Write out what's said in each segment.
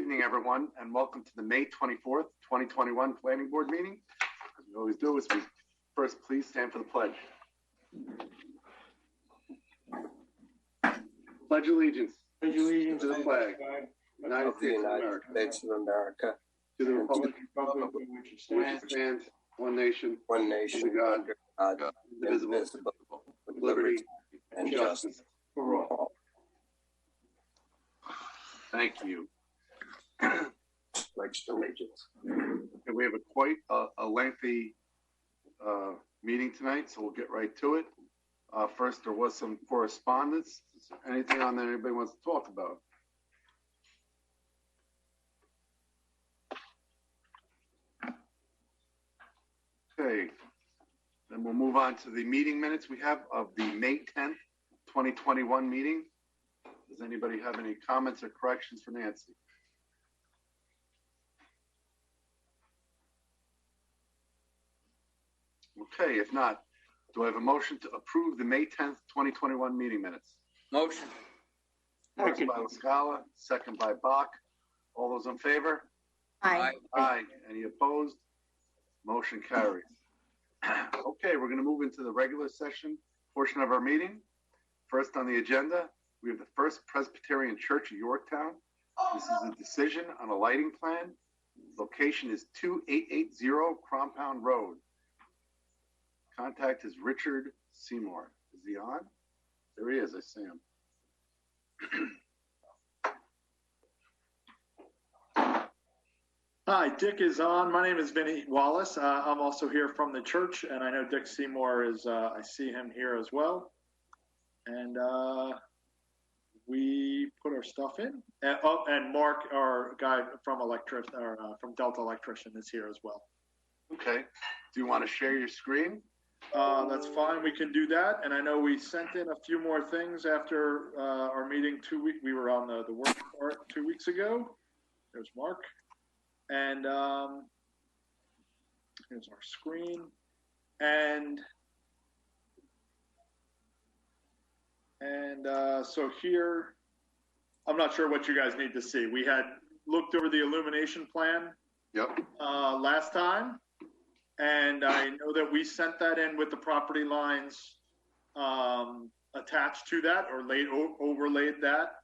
evening, everyone, and welcome to the May 24th, 2021 Planning Board meeting. As we always do, is we first please stand for the pledge. Pledge allegiance. Pledge allegiance to the flag. United States of America. To the republic for which it stands, one nation, under God, indivisible, with liberty and justice for all. Thank you. Pledge allegiance. And we have quite a lengthy meeting tonight, so we'll get right to it. First, there was some correspondence. Is there anything on there anybody wants to talk about? Okay, then we'll move on to the meeting minutes we have of the May 10th, 2021 meeting. Does anybody have any comments or corrections for Nancy? Okay, if not, do I have a motion to approve the May 10th, 2021 meeting minutes? Motion. First by LaScala, second by Bach. All those in favor? Aye. Aye. Any opposed? Motion carries. Okay, we're going to move into the regular session portion of our meeting. First on the agenda, we have the First Presbyterian Church of Yorktown. This is a decision on a lighting plan. Location is 2880 Compound Road. Contact is Richard Seymour. Is he on? There he is. I see him. Hi, Dick is on. My name is Vinny Wallace. I'm also here from the church, and I know Dick Seymour is, I see him here as well. And we put our stuff in. And Mark, our guy from from Delta Electrician, is here as well. Okay. Do you want to share your screen? That's fine. We can do that. And I know we sent in a few more things after our meeting 2 weeks. We were on the work part 2 weeks ago. There's Mark. And here's our screen. And so here, I'm not sure what you guys need to see. We had looked over the illumination plan last time. And I know that we sent that in with the property lines attached to that, or overlaid that.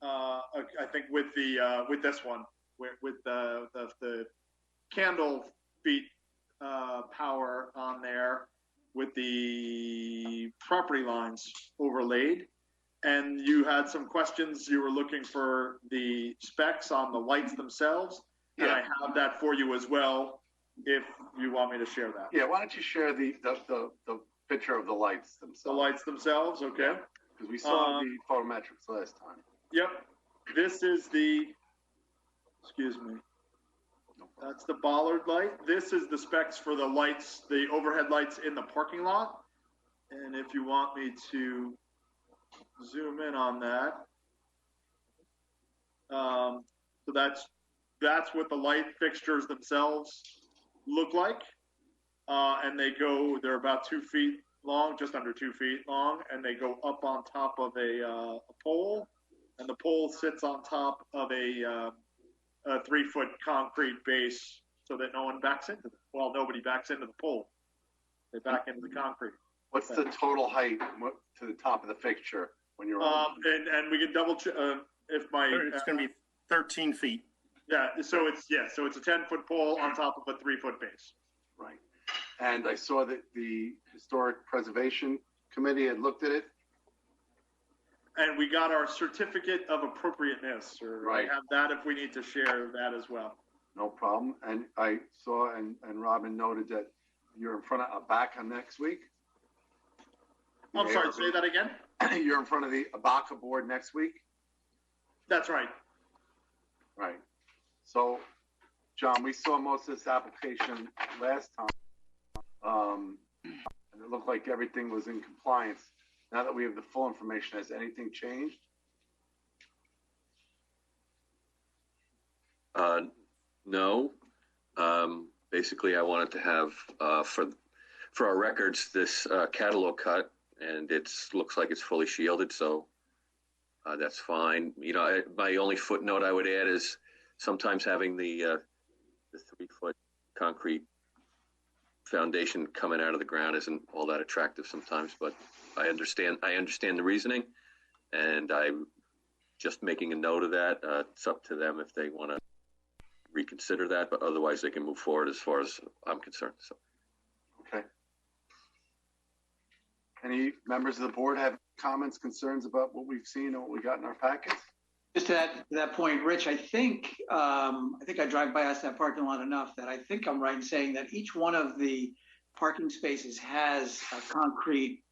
I think with this one, with the candle feet power on there, with the property lines overlaid. And you had some questions. You were looking for the specs on the lights themselves, and I have that for you as well, if you want me to share that. Yeah, why don't you share the picture of the lights themselves? The lights themselves, okay. Because we saw the photometrics last time. Yep. This is the, excuse me, that's the bollard light. This is the specs for the lights, the overhead lights in the parking lot. And if you want me to zoom in on that. So that's what the light fixtures themselves look like. And they're about 2 feet long, just under 2 feet long, and they go up on top of a pole, and the pole sits on top of a 3-foot concrete base so that no one backs into it. Well, nobody backs into the pole. They back into the concrete. What's the total height to the top of the fixture when you're and we can double check if my It's going to be 13 feet. Yeah, so it's a 10-foot pole on top of a 3-foot base. Right. And I saw that the Historic Preservation Committee had looked at it. And we got our certificate of appropriateness, or right. I have that if we need to share that as well. No problem. And I saw and Robin noted that you're in front of ABACA next week. I'm sorry, say that again? You're in front of the ABACA board next week? That's right. Right. So, John, we saw most of this application last time, and it looked like everything was in compliance. Now that we have the full information, has anything changed? No. Basically, I wanted to have for our records this catalog cut, and looks like it's fully shielded, so that's fine. You know, my only footnote I would add is sometimes having the 3-foot concrete foundation coming out of the ground isn't all that attractive sometimes, but I understand the reasoning, and I'm just making a note of that. It's up to them if they want to reconsider that, but otherwise they can move forward as far as I'm concerned. So. Okay. Any members of the board have comments, concerns about what we've seen and what we got in our packets? Just to that point, Rich, I think I drive past that parking lot enough that I think I'm right in saying that each one of the parking spaces has a concrete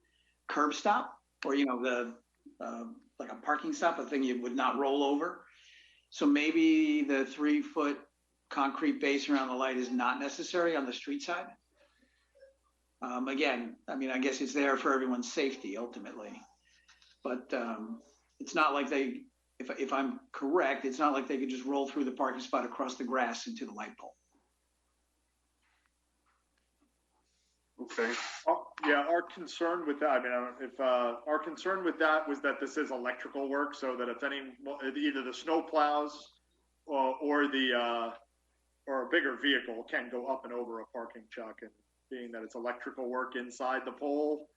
curb stop, or like a parking stop, a thing you would not roll over. So maybe the 3-foot concrete base around the light is not necessary on the street side. Again, I mean, I guess it's there for everyone's safety ultimately, but it's not like they. If I'm correct, it's not like they could just roll through the parking spot across the grass into the light pole. Okay. Yeah, our concern with that, I mean, if our concern with that was that this is electrical work, so that if either the snow plows or a bigger vehicle can go up and over a parking chuck, and being that it's electrical work inside the pole,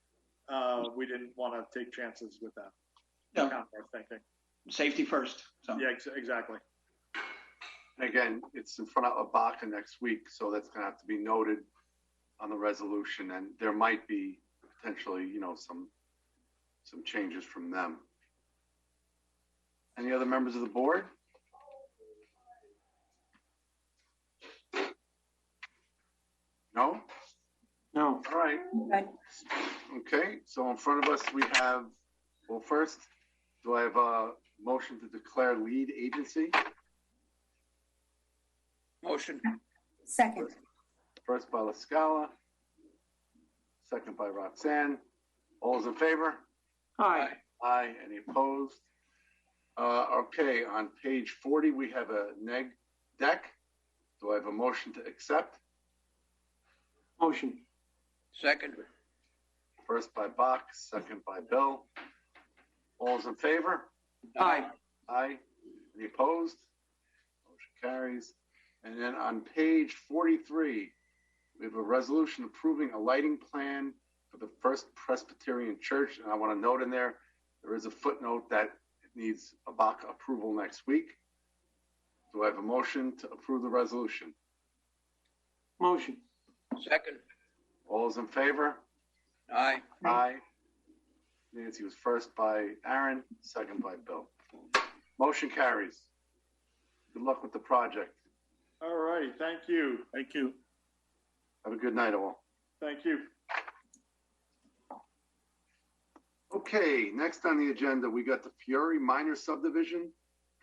we didn't want to take chances with that. No. Kind of our thinking. Safety first. So. Yeah, exactly. And again, it's in front of Abaca next week, so that's going to have to be noted on the resolution, and there might be potentially, some changes from them. Any other members of the board? No? No. All right. Okay, so in front of us we have, well, first, do I have a motion to declare lead agency? Motion. Second. First by La Scala, second by Roxanne. All those in favor? Aye. Aye. Any opposed? Okay, on page 40, we have a neg deck. Do I have a motion to accept? Motion. Second. First by Bach, second by Bill. All those in favor? Aye. Aye. Any opposed? Motion carries. And then on page 43, we have a resolution approving a lighting plan for the First Presbyterian Church. And I want to note in there is a footnote that it needs Abaca approval next week. Do I have a motion to approve the resolution? Motion. Second. All those in favor? Aye. Aye. Nancy was first by Aaron, second by Bill. Motion carries. Good luck with the project. All right, thank you. Thank you. Have a good night, all. Thank you. Okay, next on the agenda, we got the Fiore Minor Subdivision.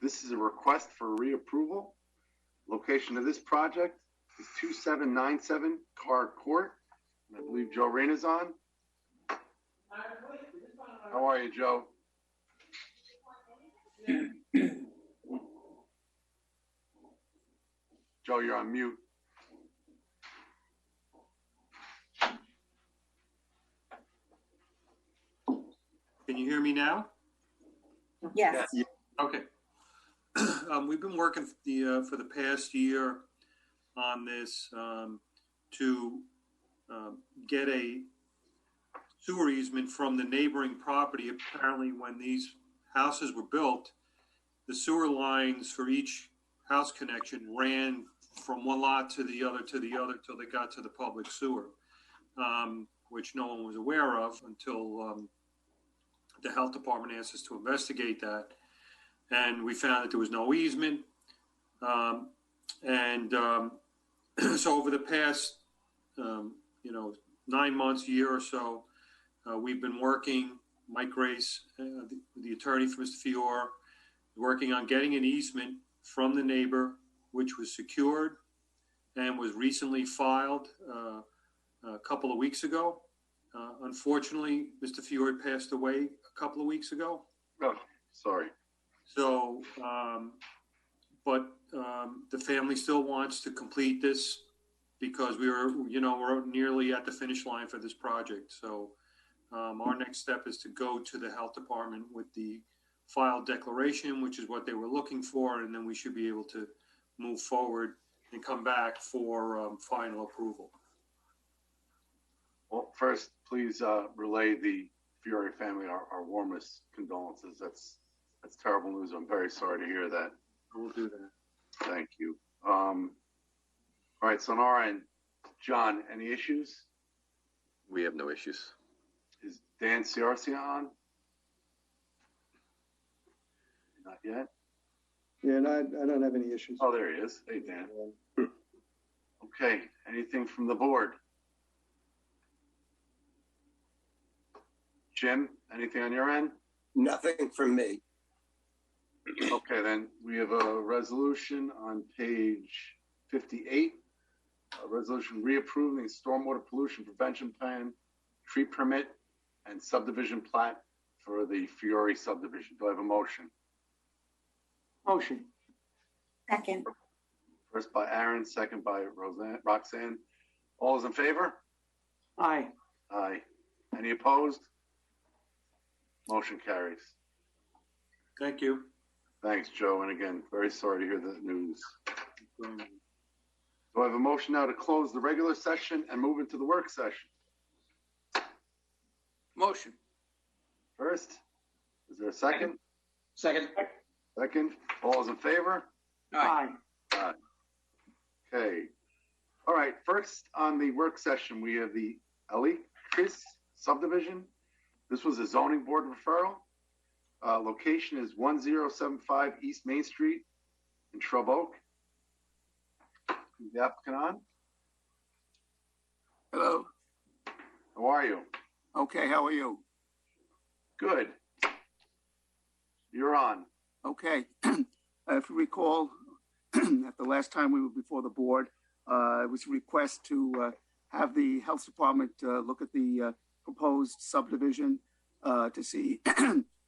This is a request for reapproval. Location of this project is 2797 Carr Court. I believe Joe Reyna's on. How are you, Joe? Joe, you're on mute. Can you hear me now? Yes. Okay. We've been working for the past year on this to get a sewer easement from the neighboring property. Apparently, when these houses were built, the sewer lines for each house connection ran from one lot to the other till they got to the public sewer, which no one was aware of until the health department asked us to investigate that. And we found that there was no easement. So over the past, 9 months, year or so, we've been working, Mike Grace, the attorney for Mr. Fiore, working on getting an easement from the neighbor, which was secured and was recently filed a couple of weeks ago. Unfortunately, Mr. Fiore passed away a couple of weeks ago. Oh, sorry. So, but the family still wants to complete this because we're nearly at the finish line for this project. So our next step is to go to the health department with the filed declaration, which is what they were looking for, and then we should be able to move forward and come back for final approval. Well, first, please relay the Fiore family our warmest condolences. That's terrible news. I'm very sorry to hear that. I will do that. Thank you. All right, so on our end, John, any issues? We have no issues. Is Dan Ciarcia on? Not yet. Yeah, and I don't have any issues. Oh, there he is. Hey, Dan. Okay, anything from the board? Jim, anything on your end? Nothing from me. Okay, then we have a resolution on page 58. A resolution reapproving stormwater pollution prevention plan, tree permit, and subdivision plat for the Fiore subdivision. Do I have a motion? Motion. Second. First by Aaron, second by Roxanne. All those in favor? Aye. Aye. Any opposed? Motion carries. Thank you. Thanks, Joe. And again, very sorry to hear the news. Do I have a motion now to close the regular session and move into the work session? Motion. First, is there a second? Second. Second. All those in favor? Aye. Aye. Okay. All right. First on the work session, we have the Chris subdivision. This was a zoning board referral. Location is 1075 East Main Street in Shrub Oak. Is the applicant on? Hello. How are you? Okay, how are you? Good. You're on. Okay. If you recall, at the last time we were before the board, it was a request to have the health department look at the proposed subdivision to see,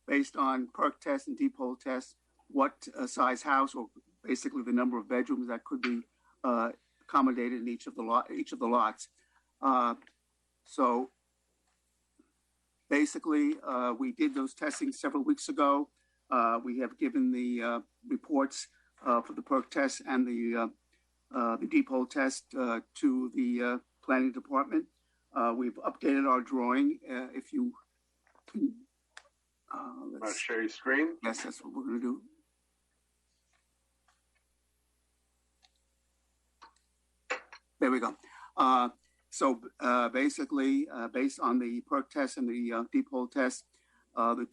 based on perk tests and deep hole tests, what size house, or basically the number of bedrooms that could be accommodated in each of the lots. So basically, we did those testing several weeks ago. We have given the reports for the perk test and the deep hole test to the planning department. We've updated our drawing. If you can, Want to share your screen? Yes, that's what we're going to do. There we go. So basically, based on the perk test and the deep hole test, the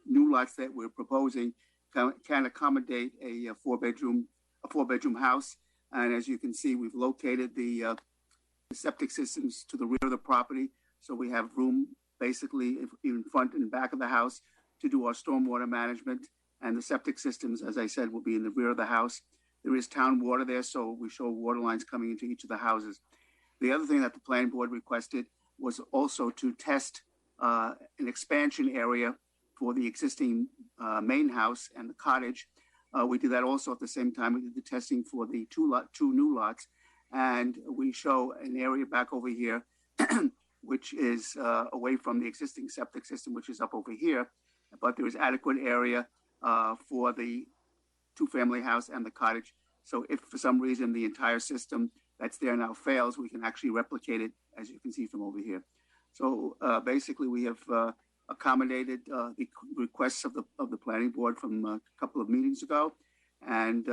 new lots that we're proposing can accommodate a four bedroom house. And as you can see, we've located the septic systems to the rear of the property, so we have room basically in front and back of the house to do our stormwater management. And the septic systems, as I said, will be in the rear of the house. There is town water there, so we show water lines coming into each of the houses. The other thing that the planning board requested was also to test an expansion area for the existing main house and the cottage. We did that also at the same time. We did the testing for the two new lots, and we show an area back over here, which is away from the existing septic system, which is up over here. But there is adequate area for the two-family house and the cottage. So if for some reason the entire system that's there now fails, we can actually replicate it, as you can see from over here. So basically, we have accommodated the requests of the planning board from a couple of meetings ago. And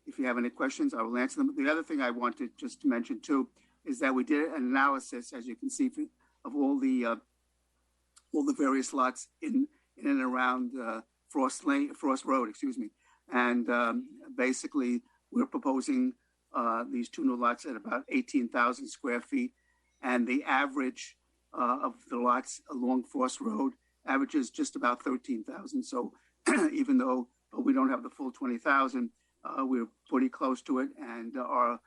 if you have any questions, I will answer them. The other thing I wanted just to mention too is that we did an analysis, as you can see, of all the various lots in and around Frost Road, excuse me. And basically, we're proposing these two new lots at about 18,000 square feet, and the average of the lots along Frost Road averages just about 13,000. So even though we don't have the full 20,000, we're pretty close to it, and our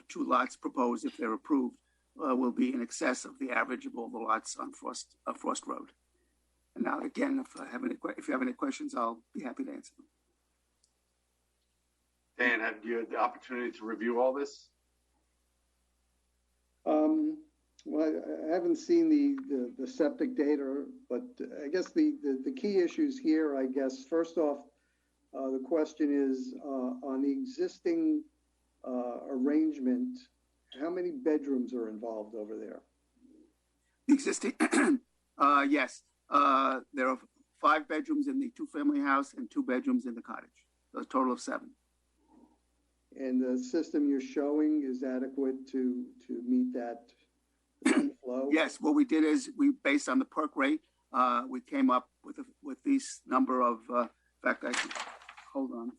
two lots proposed, if they're approved, will be in excess of the average of all the lots on Frost Road. And now, again, if you have any questions, I'll be happy to answer them. Dan, have you had the opportunity to review all this? Well, I haven't seen the septic data, but I guess the key issues here, I guess, first off, The question is, on the existing arrangement, how many bedrooms are involved over there? The existing, yes, there are 5 bedrooms in the two-family house and 2 bedrooms in the cottage, so a total of 7. And the system you're showing is adequate to meet that flow? Yes, what we did is based on the perk rate, we came up with these number of, in fact, hold on.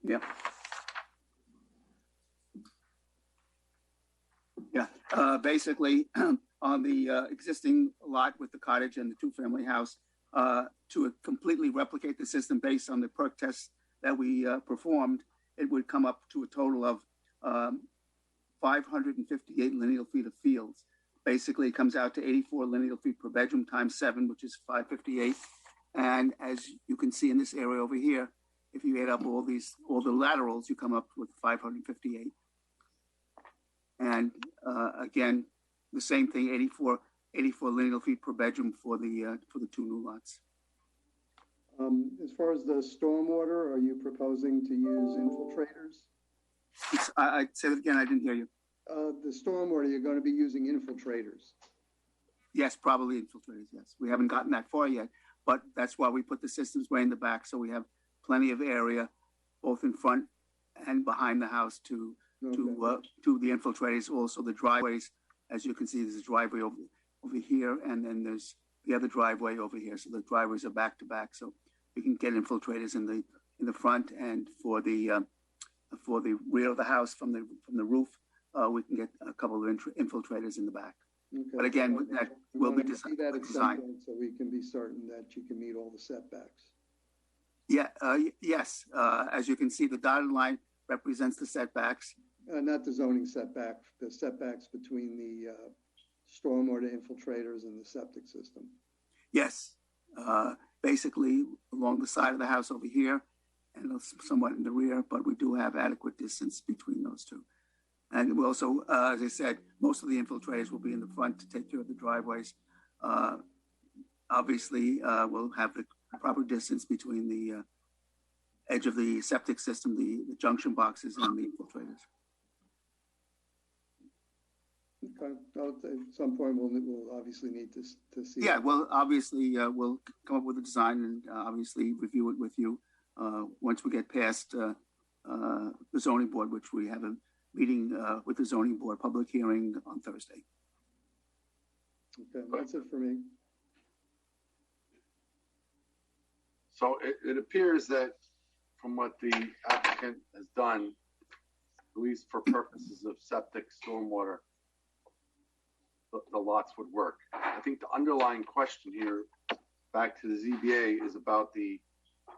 Yeah. Yeah, basically on the existing lot with the cottage and the two-family house, to completely replicate the system based on the perk tests that we performed, it would come up to a total of 558 lineal feet of fields. Basically, it comes out to 84 lineal feet per bedroom times 7, which is 558. And as you can see in this area over here, if you add up all the laterals, you come up with 558. And again, the same thing, 84 lineal feet per bedroom for the 2 new lots. As far as the stormwater, are you proposing to use infiltrators? I said it again, I didn't hear you. The stormwater, you're going to be using infiltrators. Yes, probably infiltrators, yes. We haven't gotten that far yet, but that's why we put the systems way in the back, so we have plenty of area, both in front and behind the house to the infiltrators. Also the driveways, as you can see, there's a driveway over here, and then there's the other driveway over here. So the driveways are back to back, so we can get infiltrators in the front, and for the rear of the house from the roof, we can get a couple of infiltrators in the back. Okay. But again, that will be designed. So we can be certain that you can meet all the setbacks. Yeah, yes. As you can see, the dotted line represents the setbacks. Not the zoning setback, the setbacks between the stormwater infiltrators and the septic system. Yes, basically along the side of the house over here and somewhat in the rear, but we do have adequate distance between those two. And we also, as I said, most of the infiltrators will be in the front to take care of the driveways. Obviously, we'll have the proper distance between the edge of the septic system, the junction boxes, and the infiltrators. Okay. Well, at some point, we'll obviously need to see. Yeah, well, obviously, we'll come up with a design and obviously review it with you once we get past the zoning board, which we have a meeting with the zoning board, public hearing on Thursday. Okay, that's it for me. So it appears that from what the applicant has done, at least for purposes of septic stormwater, the lots would work. I think the underlying question here, back to the ZBA, is about the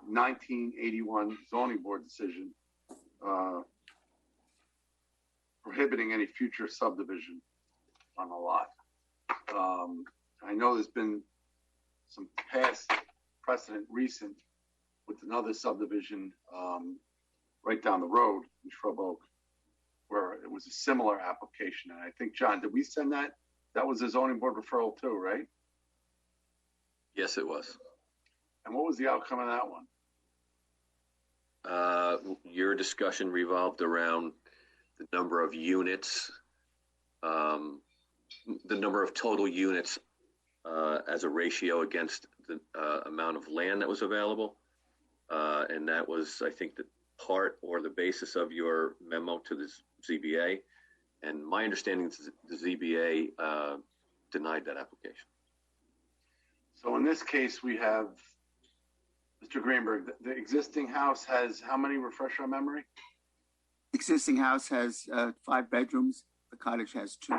1981 zoning board decision prohibiting any future subdivision on a lot. I know there's been some past precedent recent with another subdivision right down the road in Shrub Oak, where it was a similar application. And I think, John, did we send that? That was a zoning board referral too, right? Yes, it was. And what was the outcome of that one? Your discussion revolved around the number of units, the number of total units as a ratio against the amount of land that was available. And that was, I think, the part or the basis of your memo to the ZBA. And my understanding is the ZBA denied that application. So in this case, we have, Mr. Greenberg, the existing house has how many, refresh our memory? Existing house has 5 bedrooms. The cottage has 2.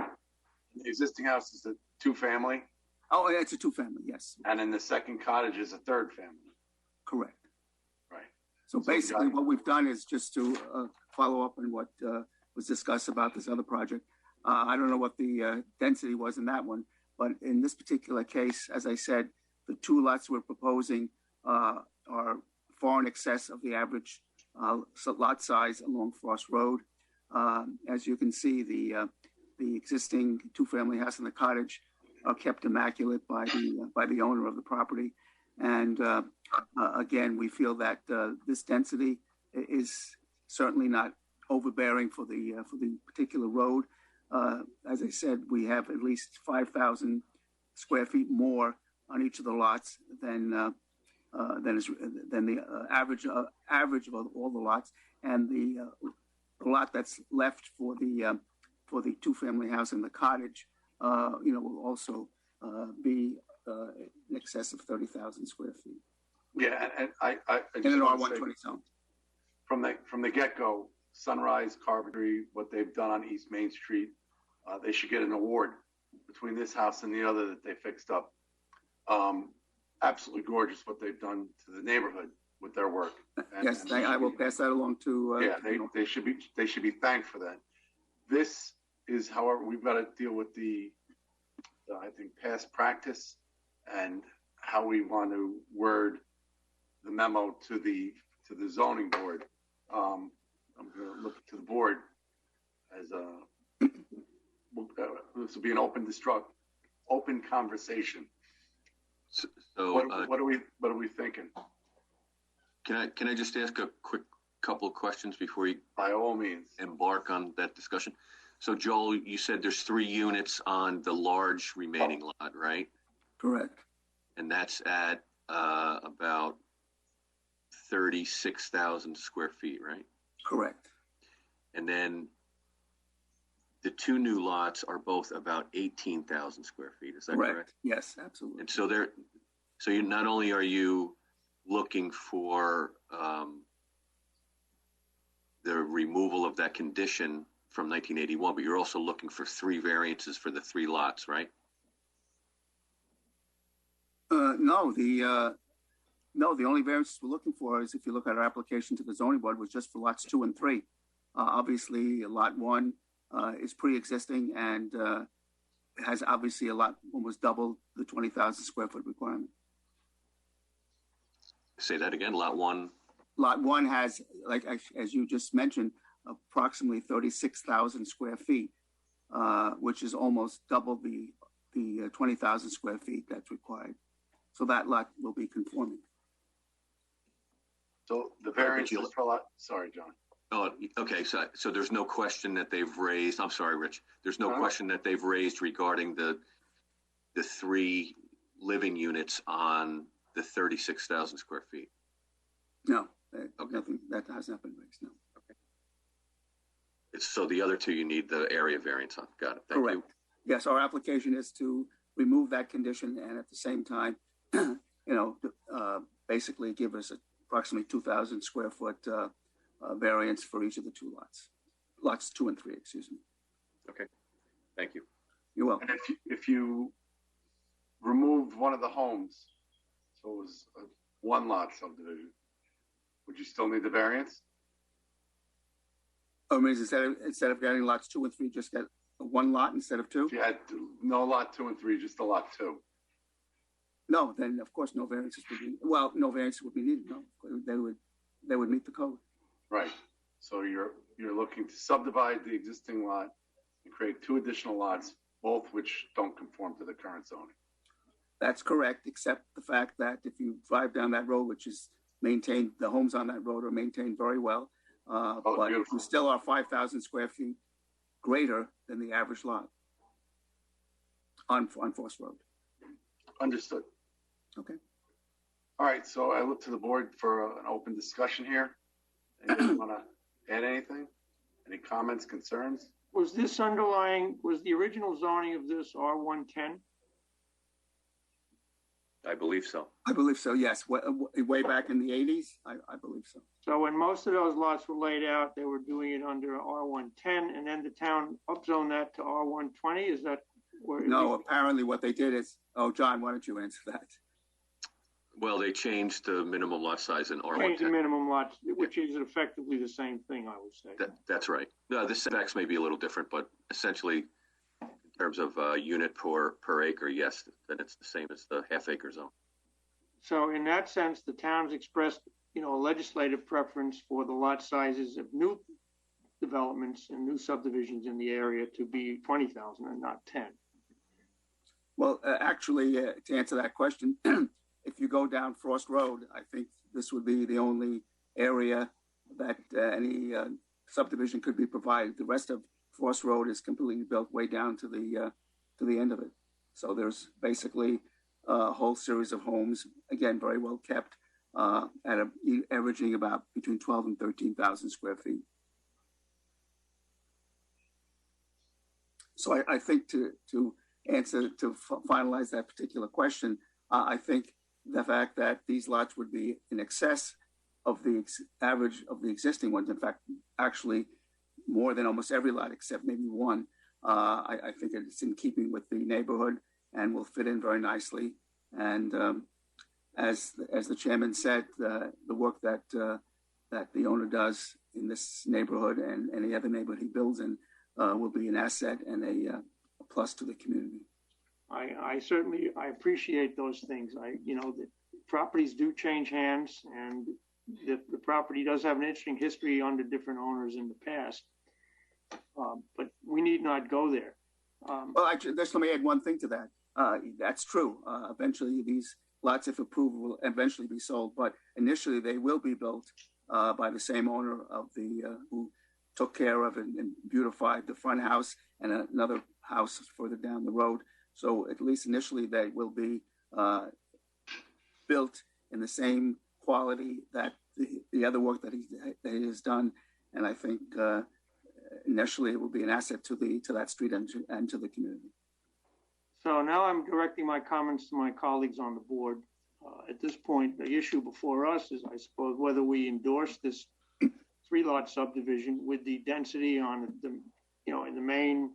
The existing house is a 2-family? Oh, it's a 2-family, yes. And then the second cottage is a 3rd family? Correct. Right. So basically what we've done is just to follow up on what was discussed about this other project. I don't know what the density was in that one, but in this particular case, as I said, the 2 lots we're proposing are far in excess of the average lot size along Frost Road. As you can see, the existing two-family house and the cottage are kept immaculate by the owner of the property. And again, we feel that this density is certainly not overbearing for the particular road. As I said, we have at least 5,000 square feet more on each of the lots than the average of all the lots, and the lot that's left for the two-family house and the cottage, will also be in excess of 30,000 square feet. Yeah, and I In just an want to R120 say, zone. from the get-go, Sunrise Carpentry, what they've done on East Main Street, they should get an award between this house and the other that they fixed up. Absolutely gorgeous what they've done to the neighborhood with their work. Yes, I will pass that along to. They should be thanked for that. This is, however, we've got to deal with the I think past practice and how we want to word the memo to the zoning board. I'm going to look to the board as this will be an open conversation. So What are we thinking? can I just ask a quick couple of questions before you By all means. embark on that discussion? So Joel, you said there's 3 units on the large remaining lot, right? Correct. And that's at about 36,000 square feet, right? Correct. And then the 2 new lots are both about 18,000 square feet. Is that correct? Yes, absolutely. And so you not only are you looking for the removal of that condition from 1981, but you're also looking for 3 variances for the 3 lots, right? No, the only variances we're looking for is, if you look at our application to the zoning board, was just for lots 2 and 3. Obviously, lot 1 is pre-existing and has obviously almost double the 20,000 square foot requirement. Say that again. Lot 1. Lot 1 has, like as you just mentioned, approximately 36,000 square feet, which is almost double the 20,000 square feet that's required. So that lot will be conforming. So the variance is for lot. Sorry, John. Oh, okay. So there's no question that they've raised. I'm sorry, Rich. There's no question that they've raised regarding the 3 living units on the 36,000 square feet. No, nothing that has not been raised. No. Okay. So the other 2 you need the area variance on. Got it. Thank you. Yes, our application is to remove that condition and at the same time, basically give us approximately 2,000 square foot variance for each of the 2 lots. Lots 2 and 3, excuse me. Okay. Thank you. You're welcome. And if you removed one of the homes, so it was a 1 lot subdivision, would you still need the variance? Oh, means instead of getting lots 2 and 3, just get 1 lot instead of 2? If you had no lot 2 and 3, just a lot 2. No, then of course no variances would be. Well, no variances would be needed. No, they would meet the code. Right. So you're looking to subdivide the existing lot and create 2 additional lots, both which don't conform to the current zoning. That's correct, except the fact that if you drive down that road, which is maintained, the homes on that road are maintained very well, but beautiful. we still are 5,000 square feet greater than the average lot on Forest Road. Understood. Okay. All right. So I look to the board for an open discussion here. Anybody want to add anything? Any comments, concerns? Was the original zoning of this R110? I believe so. I believe so, yes. Way back in the 80s, I believe so. So when most of those lots were laid out, they were doing it under R110, and then the town upzoned that to R120? Is that where? No, apparently what they did is, John, why don't you answer that? Well, they changed the minimum lot size in R110. Change the minimum lots, which is effectively the same thing, I would say. That's right. No, the setbacks may be a little different, but essentially, in terms of unit per acre, yes, then it's the same as the half-acre zone. So in that sense, the town's expressed, a legislative preference for the lot sizes of new developments and new subdivisions in the area to be 20,000 and not 10? Well, actually, to answer that question, if you go down Frost Road, I think this would be the only area that any subdivision could be provided. The rest of Frost Road is completely built way down to the end of it. So there's basically a whole series of homes, again, very well kept, averaging about between 12 and 13,000 square feet. So I think to finalize that particular question, I think the fact that these lots would be in excess of the average of the existing ones, in fact, actually more than almost every lot except maybe one, I think it's in keeping with the neighborhood and will fit in very nicely. And as the chairman said, the work that the owner does in this neighborhood and any other neighborhood he builds in will be an asset and a plus to the community. I certainly appreciate those things. The properties do change hands, and the property does have an interesting history under different owners in the past. But we need not go there. Well, actually, just let me add one thing to that. That's true. Eventually, these lots, if approved, will eventually be sold. But initially, they will be built by the same owner of who took care of and beautified the front house and another house further down the road. So at least initially, they will be built in the same quality that the other work that he has done. And I think initially it will be an asset to that street and to the community. So now I'm directing my comments to my colleagues on the board. At this point, the issue before us is, I suppose, whether we endorse this 3-lot subdivision with the density on in the main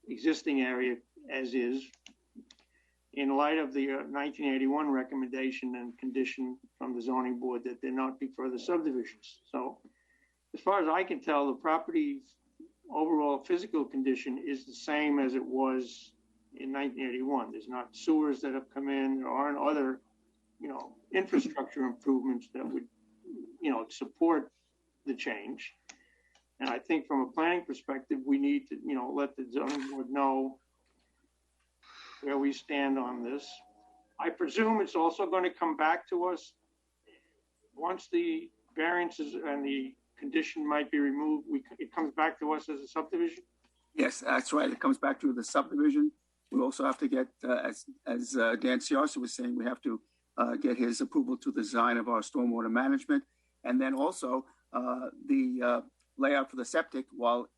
existing area as is, in light of the 1981 recommendation and condition from the zoning board that there not be further subdivisions. So as far as I can tell, the property's overall physical condition is the same as it was in 1981. There's not sewers that have come in. There aren't other, infrastructure improvements that would, support the change. And I think from a planning perspective, we need to, let the zoning board know where we stand on this. I presume it's also going to come back to us once the variances and the condition might be removed. It comes back to us as a subdivision? Yes, that's right. It comes back to the subdivision. We also have to get, as Dan Ciarcia was saying, we have to get his approval to the design of our stormwater management. And then also the layout for the septic, while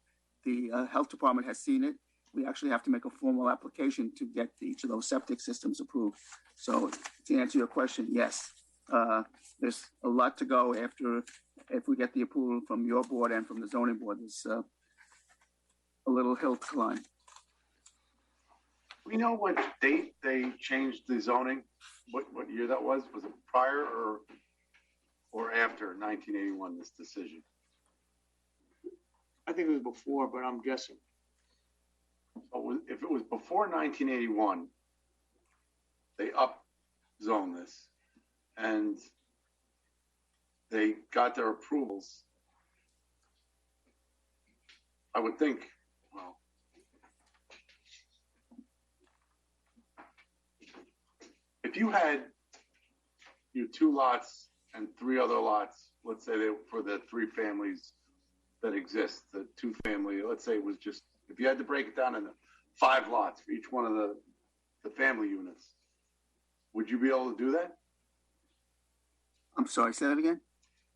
the health department has seen it, we actually have to make a formal application to get each of those septic systems approved. So to answer your question, yes, there's a lot to go after, if we get the approval from your board and from the zoning board. There's a little hill to climb. We know what date they changed the zoning? What year that was? Was it prior or after 1981, this decision? I think it was before, but I'm guessing. So if it was before 1981, they up-zoned this and they got their approvals. I would think, well, if you had your 2 lots and 3 other lots, let's say for the 3 families that exist, the 2 family, let's say it was just, if you had to break it down into 5 lots for each one of the family units, would you be able to do that? I'm sorry, say that again?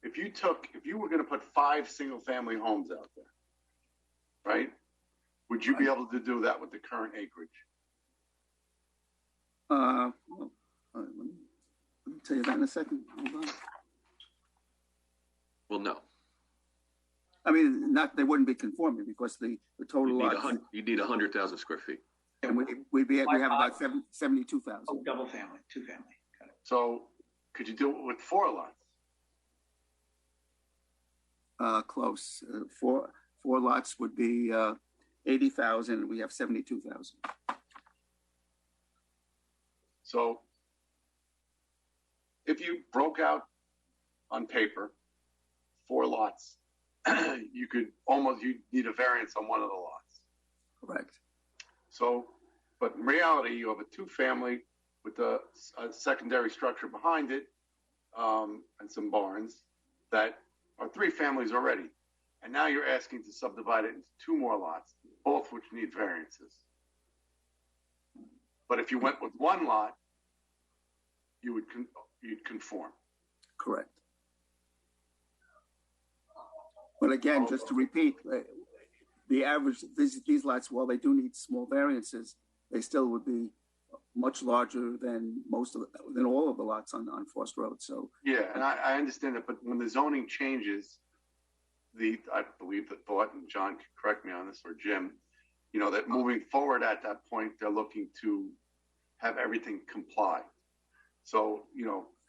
If you were going to put 5 single family homes out there, right? Would you be able to do that with the current acreage? Well, let me tell you that in a second. Hold on. Well, no. I mean, they wouldn't be conforming because the total lot. You need 100,000 square feet. And we have about 72,000. Oh, double family, 2 family. Got it. So could you do it with 4 lots? Close. 4 lots would be 80,000. We have 72,000. So if you broke out on paper 4 lots you need a variance on one of the lots. Correct. So, but in reality, you have a two-family with a secondary structure behind it, and some barns that are three families already. And now you're asking to subdivide it into two more lots, both which need variances. But if you went with one lot, you'd conform. Correct. But again, just to repeat, the average, these lots, while they do need small variances, they still would be much larger than than all of the lots on Forest Road. So yeah, and I understand that, but when the zoning changes, I believe the thought, and John can correct me on this, or Jim, that moving forward at that point, they're looking to have everything comply. So,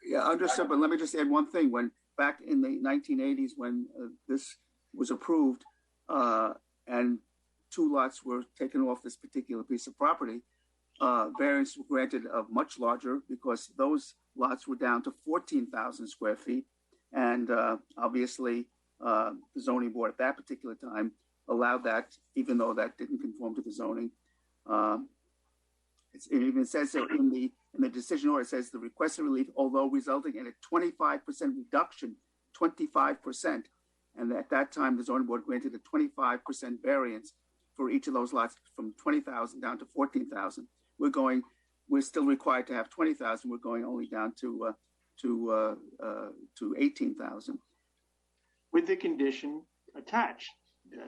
yeah, understood. But let me just add one thing. When back in the 1980s, when this was approved, and two lots were taken off this particular piece of property, variance were granted of much larger because those lots were down to 14,000 square feet. And obviously, the zoning board at that particular time allowed that, even though that didn't conform to the zoning. It even says there in the decision order, it says the requested relief, although resulting in a 25% reduction, 25%. And at that time, the zoning board granted a 25% variance for each of those lots from 20,000 down to 14,000. We're still required to have 20,000. We're going only down to 18,000. With the condition attached.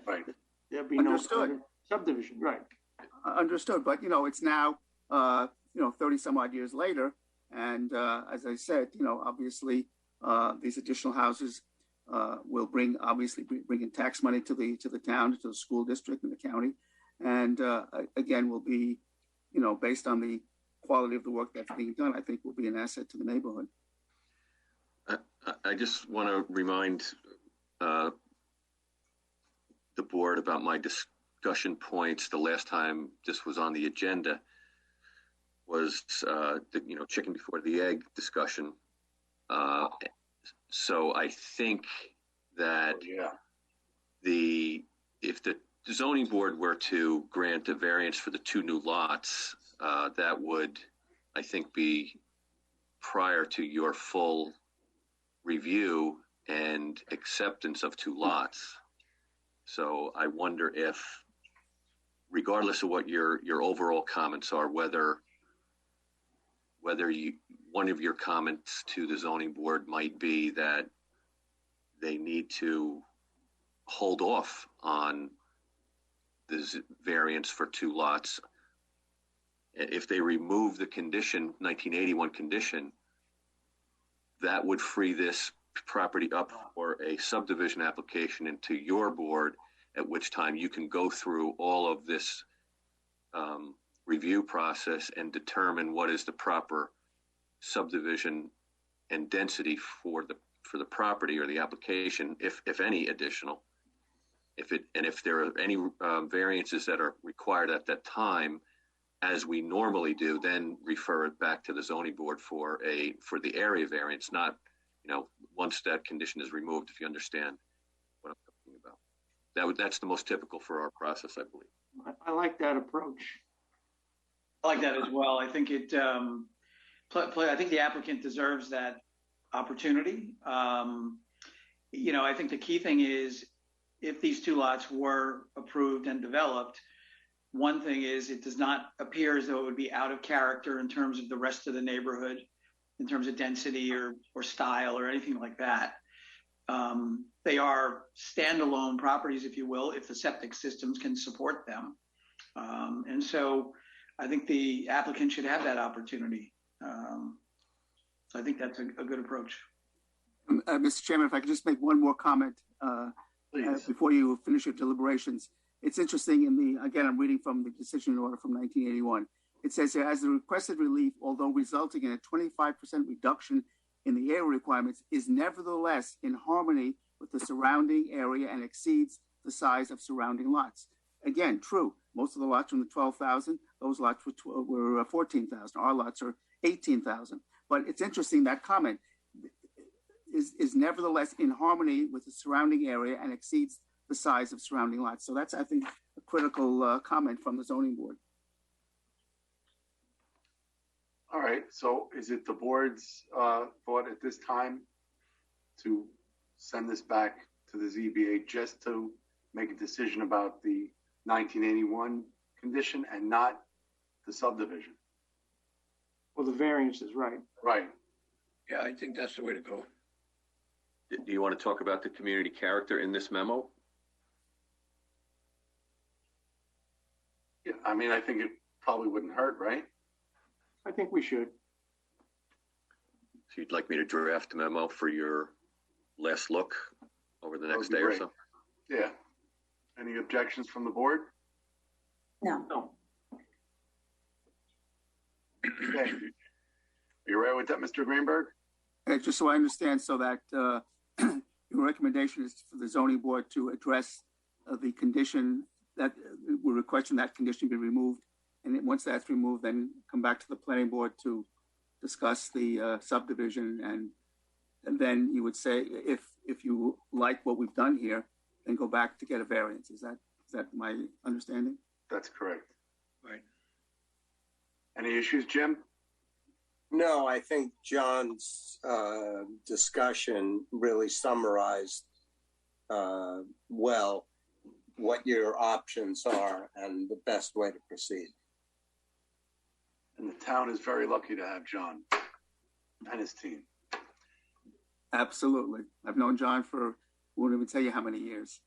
Right. There'll be Understood. no subdivision, right? Understood. But, it's now, 30 some odd years later. And as I said, obviously these additional houses will bring in tax money to the town, to the school district and the county. And again, will be, based on the quality of the work that's being done, I think will be an asset to the neighborhood. I just want to remind the board about my discussion points the last time this was on the agenda was the chicken before the egg discussion. So I think that if the zoning board were to grant a variance for the two new lots, that would, I think, be prior to your full review and acceptance of two lots. So I wonder if, regardless of what your overall comments are, whether one of your comments to the zoning board might be that they need to hold off on this variance for two lots. If they remove the condition, 1981 condition, that would free this property up for a subdivision application into your board, at which time you can go through all of this review process and determine what is the proper subdivision and density for the property or the application, if any additional. If there are any variances that are required at that time, as we normally do, then refer it back to the zoning board for the area variance, not, once that condition is removed, if you understand what I'm talking about. That's the most typical for our process, I believe. I like that approach. I like that as well. I think I think the applicant deserves that opportunity. I think the key thing is, if these two lots were approved and developed, one thing is it does not appear as though it would be out of character in terms of the rest of the neighborhood, in terms of density or style or anything like that. They are standalone properties, if you will, if the septic systems can support them. And so I think the applicant should have that opportunity. So I think that's a good approach. Mr. Chairman, if I could just make one more comment before you finish your deliberations. It's interesting again, I'm reading from the decision order from 1981. It says here, as the requested relief, although resulting in a 25% reduction in the area requirements, is nevertheless in harmony with the surrounding area and exceeds the size of surrounding lots. Again, true. Most of the lots from the 12,000, those lots were 14,000. Our lots are 18,000. But it's interesting, that comment. is nevertheless in harmony with the surrounding area and exceeds the size of surrounding lots. So that's, I think, a critical comment from the zoning board. All right, so is it the board's thought at this time to send this back to the ZBA just to make a decision about the 1981 condition and not the subdivision? Well, the variance is right. Right. Yeah, I think that's the way to go. Do you want to talk about the community character in this memo? Yeah, I mean, I think it probably wouldn't hurt, right? I think we should. So you'd like me to draft a memo for your last look over the next That would day be or great. so? Yeah. Any objections from the board? No. No. Okay. Are you right with that, Mr. Greenberg? Just so I understand, so that your recommendation is for the zoning board to address the condition that we're requesting that condition be removed. And then once that's removed, then come back to the planning board to discuss the subdivision. And then you would say, if you like what we've done here, then go back to get a variance. Is that my understanding? That's correct. Right. Any issues, Jim? No, I think John's discussion really summarized well what your options are and the best way to proceed. And the town is very lucky to have John and his team. Absolutely. I've known John for, won't even tell you how many years.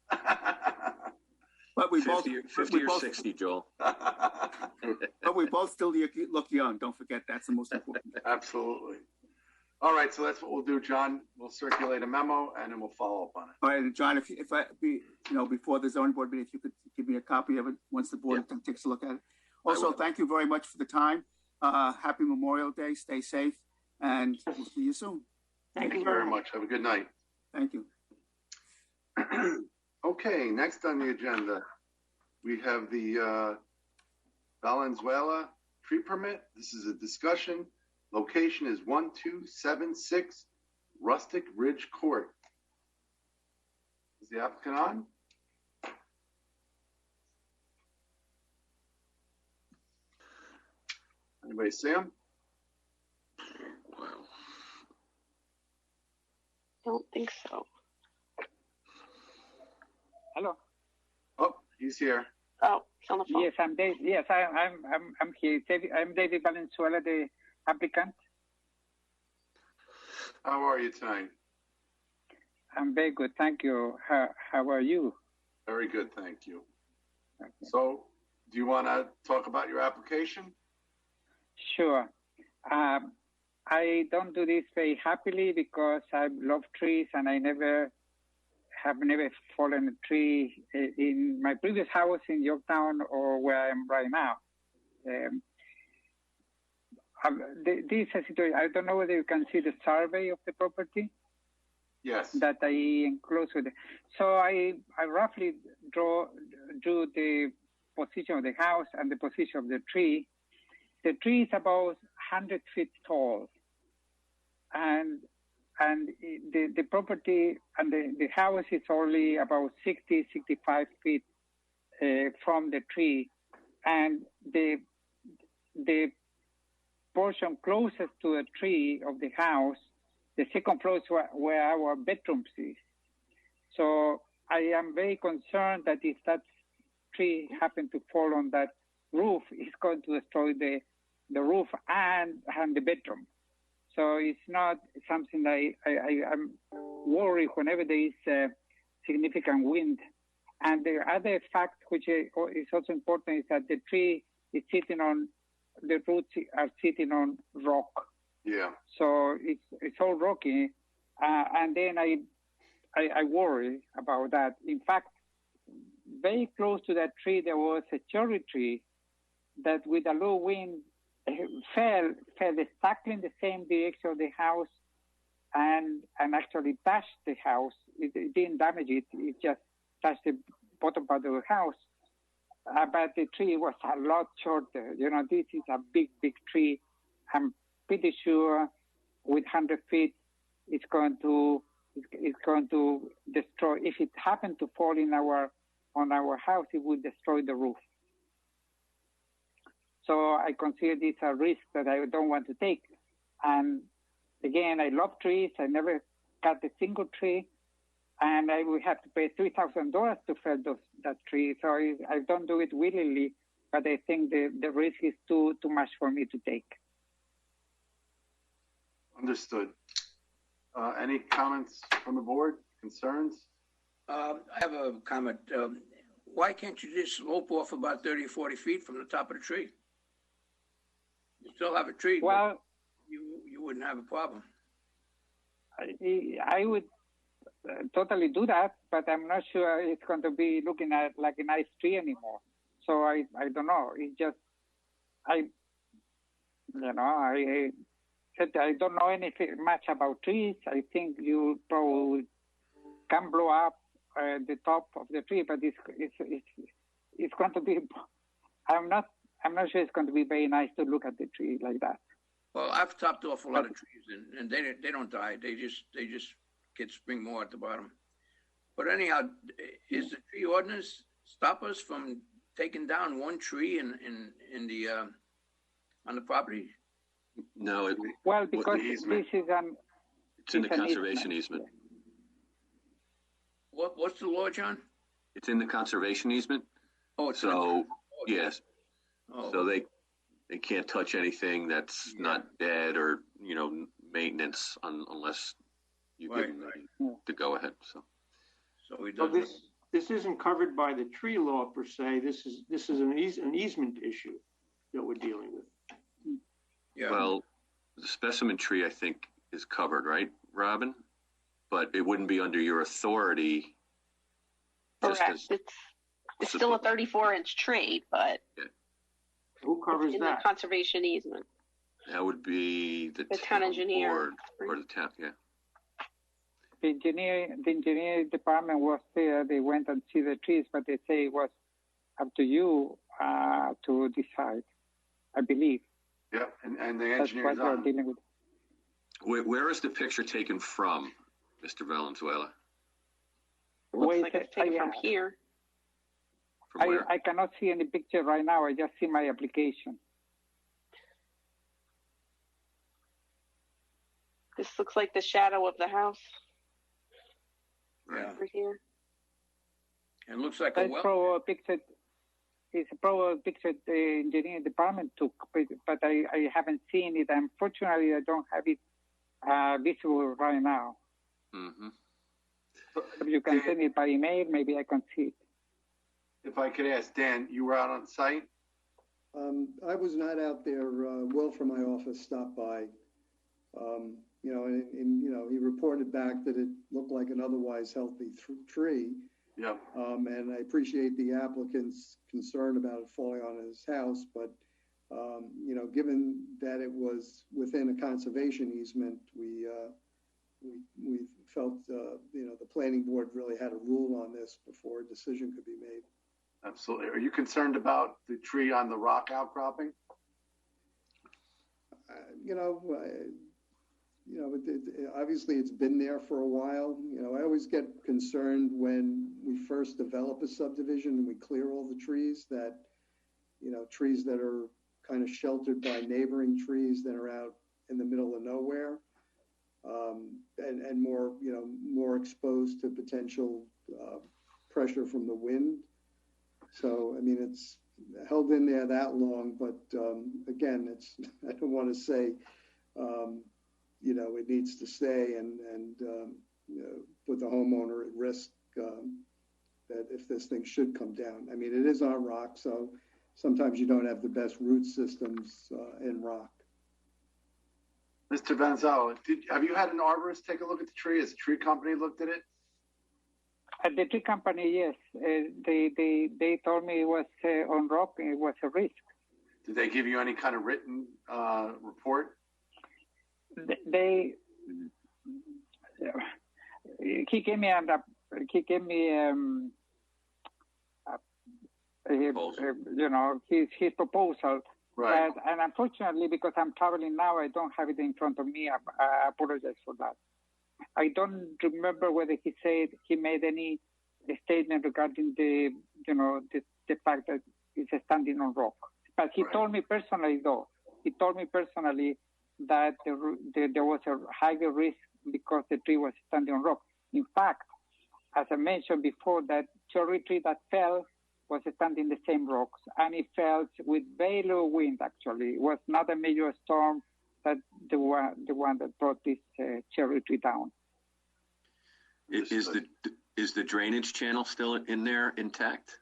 But we 50 or 60, Joel. But we both still look young. Don't forget, that's the most important thing. Absolutely. All right, so that's what we'll do, John. We'll circulate a memo and then we'll follow up on it. All right, and John, if I be, before the zoning board meeting, if you could give me a copy of it once the board takes a look at it. Also, thank you very much for the time. Happy Memorial Day. Stay safe, and we'll see you soon. Thank you very much. Have a good night. Thank you. Okay, next on the agenda, we have the Valenzuela tree permit. This is a discussion. Location is 1276 Rustic Ridge Court. Is the applicant on? Anybody see him? Wow. Don't think so. Hello. Oh, he's here. Oh, he's on the phone. Yes, I'm Dave. Yes, I'm here. I'm David Valenzuela, the applicant. How are you tonight? I'm very good, thank you. How are you? Very good, thank you. Okay. So, do you want to talk about your application? Sure. I don't do this very happily because I love trees and I have never fallen a tree in my previous house in Yorktown or where I am right now. This is a situation. I don't know whether you can see the survey of the property. Yes. That I enclosed with. So I roughly drew the position of the house and the position of the tree. The tree is about 100 feet tall, and the property and the house is only about 65 feet from the tree, and the portion closest to the tree of the house, the second floor is where our bedrooms is. So I am very concerned that if that tree happened to fall on that roof, it's going to destroy the roof and the bedroom. So it's not something that I'm worried whenever there is significant wind. And the other fact, which is also important, is that the tree is sitting on, the roots are sitting on rock. Yeah. So it's all rocky, and then I worry about that. In fact, very close to that tree there was a cherry tree that, with a low wind, fell exactly in the same direction of the house, and actually touched the house. It didn't damage it; it just touched the bottom part of the house. But the tree was a lot shorter. This is a big tree. I'm pretty sure with 100 feet it's going to destroy. If it happened to fall on our house, it would destroy the roof. So I consider this a risk that I don't want to take. And again, I love trees. I never cut a single tree, and I would have to pay $3,000 to fell that tree. So I don't do it willingly, but I think the risk is too much for me to take. Understood. Any comments from the board? Concerns? I have a comment. Why can't you just slope off about 30 or 40 feet from the top of the tree? You still have a tree, well, but you wouldn't have a problem. I would totally do that, but I'm not sure it's going to be looking at like a nice tree anymore. So I don't know. It's just, I don't know anything much about trees. I think you probably can blow up the top of the tree, but it's going to be. I'm not sure it's going to be very nice to look at the tree like that. Well, I've topped off a lot of trees, and they don't die. They just get spring more at the bottom. But anyhow, is the tree ordinance stop us from taking down one tree in the on the property? No, well, because this is it's in the conservation easement. What's the law, John? It's in the conservation easement. Oh, it's so yes. Oh. So they can't touch anything that's not dead or maintenance unless you give them the go ahead. So we So this isn't covered by the tree law per se. This is an easement issue that we're dealing with. Yeah. Well, the specimen tree I think is covered, right, Robin? But it wouldn't be under your authority. Correct. It's still a 34-inch tree, but who covers in that? The conservation easement. That would be the town engineer or the town, yeah. The engineer department was there. They went and see the trees, but they say it was up to you to decide, I believe. Yeah, and the That's engineer's what we're on. dealing with. Where is the picture taken from, Mr. Valenzuela? It looks like it's taken from here. From where? I cannot see any picture right now. I just see my application. This looks like the shadow of the house. Yeah. Over here. It looks like That's probably a picture. It's probably a picture the engineering department took, but I haven't seen it. Unfortunately, I don't have it visible right now. Mm-hmm. If you can send it by email, maybe I can see it. If I could ask, Dan, you were out on site? I was not out there. Will from my office stopped by. He reported back that it looked like an otherwise healthy tree. Yeah. And I appreciate the applicant's concern about it falling on his house, but given that it was within a conservation easement, we felt the planning board really had a rule on this before a decision could be made. Absolutely. Are you concerned about the tree on the rock outcropping? Obviously it's been there for a while. I always get concerned when we first develop a subdivision and we clear all the trees that are kind of sheltered by neighboring trees that are out in the middle of nowhere, and more exposed to potential pressure from the wind. So, I mean, it's held in there that long, but again, I don't want to say, it needs to stay and put the homeowner at risk that if this thing should come down. I mean, it is on rock, so sometimes you don't have the best root systems in rock. Mr. Valenzuela, have you had an arborist take a look at the tree? Has the tree company looked at it? The tree company, yes. They told me it was on rock and it was a risk. Did they give you any kind of written report? He gave me his proposal. Right. And unfortunately, because I'm traveling now, I don't have it in front of me. I apologize for that. I don't remember whether he said he made any statement regarding the fact that it's standing on rock. But he told me personally, that there was a higher risk because the tree was standing on rock. In fact, as I mentioned before, that cherry tree that fell was standing in the same rocks, and it fell with very low wind. Actually, it was not a major storm that the one that brought this cherry tree down. Is the drainage channel still in there intact?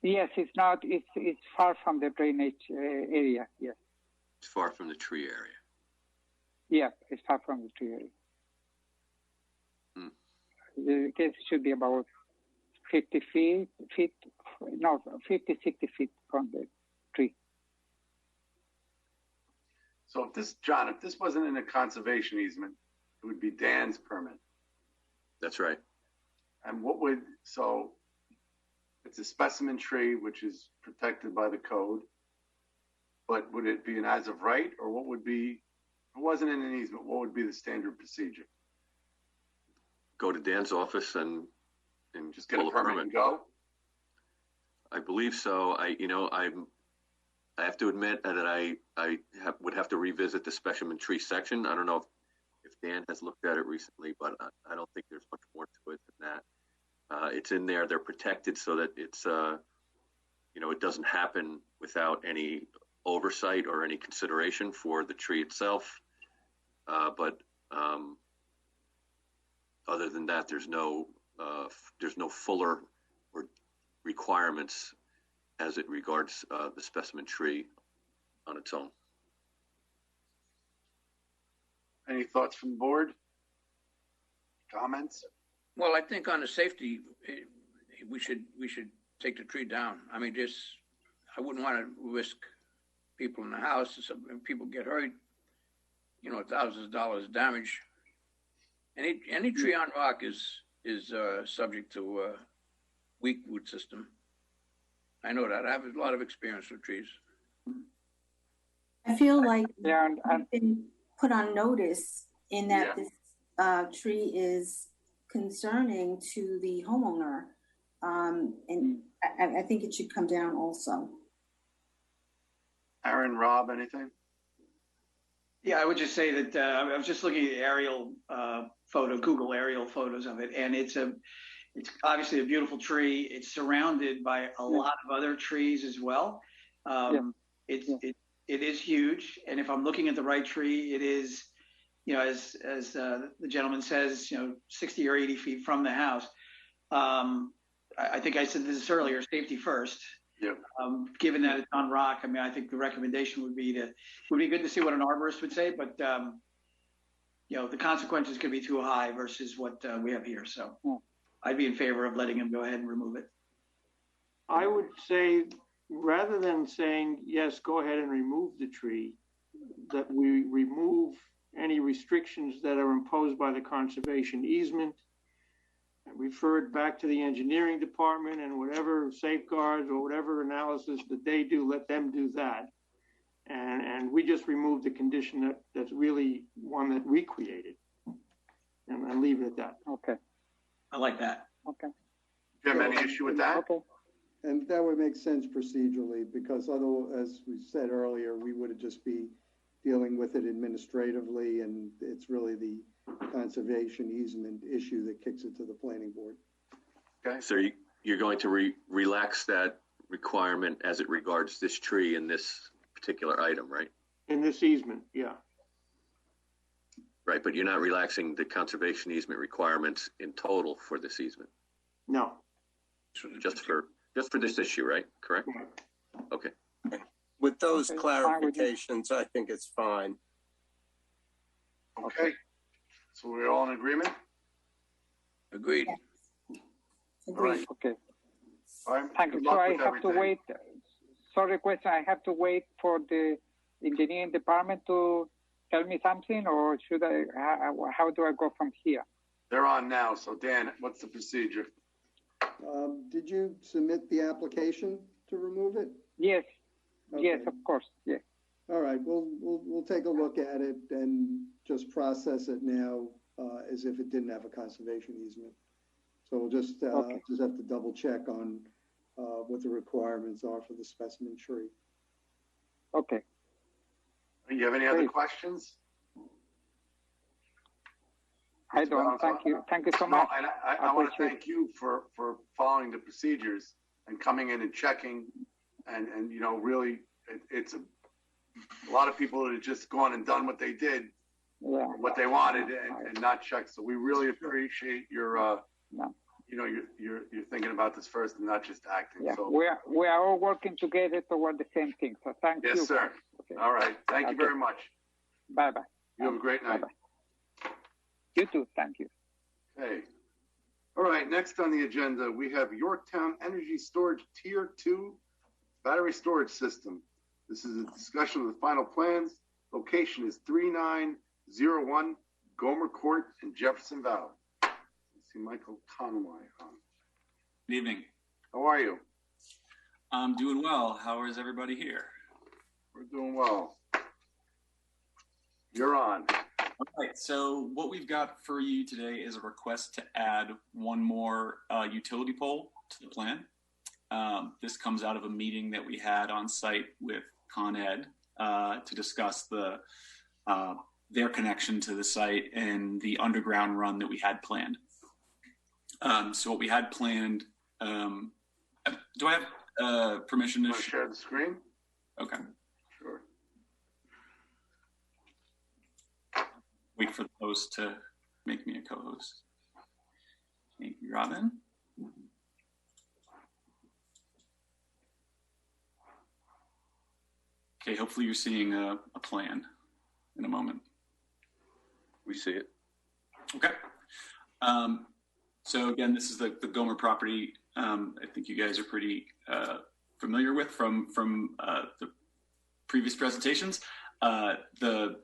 Yes, it's not. It's far from the drainage area. Yes. It's far from the tree area. Yeah, it's far from the tree area. I guess it should be about 50 feet, 50, 60 feet from the tree. So if this wasn't in a conservation easement, it would be Dan's permit. That's right. And it's a specimen tree, which is protected by the code, but would it be an as of right, or what would be, if it wasn't in an easement, what would be the standard procedure? Go to Dan's office and just get a permit and go? I believe so. I have to admit that I would have to revisit the specimen tree section. I don't know if Dan has looked at it recently, but I don't think there's much more to it than that. It's in there. They're protected so that it's, it doesn't happen without any oversight or any consideration for the tree itself. But other than that, there's no fuller or requirements as it regards the specimen tree on its own. Any thoughts from the board? Comments? Well, I think on the safety, we should take the tree down. I mean, I wouldn't want to risk people in the house. If people get hurt, thousands of dollars damage. Any tree on rock is subject to a weak root system. I know that. I have a lot of experience with trees. I feel like I've been put on notice in that this tree is concerning to the homeowner, and I think it should come down also. Aaron, Rob, anything? Yeah, I would just say that I was just looking at aerial Google aerial photos of it, and it's obviously a beautiful tree. It's surrounded by a lot of other trees as well. It is huge, and if I'm looking at the right tree, it is, as the gentleman says, 60 or 80 feet from the house. I think I said this earlier, safety first. Yeah. Given that it's on rock, I mean, I think the recommendation would be good to see what an arborist would say, but the consequences could be too high versus what we have here. So I'd be in favor of letting him go ahead and remove it. I would say, rather than saying, yes, go ahead and remove the tree, that we remove any restrictions that are imposed by the conservation easement, and refer it back to the engineering department, and whatever safeguards or whatever analysis that they do, let them do that. And we just remove the condition that's really one that we created, and leave it at that. Okay. I like that. Okay. Jim, any issue with that? Okay. And that would make sense procedurally, because as we said earlier, we would just be dealing with it administratively, and it's really the conservation easement issue that kicks it to the planning board. Okay. So you're going to relax that requirement as it regards this tree in this particular item, right? In this easement, yeah. Right, but you're not relaxing the conservation easement requirements in total for this easement. No. Just for this issue, right? Correct? Okay. With those clarifications, I think it's fine. Okay. So we're all in agreement? Agreed. All right. Okay. All right. Thank you. So I have to wait. Sorry, question. I have to wait for the engineering department to tell me something, or should I? How do I go from here? They're on now. So Dan, what's the procedure? Did you submit the application to remove it? Yes. Okay. Yes, of course. Yes. All right. right, we'll take a look at it and just process it now as if it didn't have a conservation easement. So we'll just have to double check on what the requirements are for the specimen tree. Okay. You have any other questions? I don't. Thank you. Thank you so much. And I want to thank you for following the procedures and coming in and checking, and you know, really, it's a lot of people that have just gone and done what they did, what they wanted, and not checked. So we really appreciate your, you know, you're thinking about this first and not just acting. Yeah, so we are all working together toward the same thing. So thank you. Yes, sir. Okay. All right. Thank you very much. Bye bye. You have a great night. Bye-bye. You too. Thank you. Okay. All right. Next on the agenda, we have Yorktown Energy Storage Tier 2 battery storage system. This is a discussion of the final plans. Location is 3901 Gomer Court in Jefferson Valley. I see Michael Conway on. Good evening. How are you? I'm doing well. How is everybody here? We're doing well. You're on. All right. So what we've got for you today is a request to add one more utility pole to the plan. This comes out of a meeting that we had on site with Con Ed to discuss their connection to the site and the underground run that we had planned. So what we had planned, do I have permission to share the screen? Okay. Sure. Wait for the host to make me a co-host. Thank you, Robin. Okay, hopefully you're seeing a plan in a moment. We see it. Okay. So again, this is the Gomer property. I think you guys are pretty familiar with from the previous presentations. The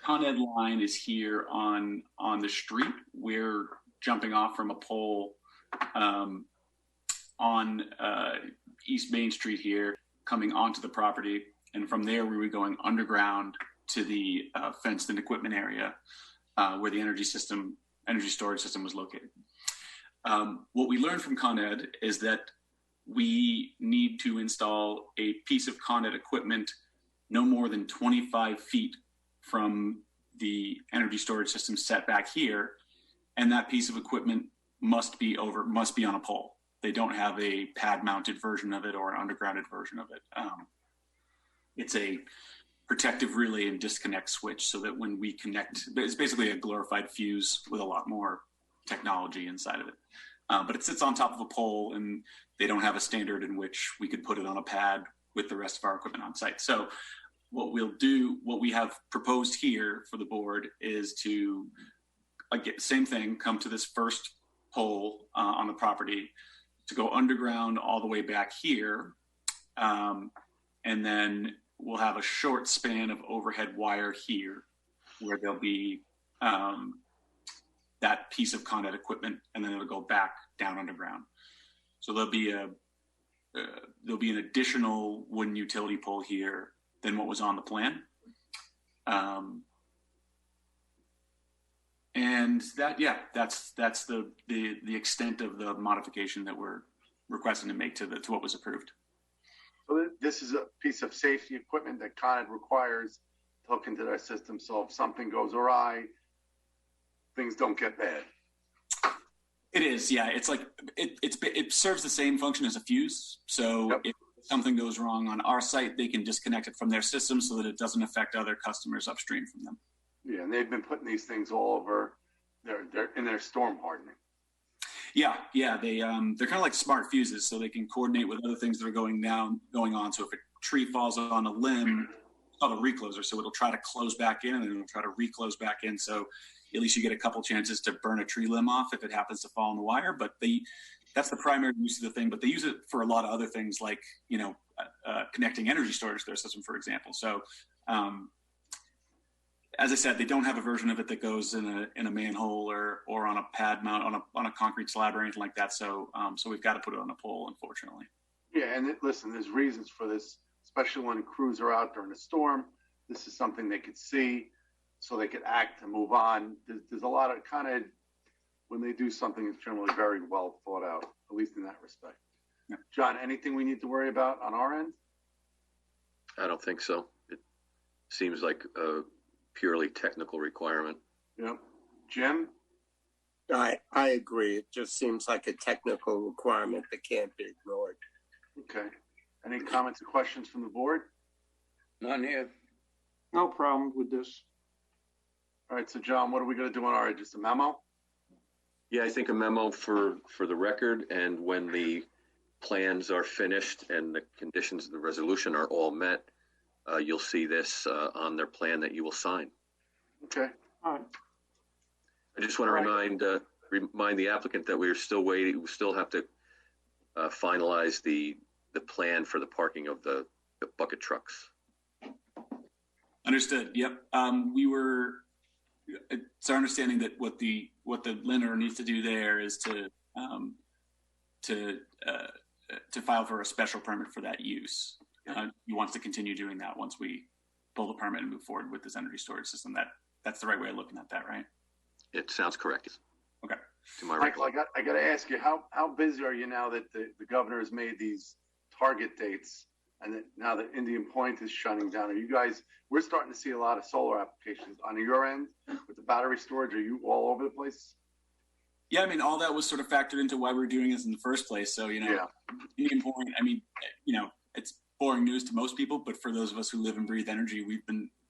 Con Ed line is here on the street. We're jumping off from a pole on East Main Street here, coming onto the property, and from there we were going underground to the fenced-in equipment area where the energy storage system was located. What we learned from Con Ed is that we need to install a piece of Con Ed equipment no more than 25 feet from the energy storage system set back here, and that piece of equipment must be on a pole. They don't have a pad-mounted version of it or an undergrounded version of it. It's a protective relay and disconnect switch so that when we connect, it's basically a glorified fuse with a lot more technology inside of it. But it sits on top of a pole, and they don't have a standard in which we could put it on a pad with the rest of our equipment on site. So what we have proposed here for the board is to, again, same thing, come to this first pole on the property, to go underground all the way back here. And then we'll have a short span of overhead wire here where there'll be that piece of Con Ed equipment, and then it'll go back down underground. So there'll be an additional wooden utility pole here than what was on the plan. And that's the extent of the modification that we're requesting to make to what was approved. So this is a piece of safety equipment that Con Ed requires to hook into their system. So if something goes awry, things don't get bad. It is, yeah. It's like it serves the same function as a fuse. So if something goes wrong on our site, they can disconnect it from their system so that it doesn't affect other customers upstream from them. Yeah, and they've been putting these things all over. They're in their storm hardening. Yeah. They're kind of like smart fuses, so they can coordinate with other things that are going on. So if a tree falls on a limb, it's called a recloser. So it'll try to close back in, and then it'll try to reclose back in. So at least you get a couple chances to burn a tree limb off if it happens to fall on the wire. But that's the primary use of the thing. But they use it for a lot of other things, like connecting energy storage to their system, for example. So as I said, they don't have a version of it that goes in a manhole or on a pad mount on a concrete slab or anything like that. So we've got to put it on a pole, unfortunately. Yeah, and listen, there's reasons for this especially when crews are out during a storm. This is something they could see so they could act and move on. There's a lot of kind of, when they do something, it's generally very well thought out, at least in that respect. Yeah. John, anything we need to worry about on our end? I don't think so. It seems like a purely technical requirement. Yep. Jim? I agree. It just seems like a technical requirement that can't be ignored. Okay. Any comments or questions from the board? None here. No problem with this. All right, so John, what are we going to do on our end? Just a memo? Yeah, I think a memo for the record, and when the plans are finished and the conditions of the resolution are all met, you'll see this on their plan that you will sign. Okay. All right. I just want to remind the applicant that we're still waiting. We still have to finalize the plan for the parking of the bucket trucks. Understood. Yep. It's our understanding that what the lender needs to do there is to file for a special permit for that use. He wants to continue doing that once we pull the permit and move forward with this energy storage system. That's the right way of looking at that, right? It sounds correct. Okay. To my Michael, I got to ask you, how busy are you now that the governor has made these target dates, and that now that Indian Point is shutting down? Are you guys? We're starting to see a lot of solar applications on your end with the battery storage. Are you all over the place? Yeah, I mean, all that was sort of factored into why we were doing this in the first place. So, Indian Point, I mean, it's boring news to most people, but for those of us who live and breathe energy,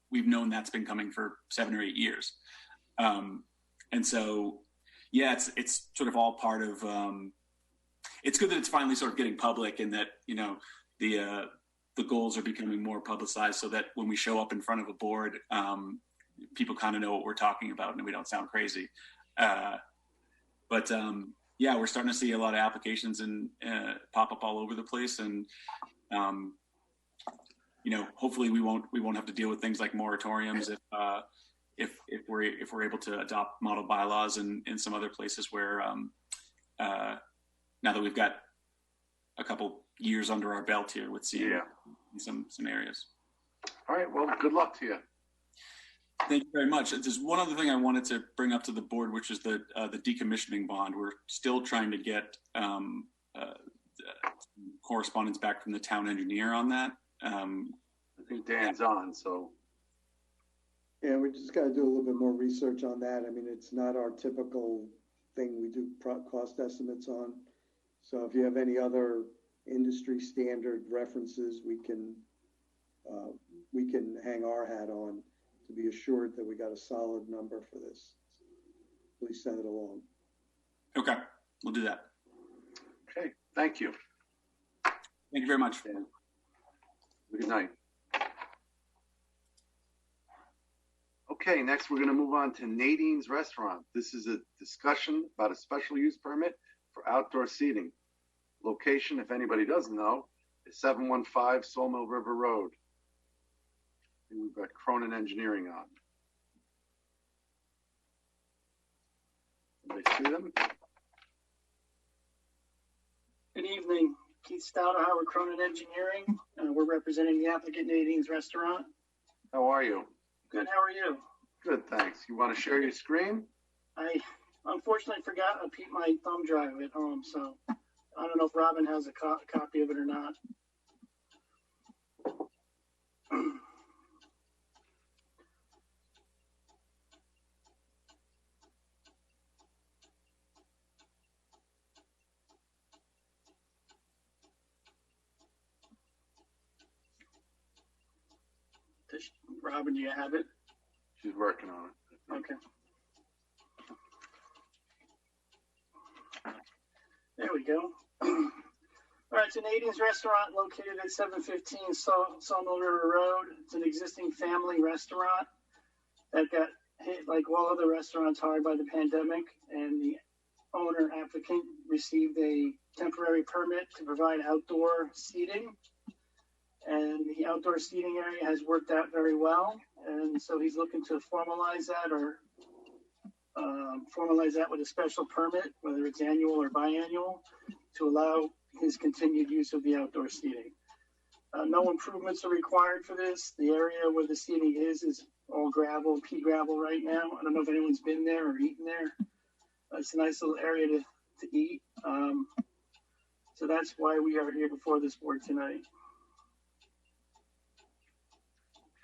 we've known that's been coming for 7 or 8 years. And so, yeah, it's sort of all part of, it's good that it's finally sort of getting public, and that, the goals are becoming more publicized, so that when we show up in front of a board, people kind of know what we're talking about and we don't sound crazy. But we're starting to see a lot of applications and pop up all over the place. And, hopefully we won't have to deal with things like moratoriums if we're able to adopt model bylaws in some other places where, now that we've got a couple years under our belt here with seeing in some areas. All right. Well, good luck to you. Thank you very much. There's one other thing I wanted to bring up to the board, which is the decommissioning bond. We're still trying to get correspondence back from the town engineer on that. I think Dan's on, so. Yeah, we just got to do a little bit more research on that. I mean, it's not our typical thing we do cost estimates on. So if you have any other industry standard references, we can hang our hat on to be assured that we got a solid number for this. Please send it along. Okay, we'll do that. Okay, thank you. Thank you very much. Good night. Okay, next we're going to move on to Nadine's Restaurant. This is a discussion about a special use permit for outdoor seating. Location, if anybody doesn't know, is 715 Sawmill River Road. And we've got Cronin Engineering on. Can they see them? Good evening. Keith Stoudenhauer, Cronin Engineering. We're representing the applicant Nadine's Restaurant. How are you? Good. How are you? Good, thanks. You want to share your screen? I unfortunately forgot to keep my thumb drive at home, so I don't know if Robin has a copy of it or not. Robin, do you have it? She's working on it. Okay. There we go. All right, so Nadine's Restaurant, located at 715 Sawmill River Road. It's an existing family restaurant that got hit like all other restaurants hard by the pandemic, and the owner applicant received a temporary permit to provide outdoor seating. And the outdoor seating area has worked out very well. And so he's looking to formalize that with a special permit, whether it's annual or biannual, to allow his continued use of the outdoor seating. No improvements are required for this. The area where the seating is all gravel, pea gravel right now. I don't know if anyone's been there or eaten there. It's a nice little area to eat. So that's why we are here before this board tonight.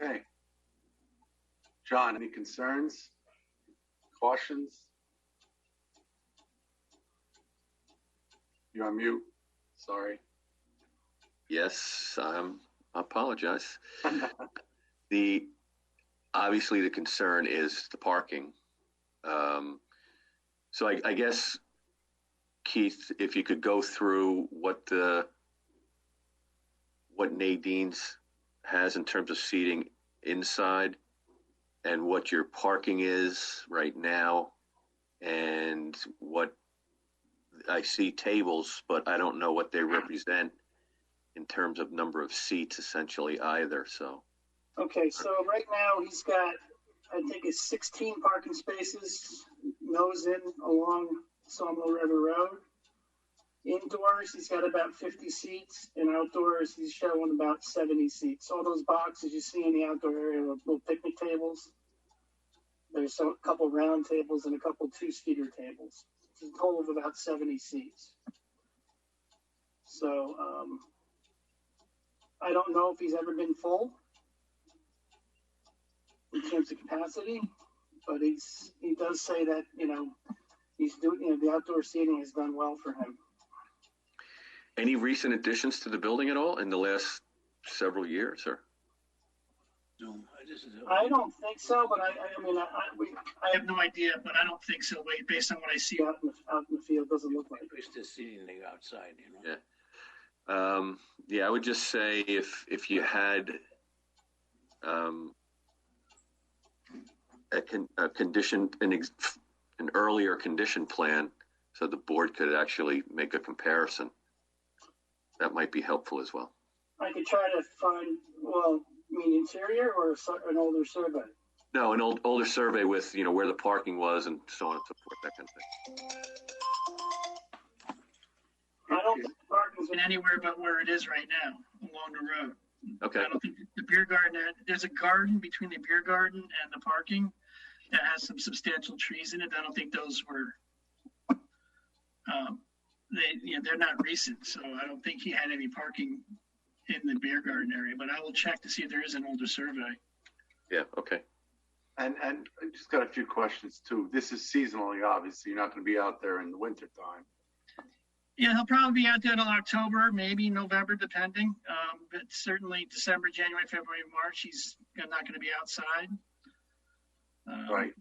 Okay. John, any concerns, cautions? You're on mute. Sorry. Yes, I apologize. Obviously the concern is the parking. So I guess, Keith, if you could go through what Nadine's has in terms of seating inside and what your parking is right now, and what I see tables, but I don't know what they represent in terms of number of seats essentially either. So okay, so right now he's got, I think it's 16 parking spaces nose in along Sawmill River Road. Indoors he's got about 50 seats, and outdoors he's showing about 70 seats. All those boxes you see in the outdoor area are little picnic tables. There's a couple round tables and a couple two-seater tables. It's a total of about 70 seats. So I don't know if he's ever been full in terms of capacity, but he does say that, he's doing, the outdoor seating has done well for him. any recent additions to the building at all in the last several years, or? No, I don't think so, but I have no idea, but I don't think so. Based on what I see out in the field, doesn't look like. It's just seeing outside, Yeah. Yeah, I would just say if you had a condition, an earlier condition plan, so the board could actually make a comparison, that might be helpful as well. I could try to find, interior or an older survey? No, an older survey with, where the parking was and so on and so forth, that kind of thing. I don't think parking's been anywhere but where it is right now, along the road. Okay. I don't think the beer garden, there's a garden between the beer garden and the parking that has some substantial trees in it. I don't think those were, they're not recent, so I don't think he had any parking in the beer garden area, but I will check to see if there is an older survey. Yeah, okay. And I just got a few questions too. This is seasonally, obviously. You're not going to be out there in the winter time. Yeah, he'll probably be out there till October, maybe November, depending. But certainly December, January, February, March, he's not going to be outside. Right.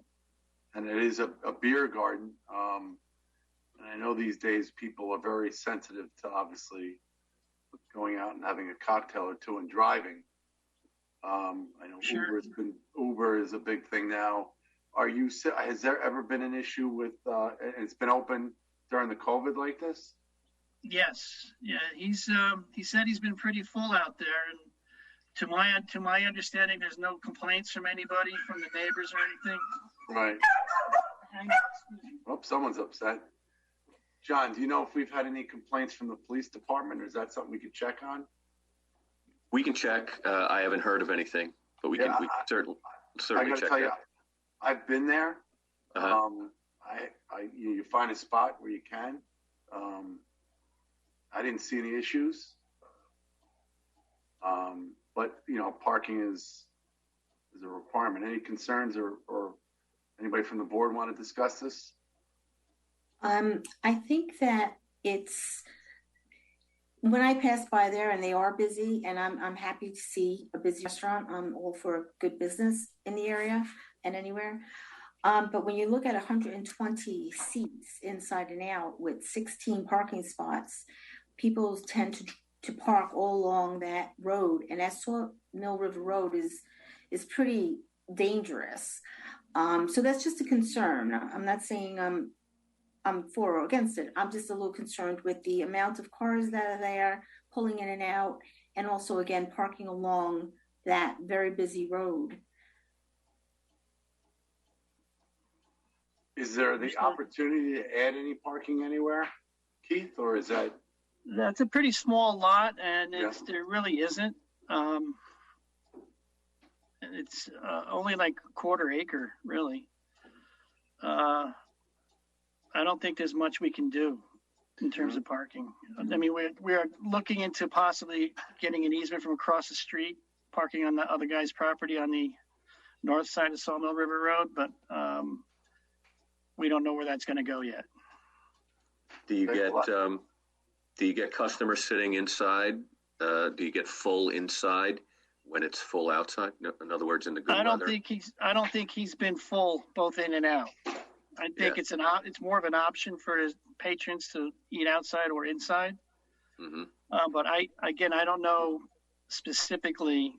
And it is a beer garden. And I know these days people are very sensitive to obviously going out and having a cocktail or two and driving. I know sure. Uber is a big thing now. Has there ever been an issue with, and it's been open during the COVID like this? Yes. Yeah. He said he's been pretty full out there, and to my understanding, there's no complaints from anybody, from the neighbors or anything. Right. Oh, someone's upset. John, do you know if we've had any complaints from the police department, or is that something we could check on? We can check. I haven't heard of anything, but we can certainly check tell you, that. I've been there. You find a spot where you can. I didn't see any issues. But parking is a requirement. Any concerns or anybody from the board want to discuss this? I think that when I pass by there and they are busy, and I'm happy to see a busy restaurant. I'm all for good business in the area and anywhere. But when you look at 120 seats inside and out with 16 parking spots, people tend to park all along that road, and that Sawmill River Road is pretty dangerous. So that's just a concern. I'm not saying I'm for or against it. I'm just a little concerned with the amount of cars that are there pulling in and out, and also again parking along that very busy road. Is there the opportunity to add any parking anywhere, Keith, or is that? That's a pretty small lot, and there really isn't. It's only like a quarter acre, really. I don't think there's much we can do in terms of parking. I mean, we're looking into possibly getting an easement from across the street, parking on the other guy's property on the north side of Sawmill River Road, but we don't know where that's going to go yet. Do you get customers sitting inside? Do you get full inside when it's full outside? In other words, in the good weather? I don't think he's been full both in and out. I think it's more of an option for his patrons to eat outside or inside. Mm-hmm. But I don't know specifically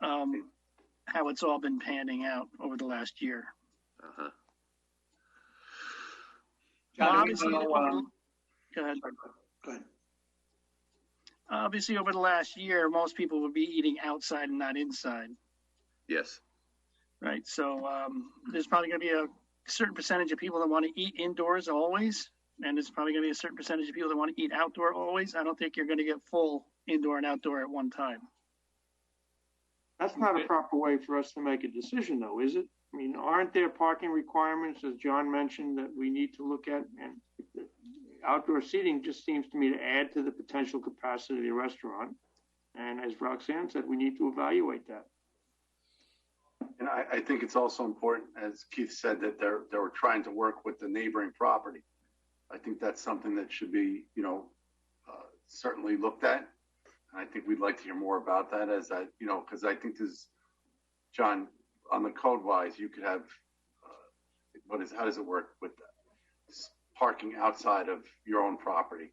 how it's all been panning out over the last year. Uh-huh. Well, obviously, go ahead. Go ahead. Obviously, over the last year, most people would be eating outside and not inside. Yes. Right. So there's probably going to be a certain percentage of people that want to eat indoors always, and there's probably going to be a certain percentage of people that want to eat outdoor always. I don't think you're going to get full indoor and outdoor at one time. That's not a proper way for us to make a decision, though, is it? I mean, aren't there parking requirements, as John mentioned, that we need to look at? And outdoor seating just seems to me to add to the potential capacity of the restaurant. And as Roxanne said, we need to evaluate that. And I think it's also important, as Keith said, that they were trying to work with the neighboring property. I think that's something that should be, certainly looked at. And I think we'd like to hear more about that because I think there's, John, on the code wise, you could have, how does it work with parking outside of your own property?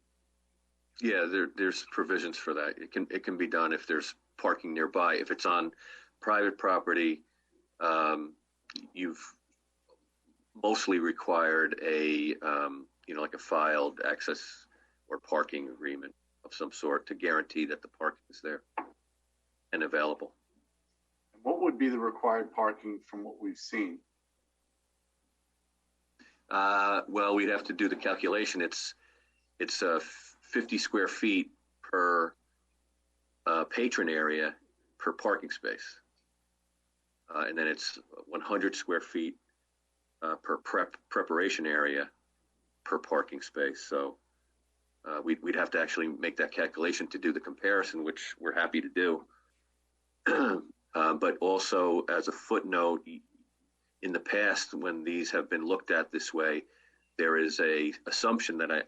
Yeah, there's provisions for that. It can be done if there's parking nearby. If it's on private property, you've mostly required like a filed access or parking agreement of some sort to guarantee that the parking is there and available. What would be the required parking from what we've seen? Well, we'd have to do the calculation. It's 50 square feet per patron area per parking space. And then it's 100 square feet per preparation area per parking space. So we'd have to actually make that calculation to do the comparison, which we're happy to do. But also, as a footnote, in the past, when these have been looked at this way, there is a assumption that I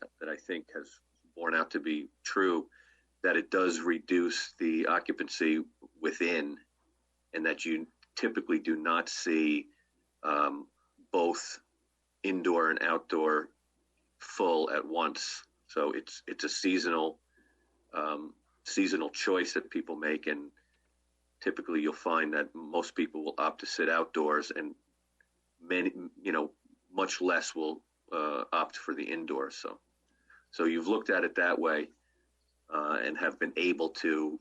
think has borne out to be true, that it does reduce the occupancy within, and that you typically do not see both indoor and outdoor full at once. So it's a seasonal choice that people make, and typically you'll find that most people will opt to sit outdoors, and much less will opt for the indoors. So you've looked at it that way and have been able to,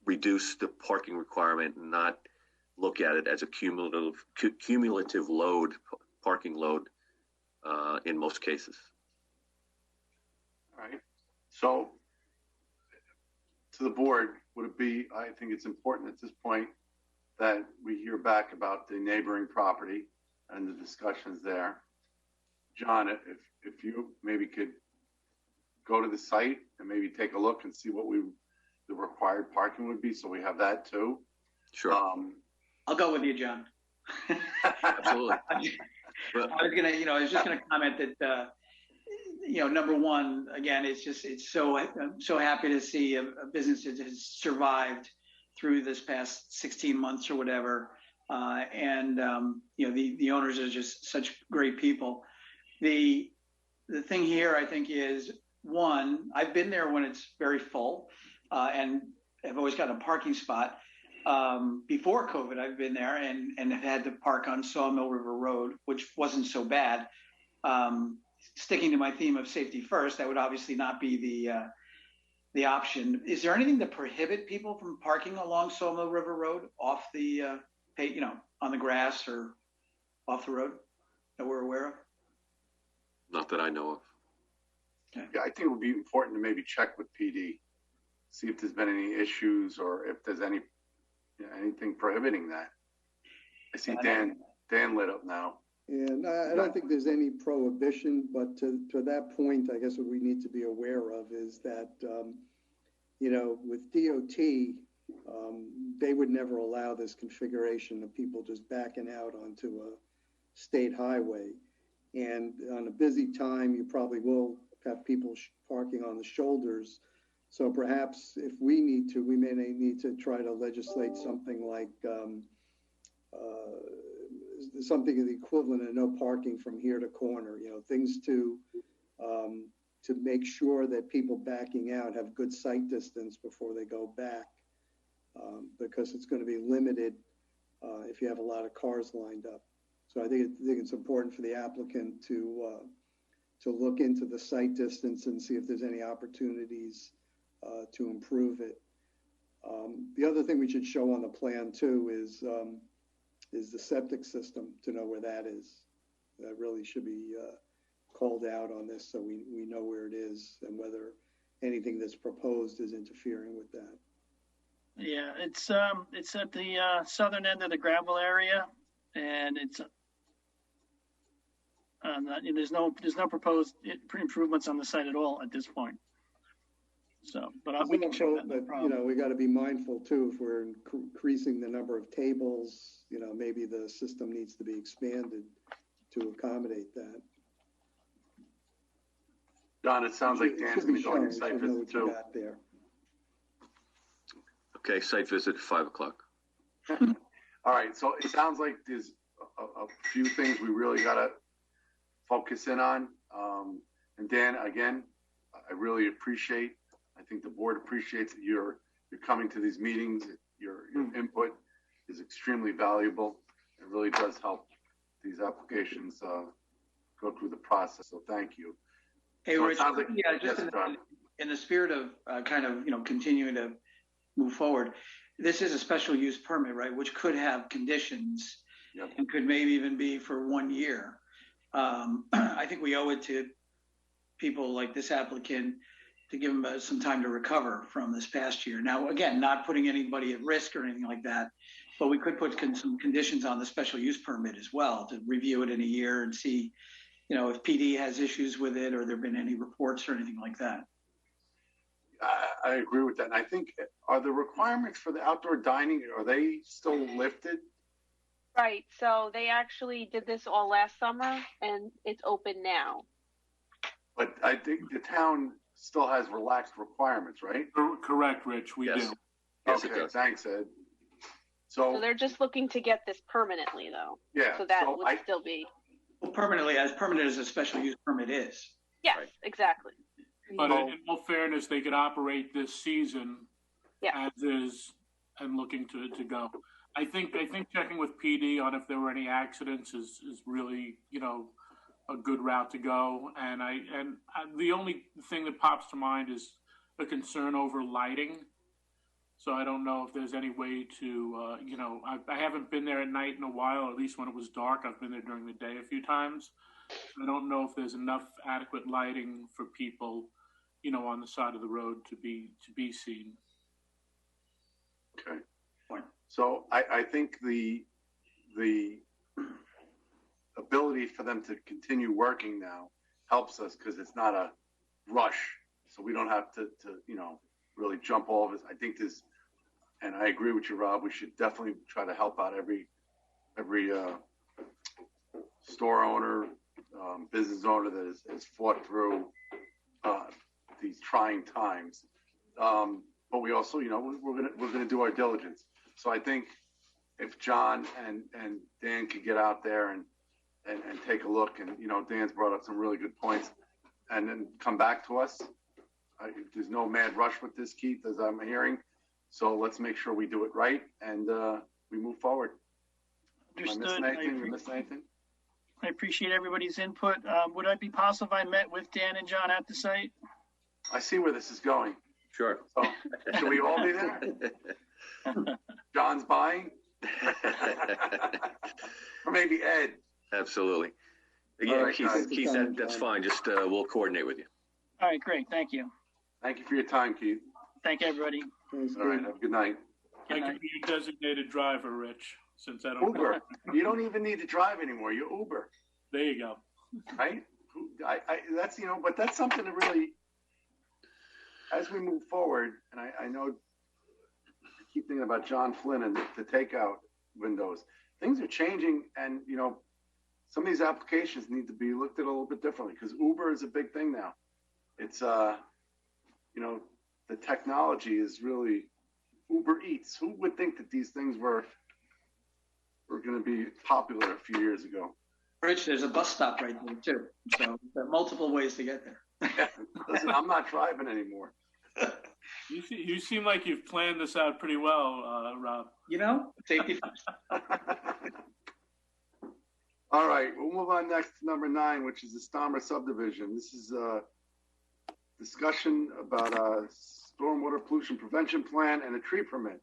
reduce the parking requirement and not look at it as a cumulative load, parking load in most cases. All right. So to the board, I think it's important at this point that we hear back about the neighboring property and the discussions there. John, if you maybe could go to the site and maybe take a look and see what the required parking would be, so we have that too. Sure. I'll go with you, John. Absolutely. I was just gonna comment that number one, again, I'm so happy to see a business that has survived through this past 16 months or whatever. The owners are just such great people. The thing here, I think, is one, I've been there when it's very full, and I've always got a parking spot. Before COVID, I've been there and have had to park on Sawmill River Road, which wasn't so bad. Sticking to my theme of safety first, that would obviously not be the option. Is there anything to prohibit people from parking along Sawmill River Road off the, on the grass or off the road that we're aware of? Not that I know of. Yeah, I think it would be important to maybe check with PD, see if there's been any issues or if there's anything prohibiting that. I see Dan lit up now. And I don't think there's any prohibition, but to that point, I guess what we need to be aware of is that, with DOT, they would never allow this configuration of people just backing out onto a state highway. And on a busy time, you probably will have people parking on the shoulders. So perhaps if we need to, we may need to try to legislate something like something of the equivalent of no parking from here to corner, things to make sure that people backing out have good sight distance before they go back, because it's going to be limited if you have a lot of cars lined up. So I think it's important for the applicant to look into the sight distance and see if there's any opportunities to improve it. The other thing we should show on the plan too is the septic system, to know where that is. That really should be called out on this, so we know where it is and whether anything that's proposed is interfering with that. Yeah, it's at the southern end of the gravel area, and it's there's no proposed improvements on the site at all at this point. So, but we can show that. No problem. We got to be mindful too, if we're increasing the number of tables, maybe the system needs to be expanded to accommodate that. John, it sounds like Dan's going to be going to site visit too. Okay, site visit at 5 o'clock. All right, so it sounds like there's a few things we really got to focus in on. And Dan, again, I really appreciate, I think the board appreciates that you're coming to these meetings. Your input is extremely valuable. It really does help these applications go through the process. So thank you. Hey, so Rich, just in the spirit of continuing to move forward, this is a special use permit, right? Which could have conditions and could maybe even be for 1 year. I think we owe it to people like this applicant to give them some time to recover from this past year. Now, again, not putting anybody at risk or anything like that, but we could put some conditions on the special use permit as well to review it in a year and see, if PD has issues with it or there have been any reports or anything like that. I agree with that. And I think, are the requirements for the outdoor dining, are they still lifted? Right. So they actually did this all last summer, and it's open now. But I think the town still has relaxed requirements, right? Correct, Rich. We do. Yes, okay, thanks, Ed. So they're just looking to get this permanently, though. Yeah. So that would still be. Well, as permanent as a special use permit is. Yes, exactly. But in all fairness, they could operate this season as is and looking to go. I think checking with PD on if there were any accidents is really, a good route to go. And the only thing that pops to mind is a concern over lighting. So I don't know if there's any way to, I haven't been there at night in a while, at least when it was dark. I've been there during the day a few times. I don't know if there's enough adequate lighting for people, on the side of the road to be seen. Okay. So I think the ability for them to continue working now helps us because it's not a rush. So we don't have to really jump all of it. I think this, and I agree with you, Rob, we should definitely try to help out every store owner, business owner that has fought through these trying times. But we also, we're gonna do our diligence. So I think if John and Dan could get out there and take a look, and Dan's brought up some really good points, and then come back to us. There's no mad rush with this, Keith, as I'm hearing. So let's make sure we do it right and we move forward. Understood. Am I missing anything? I appreciate everybody's input. Would it be possible if I met with Dan and John at the site? I see where this is going. Sure. So, should we all be there? John's buying? Or maybe Ed? Absolutely. Yeah, right, Keith, that's fine. Just we'll coordinate with you. All right, great. Thank you. Thank you for your time, Keith. Thank you, everybody. All right, have a good night. I can be your designated driver, Rich, since I don't. Uber. You don't even need to drive anymore. You Uber. There you go. Right? That's, but that's something to really, as we move forward, and I know, I keep thinking about John Flynn and the takeout windows. Things are changing, and, some of these applications need to be looked at a little bit differently because Uber is a big thing now. It's, the technology is really Uber Eats. Who would think that these things were going to be popular a few years ago? Rich, there's a bus stop right there too. So there are multiple ways to get there. Listen, I'm not driving anymore. You seem like you've planned this out pretty well, Rob. Safety first. All right, we'll move on next to number 9, which is the Stammer subdivision. This is a discussion about a stormwater pollution prevention plan and a tree permit.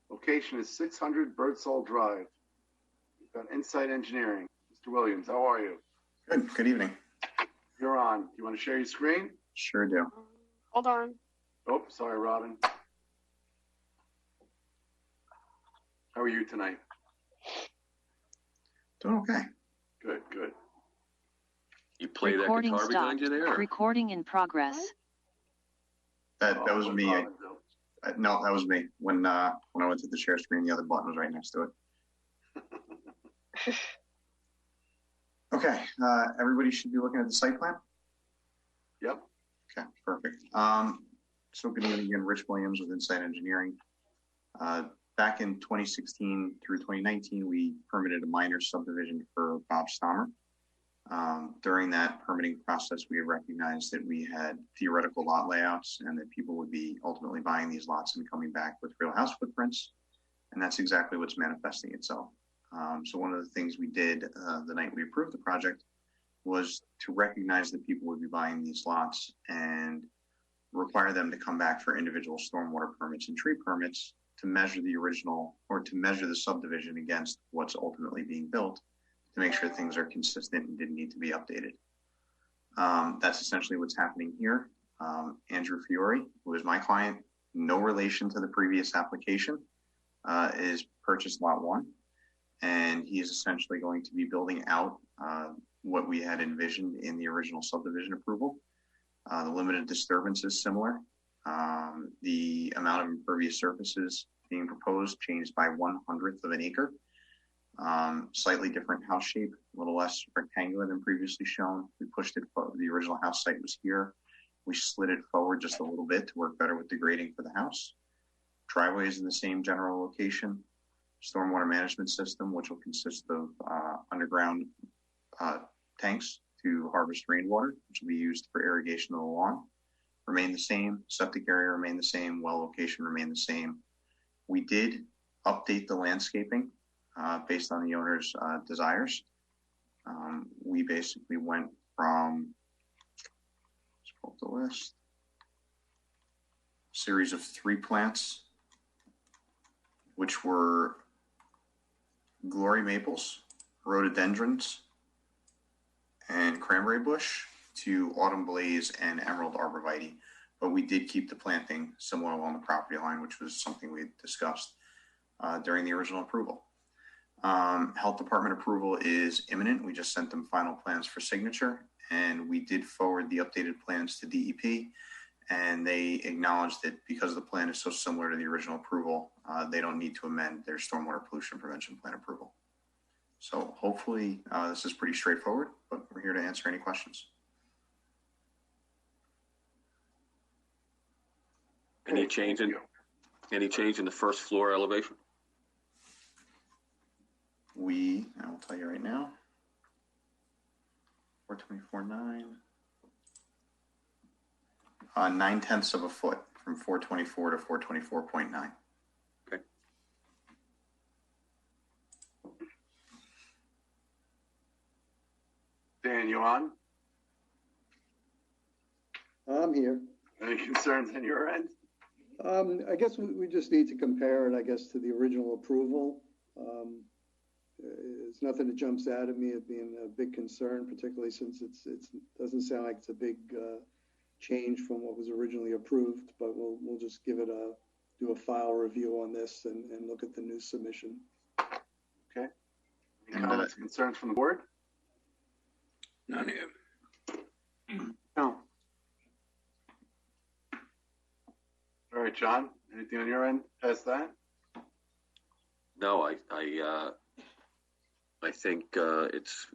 Location is 600 Birdsall Drive. We've got Insight Engineering. Mr. Williams, how are you? Good evening. You're on. You want to share your screen? Sure do. Hold on. Oh, sorry, Robin. How are you tonight? Doing okay. Good. You play Recording that guitar behind you there? Or? Recording in progress. That was me. No, that was me. When I went to the share screen, the other button was right next to it. Okay, everybody should be looking at the site plan. Yep. Okay, perfect. So good evening again, Rich Williams with Insight Engineering. Back in 2016 through 2019, we permitted a minor subdivision for Bob Stammer. During that permitting process, we recognized that we had theoretical lot layouts and that people would be ultimately buying these lots and coming back with real house footprints. And that's exactly what's manifesting itself. So one of the things we did the night we approved the project was to recognize that people would be buying these lots and require them to come back for individual stormwater permits and tree permits to measure the original or to measure the subdivision against what's ultimately being built to make sure things are consistent and didn't need to be updated. That's essentially what's happening here. Andrew Fiore, who is my client, no relation to the previous application, is purchased lot 1. And he is essentially going to be building out what we had envisioned in the original subdivision approval. The limited disturbance is similar. The amount of impervious surfaces being proposed changed by 1/100th of an acre. Slightly different house shape, a little less rectangular than previously shown. We pushed it, the original house site was here. We slid it forward just a little bit to work better with the grading for the house. Driveway is in the same general location. Stormwater management system, which will consist of underground tanks to harvest rainwater, which will be used for irrigation of the lawn, remain the same. Septic area remain the same. Well location remain the same. We did update the landscaping based on the owner's desires. We basically went from, let's pull up the list, series of 3 plants, which were glory maples, rhododendrons, and cranberry bush, to autumn blaze and emerald arborvitae. But we did keep the planting similar along the property line, which was something we discussed during the original approval. Health department approval is imminent. We just sent them final plans for signature, and we did forward the updated plans to DEP, and they acknowledged that because the plan is so similar to the original approval, they don't need to amend their stormwater pollution prevention plan approval. So hopefully this is pretty straightforward, but we're here to answer any questions. Any change in the first floor elevation? I will tell you right now, 424.9, 9/10 of a foot from 424 to 424.9. Okay. Dan, you on? I'm here. Any concerns on your end? I guess we just need to compare it, I guess, to the original approval. It's nothing that jumps out at me as being a big concern, particularly since it doesn't sound like it's a big change from what was originally approved, but we'll just do a file review on this and look at the new submission. Okay. Any comments, concerns from the board? None here. No. All right, John, anything on your end past that? No, I think it's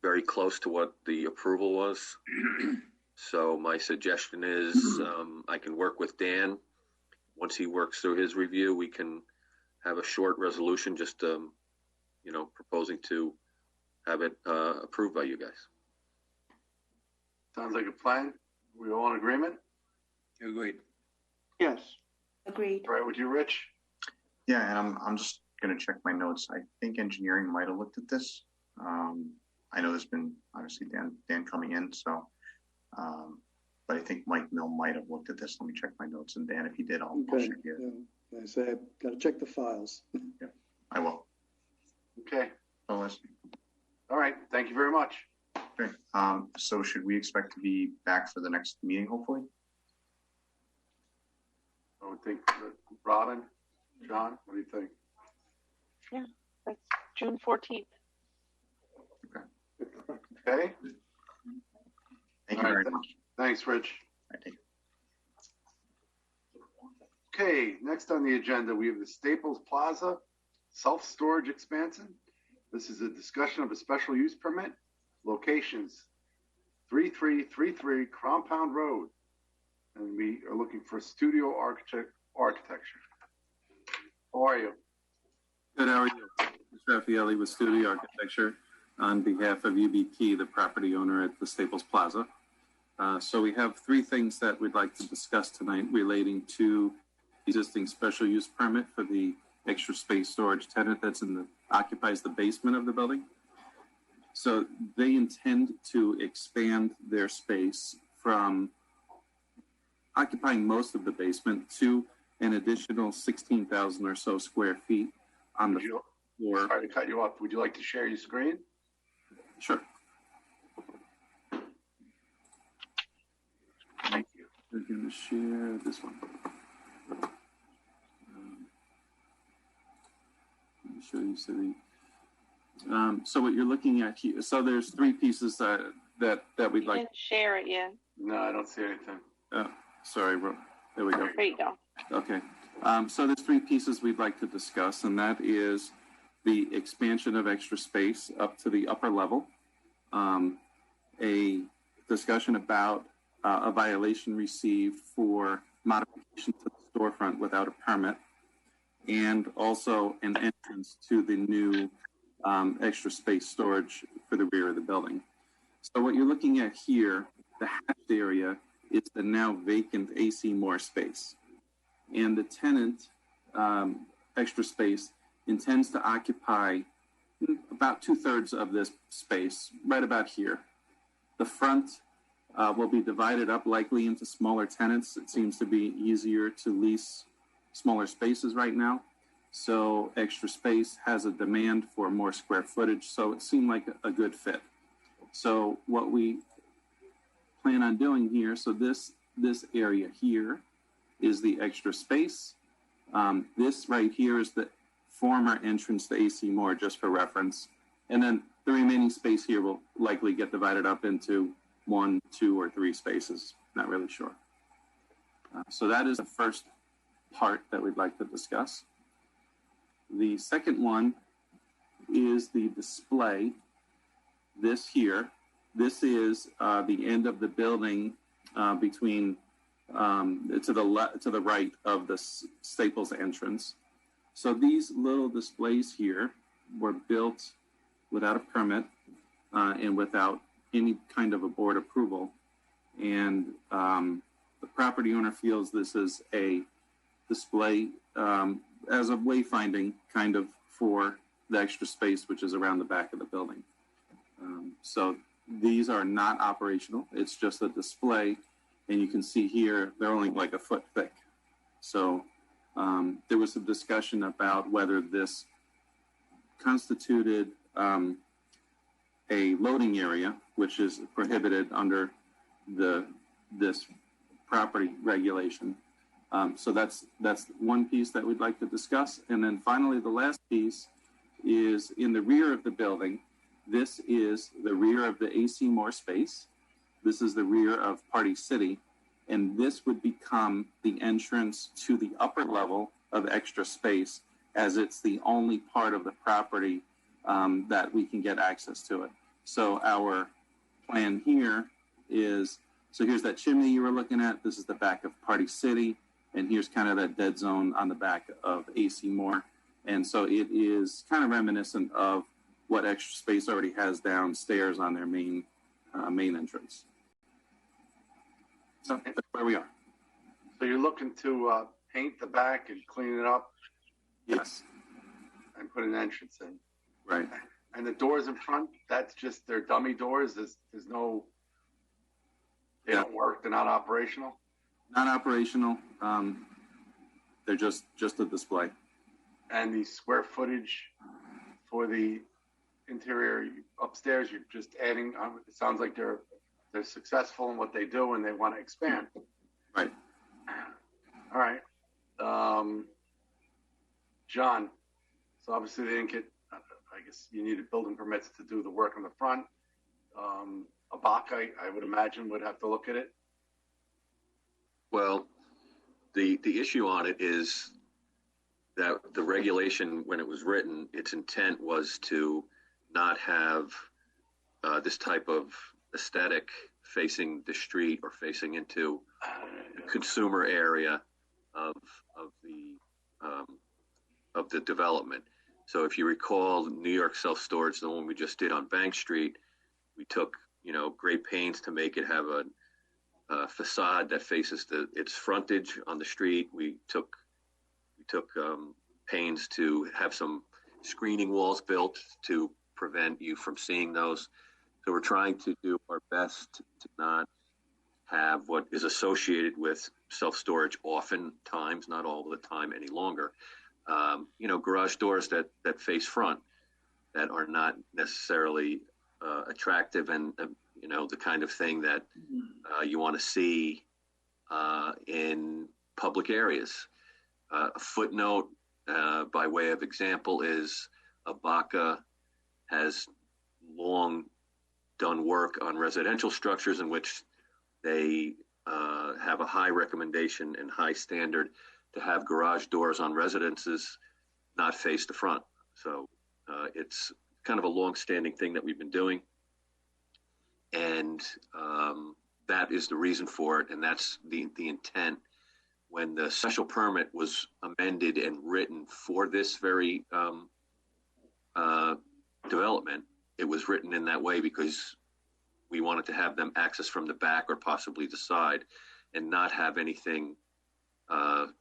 very close to what the approval was. So my suggestion is I can work with Dan. Once he works through his review, we can have a short resolution, just proposing to have it approved by you guys. Sounds like a plan. We all in agreement? Agreed. Yes. Agreed. All right, with you, Rich? Yeah, and I'm just going to check my notes. I think engineering might have looked at this. I know there's been obviously Dan coming in, so but I think Mike Mill might have looked at this. Let me check my notes, and Dan, if he did, I'll check here. Yeah. I say I've got to check the files. Yeah, I will. Okay. I'll listen. All right. Thank you very much. Okay. So should we expect to be back for the next meeting, hopefully? I would think, Robin, John, what do you think? Yeah, that's June 14th. Okay. Thank you very much. Thanks, Rich. Thank you. Okay, next on the agenda, we have the Staples Plaza self-storage expansion. This is a discussion of a special use permit. Locations 3333 Compound Road. And we are looking for studio architecture. How are you? Good, how are you? It's Raffaelli with Studio Architecture on behalf of UBP, the property owner at the Staples Plaza. So we have three things that we'd like to discuss tonight relating to the existing special use permit for the extra space storage tenant that's occupies the basement of the building. So they intend to expand their space from occupying most of the basement to an additional 16,000 or so square feet on the floor. Sorry to cut you off. Would you like to share your screen? Sure. Thank you. We're going to share this one. Let me show you, City. So what you're looking at here, so there's three pieces that we'd You like. didn't share it yet. No, I don't see anything. Oh, sorry, bro. There we go. There you go. Okay. So there's three pieces we'd like to discuss, and that is the expansion of extra space up to the upper level, a discussion about a violation received for modification to the storefront without a permit, and also an entrance to the new extra space storage for the rear of the building. So what you're looking at here, the hatched area, is the now vacant AC Moore space. And the tenant, Extra Space, intends to occupy about 2/3 of this space, right about here. The front will be divided up likely into smaller tenants. It seems to be easier to lease smaller spaces right now. So Extra Space has a demand for more square footage, so it seemed like a good fit. So what we plan on doing here, so this area here is the Extra Space. This right here is the former entrance to AC Moore, just for reference. And then the remaining space here will likely get divided up into 1, 2, or 3 spaces. Not really sure. So that is the first part that we'd like to discuss. The second one is the display. This here, this is the end of the building between to the right of the Staples entrance. So these little displays here were built without a permit and without any kind of a board approval. And the property owner feels this is a display as a wayfinding kind of for the Extra Space, which is around the back of the building. So these are not operational. It's just a display. And you can see here, they're only like a foot thick. So there was some discussion about whether this constituted a loading area, which is prohibited under this property regulation. So that's one piece that we'd like to discuss. And then finally, the last piece is in the rear of the building. This is the rear of the AC Moore space. This is the rear of Party City. And this would become the entrance to the upper level of Extra Space, as it's the only part of the property that we can get access to it. So our plan here is, so here's that chimney you were looking at. This is the back of Party City. And here's kind of that dead zone on the back of AC Moore. And so it is kind of reminiscent of what Extra Space already has downstairs on their main entrance. So that's where we are. So you're looking to paint the back and clean it up? Yes. And put an entrance in? Right. And the doors in front, that's just their dummy doors? There's no, they don't work, they're not operational? Not operational. They're just a display. And the square footage for the interior upstairs, you're just adding, it sounds like they're successful in what they do and they want to expand. Right. All right. John, so obviously they didn't get, I guess you needed building permits to do the work on the front. ABAC, I would imagine, would have to look at it. Well, the issue on it is that the regulation, when it was written, its intent was to not have this type of aesthetic facing the street or facing into the consumer area of the development. So if you recall, New York Self-Storage, the one we just did on Bank Street, we took great pains to make it have a facade that faces its frontage on the street. We took pains to have some screening walls built to prevent you from seeing those. So we're trying to do our best to not have what is associated with self-storage oftentimes, not all the time any longer, garage doors that face front that are not necessarily attractive and, the kind of thing that you want to see in public areas. A footnote by way of example is ABACA has long done work on residential structures in which they have a high recommendation and high standard to have garage doors on residences not face the front. So it's kind of a long-standing thing that we've been doing. And that is the reason for it. And that's the intent. When the special permit was amended and written for this very development, it was written in that way because we wanted to have them access from the back or possibly the side and not have anything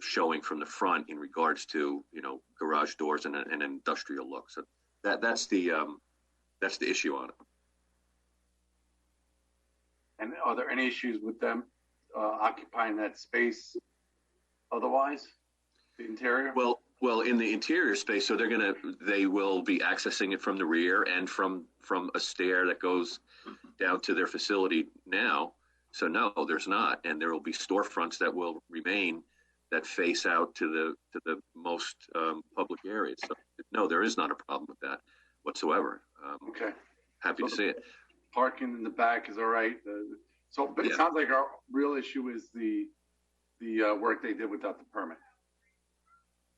showing from the front in regards to, garage doors and an industrial look. So that's the issue on it. And are there any issues with them occupying that space otherwise, the interior? Well, in the interior space, so they will be accessing it from the rear and from a stair that goes down to their facility now. So no, there's not, and there will be storefronts that will remain that face out to the most public areas. So no, there is not a problem with that whatsoever. Okay. Happy to see it. Parking in the back is all right. But it sounds like our real issue is the work they did without the permit.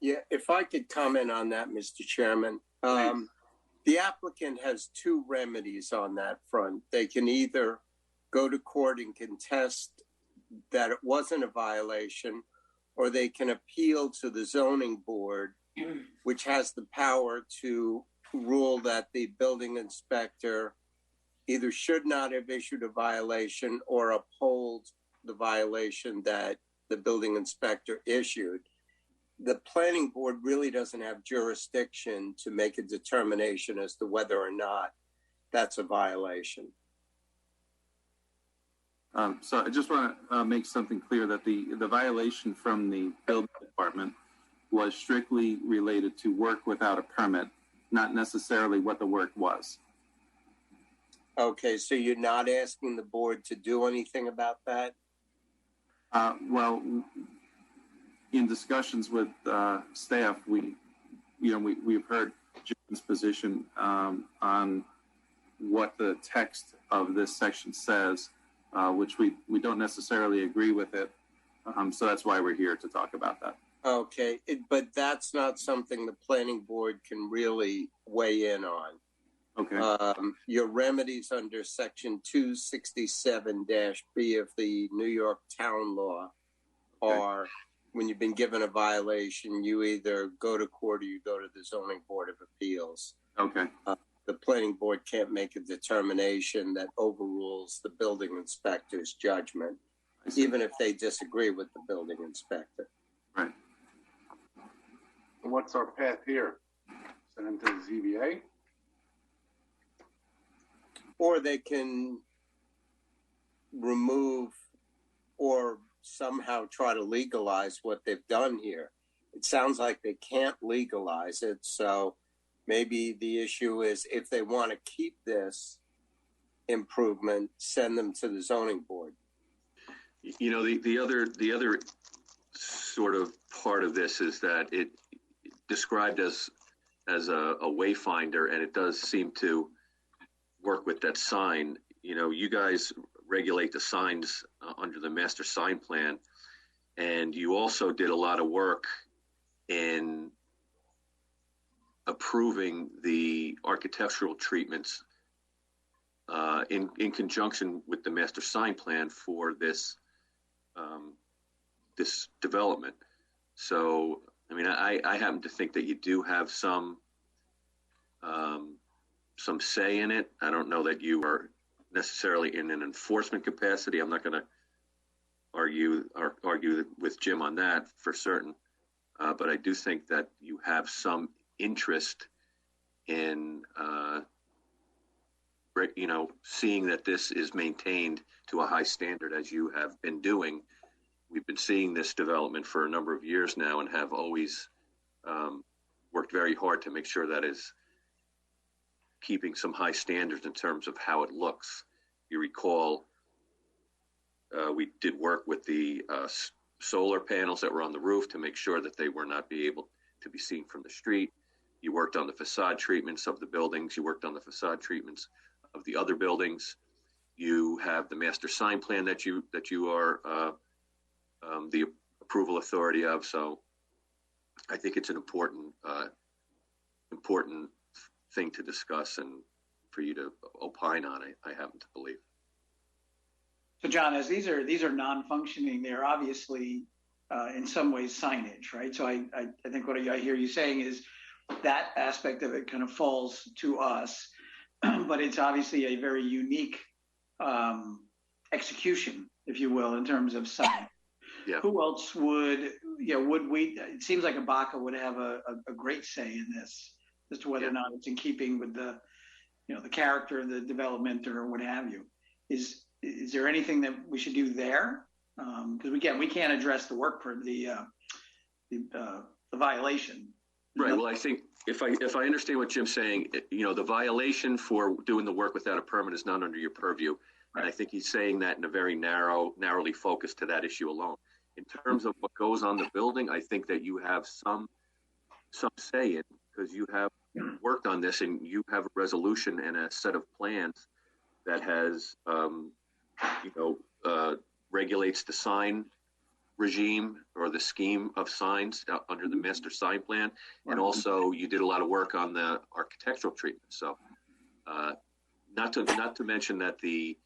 Yeah, if I could comment on that, Mr. Chairman. The applicant has two remedies on that front. They can either go to court and contest that it wasn't a violation, or they can appeal to the zoning board, which has the power to rule that the building inspector either should not have issued a violation or uphold the violation that the building inspector issued. The planning board really doesn't have jurisdiction to make a determination as to whether or not that's a violation. So I just want to make something clear that the violation from the building department was strictly related to work without a permit, not necessarily what the work was. Okay, so you're not asking the board to do anything about that? Well, in discussions with staff, we've heard Jim's position on what the text of this section says, which we don't necessarily agree with it. So that's why we're here to talk about that. Okay, but that's not something the planning board can really weigh in on. Okay. Your remedies under section 267-B of the New York Town Law are, when you've been given a violation, you either go to court or you go to the Zoning Board of Appeals. Okay. The planning board can't make a determination that overrules the building inspector's judgment, even if they disagree with the building inspector. Right. What's our path here? Send them to the ZBA? Or they can remove or somehow try to legalize what they've done here. It sounds like they can't legalize it, so maybe the issue is if they want to keep this improvement, send them to the zoning board. You know, the other sort of part of this is that it described as a wayfinder, and it does seem to work with that sign. You know, you guys regulate the signs under the master sign plan, and you also did a lot of work in approving the architectural treatments in conjunction with the master sign plan for this this development. So, I mean, I happen to think that you do have some say in it. I don't know that you are necessarily in an enforcement capacity. I'm not going to argue with Jim on that for certain, but I do think that you have some interest in seeing that this is maintained to a high standard, as you have been doing. We've been seeing this development for a number of years now and have always worked very hard to make sure that is keeping some high standards in terms of how it looks. You recall, we did work with the solar panels that were on the roof to make sure that they were not be able to be seen from the street. You worked on the facade treatments of the buildings. You worked on the facade treatments of the other buildings. You have the master sign plan that you are the approval authority of. So I think it's an important thing to discuss and for you to opine on. I happen to believe. So John, as these are non-functioning, they're obviously in some ways signage, right? So I think what I hear you saying is that aspect of it kind of falls to us, but it's obviously a very unique execution, if you will, in terms of sign. Yeah. Who else would we? It seems like Abaca would have a great say in this as to whether or not it's in keeping with the character of the development or what have you. Is there anything that we should do there? Because we can't address the work for the violation. Right. Well, I think if I understand what Jim's saying, the violation for doing the work without a permit is not under your purview. Right. And I think he's saying that in a very narrowly focused to that issue alone. In terms of what goes on the building, I think that you have some say in, because you have worked on this and you have a resolution and a set of plans that has, regulates the sign regime or the scheme of signs under the master sign plan. And also you did a lot of work on the architectural treatment. So not to mention that the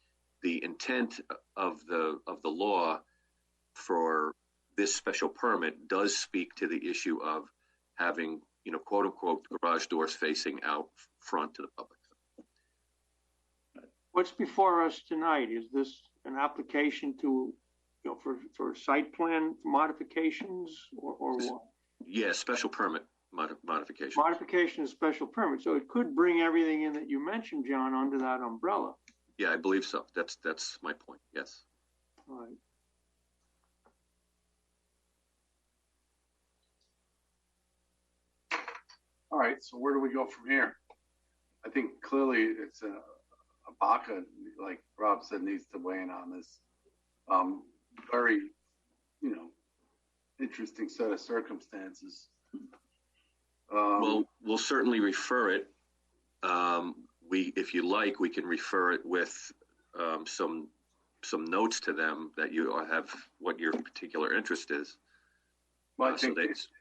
intent of the law for this special permit does speak to the issue of having, quote unquote, garage doors facing out front to the public. What's before us tonight? Is this an application to, for site plan modifications or what? Yeah, special permit modification. Modification of special permit. So it could bring everything in that you mentioned, John, under that umbrella. Yeah, I believe so. That's my point. Yes. All right. All right, so where do we go from here? I think clearly it's a Baca, like Rob said, needs to weigh in on this. Very, interesting set of circumstances. Well, we'll certainly refer it. If you like, we can refer it with some notes to them that you have what your particular interest is. Well, I think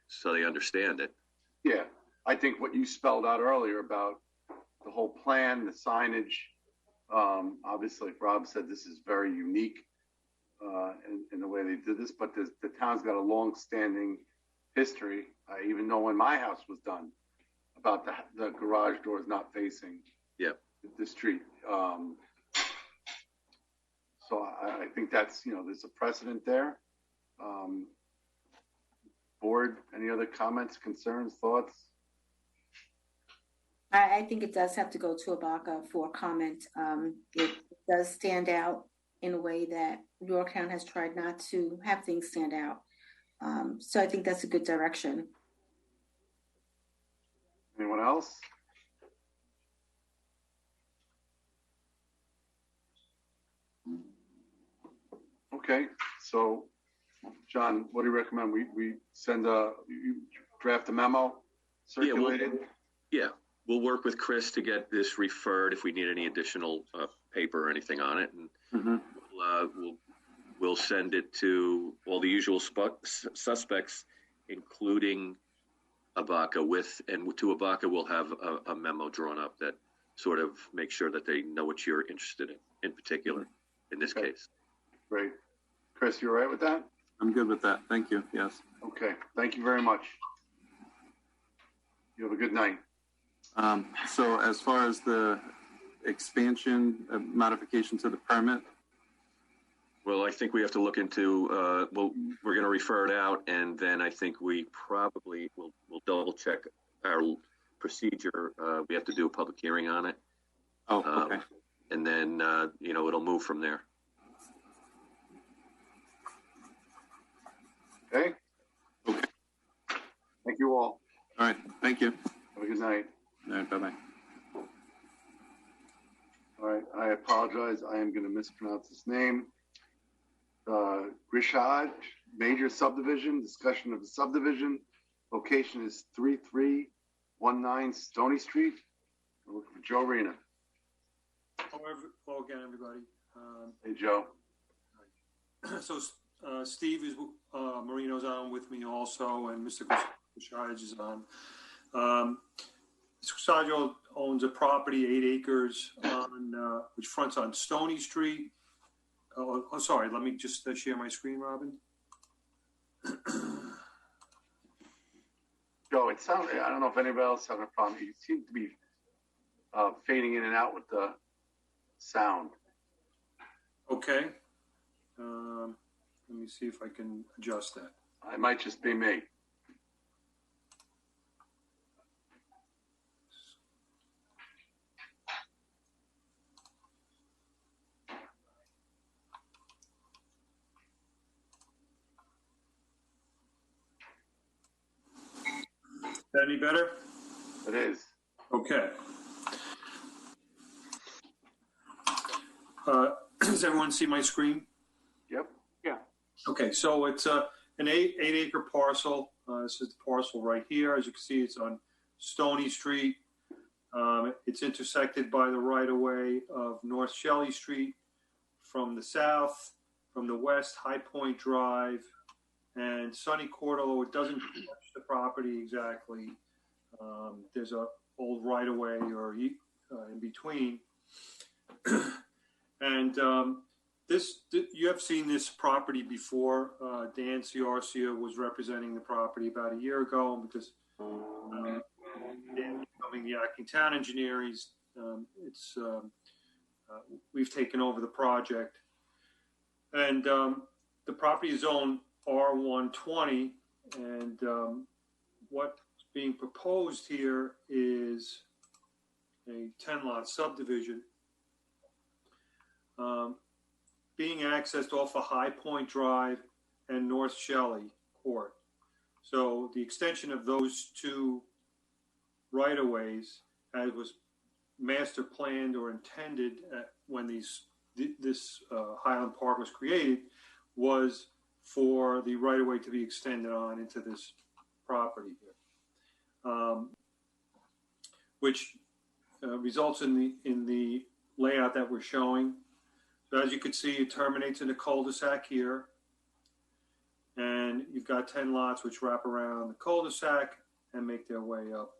so they understand it. Yeah, I think what you spelled out earlier about the whole plan, the signage. Obviously, like Rob said, this is very unique in the way they did this, but the town's got a long-standing history. I even know when my house was done about the garage doors not facing the street. So I think that's, there's a precedent there. Board, any other comments, concerns, thoughts? I think it does have to go to Abaca for comment. It does stand out in a way that Yorktown has tried not to have things stand out. So I think that's a good direction. Anyone else? Okay, so John, what do you recommend? We send you draft a memo, circulate it? Yeah, we'll work with Chris to get this referred if we need any additional paper or anything on it. And we'll send it to all the usual suspects, including Abaca and to Abaca we'll have a memo drawn up that sort of makes sure that they know what you're interested in particular, in this case. Great. Chris, you all right with that? I'm good with that. Thank you. Yes. Okay. Thank you very much. You have a good night. So as far as the expansion, modification to the permit? Well, I think we have to look into, we're going to refer it out, and then I think we probably will double check our procedure. We have to do a public hearing on it. Oh, okay. And then, it'll move from there. Okay. Thank you all. All right. Thank you. Have a good night. All right. Bye-bye. All right. I apologize. I am going to mispronounce his name. Rishad, major subdivision, discussion of the subdivision. Location is 3319 Stony Street. We're looking for Joe Rena. Hello again, everybody. Hey, Joe. So Steve is Marino's on with me also, and Mr. Kushaj is on. Mr. Kushaj owns a property, 8 acres, on which fronts on Stony Street. Oh, sorry. Let me just share my screen, Robin. Joe, it sounds. I don't know if anybody else has a problem. You seem to be fading in and out with the sound. Okay. Let me see if I can adjust that. It might just be me. Is that any better? It is. Okay. Does everyone see my screen? Yep. Yeah. Okay, so it's an 8-acre parcel. This is the parcel right here. As you can see, it's on Stony Street. It's intersected by the right-of-way of North Shelley Street from the south, from the west, High Point Drive, and Sunny Court, although it doesn't touch the property exactly. There's a old right-of-way or in between. And you have seen this property before. Dan Ciarcia was representing the property about a year ago because Dan becoming the acting town engineer, we've taken over the project. And the property is zoned R120, and what's being proposed here is a 10-lot subdivision being accessed off of High Point Drive and North Shelley Court. So the extension of those two right-of-ways, as was master planned or intended when this Highland Park was created was for the right-of-way to be extended on into this property here, which results in the layout that we're showing. So as you can see, it terminates in a cul-de-sac here, and you've got 10 lots which wrap around the cul-de-sac and make their way up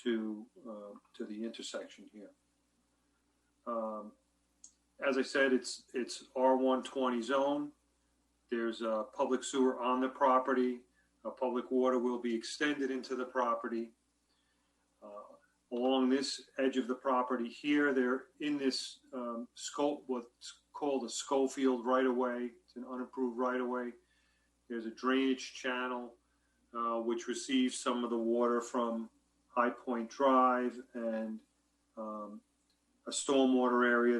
to the intersection here. As I said, it's R120 zone. There's a public sewer on the property. Public water will be extended into the property. Along this edge of the property here, they're in this what's called a Schofield right-of-way. It's an unapproved right-of-way. There's a drainage channel which receives some of the water from High Point Drive and a stormwater area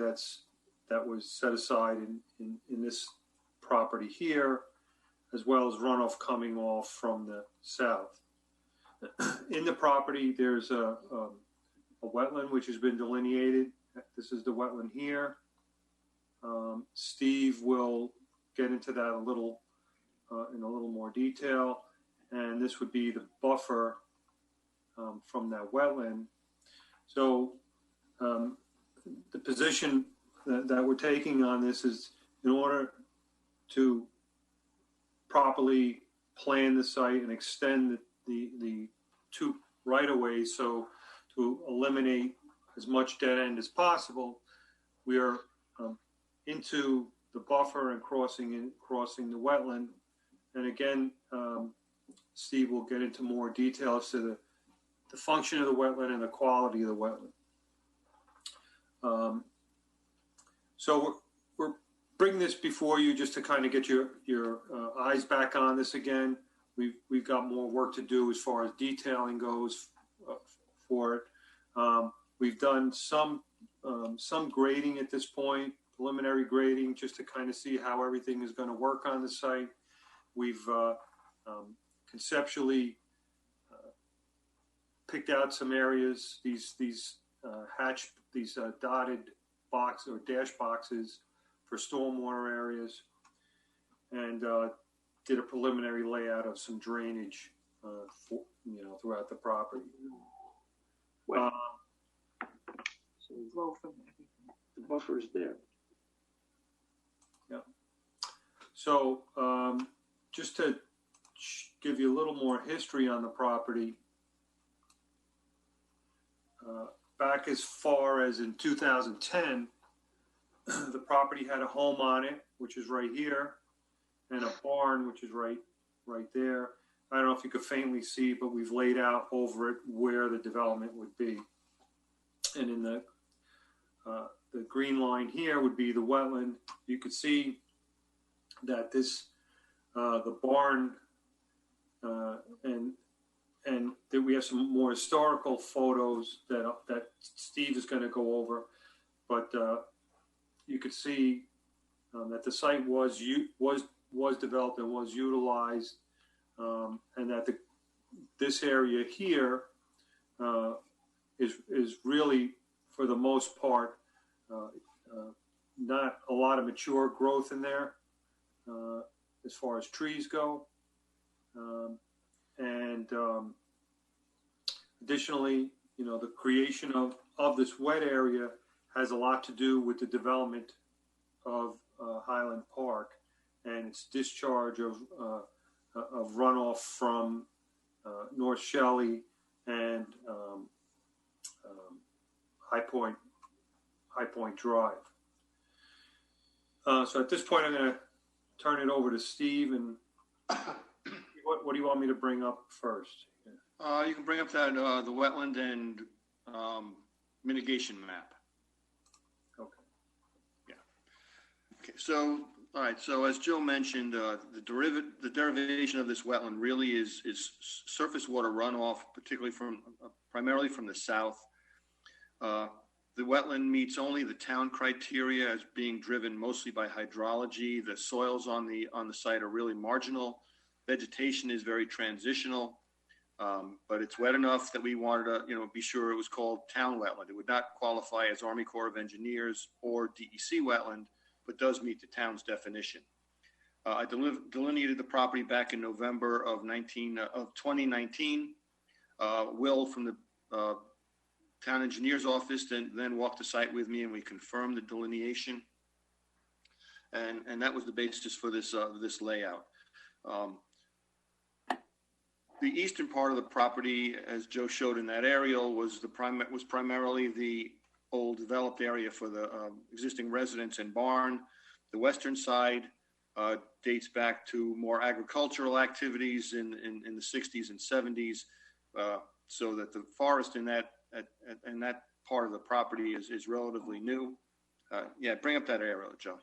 that was set aside in this property here, as well as runoff coming off from the south. In the property, there's a wetland which has been delineated. This is the wetland here. Steve will get into that in a little more detail, and this would be the buffer from that wetland. So the position that we're taking on this is, in order to properly plan the site and extend the two right-of-ways, so to eliminate as much dead end as possible, we are into the buffer and crossing the wetland. And again, Steve will get into more details to the function of the wetland and the quality of the wetland. So we're bringing this before you just to kind of get your eyes back on this again. We've got more work to do as far as detailing goes for it. We've done some grading at this point, preliminary grading, just to kind of see how everything is going to work on the site. We've conceptually picked out some areas, these dotted box or dash boxes for stormwater areas, and did a preliminary layout of some drainage, throughout the property. So flow from everything. The buffer is there. Yeah. So just to give you a little more history on the property, back as far as in 2010, the property had a home on it, which is right here, and a barn, which is right there. I don't know if you could faintly see, but we've laid out over it where the development would be. And in the green line here would be the wetland. You could see that the barn, and that we have some more historical photos that Steve is going to go over, but you could see that the site was developed and was utilized, and that this area here is really, for the most part, not a lot of mature growth in there as far as trees go. Additionally, the creation of this wet area has a lot to do with the development of Highland Park and its discharge of runoff from North Shelley and High Point Drive. So at this point, I'm going to turn it over to Steve. And what do you want me to bring up first? You can bring up that the wetland and mitigation map. Okay. Yeah. Okay. So, all right. So as Joe mentioned, the derivation of this wetland really is surface water runoff, particularly primarily from the south. The wetland meets only the town criteria as being driven mostly by hydrology. The soils on the site are really marginal. Vegetation is very transitional. But it's wet enough that we wanted to, be sure it was called town wetland. It would not qualify as Army Corps of Engineers or DEC wetland, but does meet the town's definition. I delineated the property back in November of 2019. Will from the town engineer's office then walked the site with me, and we confirmed the delineation. And that was the basis for this layout. The eastern part of the property, as Joe showed in that aerial, was primarily the old developed area for the existing residence and barn. The western side dates back to more agricultural activities in the 60s and 70s, so that the forest in that part of the property is relatively new. Yeah, bring up that aerial, Joe.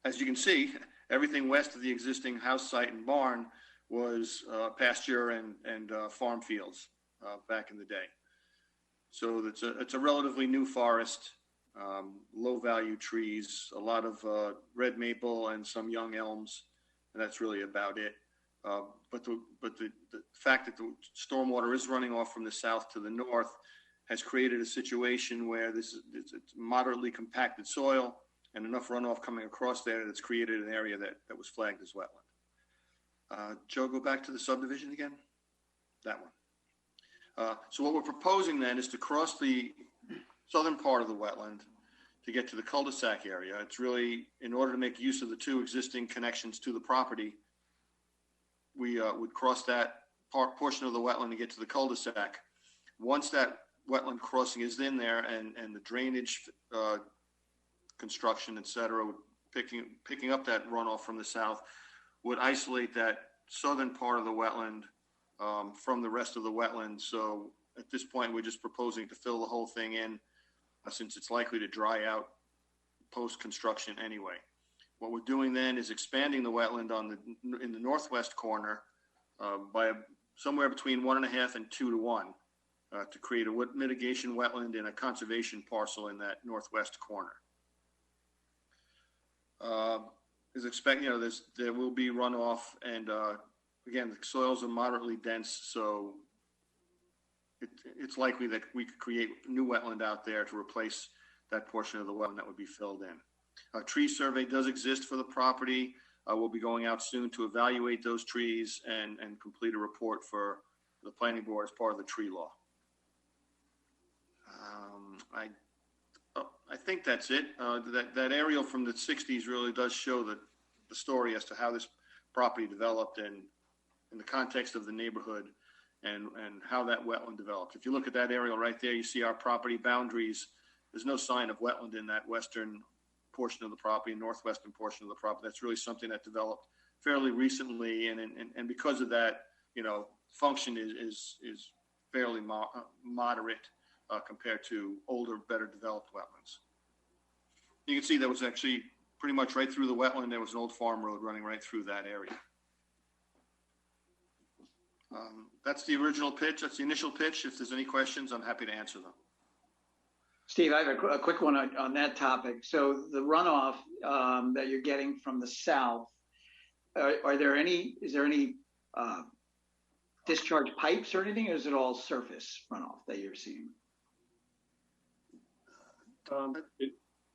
As you can see, everything west of the existing house site and barn was pasture and farm fields back in the day. So it's a relatively new forest, low value trees, a lot of red maple and some young elms, and that's really about it. But the fact that the stormwater is running off from the south to the north has created a situation where it's moderately compacted soil and enough runoff coming across there that's created an area that was flagged as wetland. Joe, go back to the subdivision again. That one. So what we're proposing then is to cross the southern part of the wetland to get to the cul-de-sac area. It's really, in order to make use of the two existing connections to the property, we would cross that portion of the wetland to get to the cul-de-sac. Once that wetland crossing is in there and the drainage construction, et cetera, picking up that runoff from the south, would isolate that southern part of the wetland from the rest of the wetland. So at this point, we're just proposing to fill the whole thing in since it's likely to dry out post-construction anyway. What we're doing then is expanding the wetland in the northwest corner by somewhere between 1.5 and 2 to 1 to create a mitigation wetland and a conservation parcel in that northwest corner. Is expecting, there will be runoff, and again, the soils are moderately dense, so it's likely that we could create new wetland out there to replace that portion of the wetland that would be filled in. A tree survey does exist for the property. We'll be going out soon to evaluate those trees and complete a report for the planning board as part of the tree law. I think that's it. That aerial from the 60s really does show the story as to how this property developed and in the context of the neighborhood and how that wetland developed. If you look at that aerial right there, you see our property boundaries. There's no sign of wetland in that western portion of the property, northwestern portion of the property. That's really something that developed fairly recently, and because of that, function is fairly moderate compared to older, better developed wetlands. You can see that was actually pretty much right through the wetland. There was an old farm road running right through that area. That's the original pitch. That's the initial pitch. If there's any questions, I'm happy to answer them. Steve, I have a quick one on that topic. So the runoff that you're getting from the south, is there any discharge pipes or anything, or is it all surface runoff that you're seeing?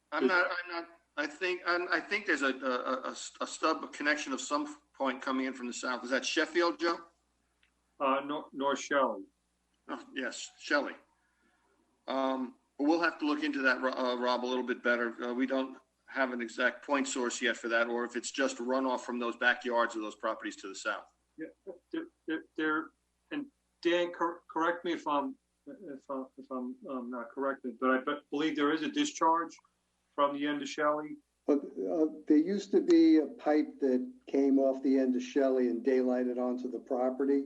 I think there's a stub connection of some point coming in from the south. Is that Sheffield, Joe? North Shelley. Oh, yes, Shelley. We'll have to look into that, Rob, a little bit better. We don't have an exact point source yet for that, or if it's just runoff from those backyards of those properties to the south. Yeah, and Dan, correct me if I'm not corrected, but I believe there is a discharge from the end of Shelley. But there used to be a pipe that came off the end of Shelley and daylighted onto the property.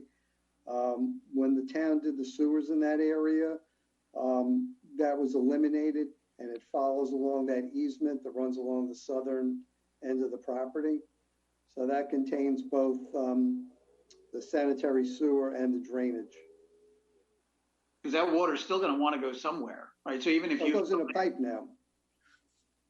When the town did the sewers in that area, that was eliminated, and it follows along that easement that runs along the southern end of the property. So that contains both the sanitary sewer and the drainage. Because that water is still going to want to go somewhere, right? So even if it goes in a pipe now.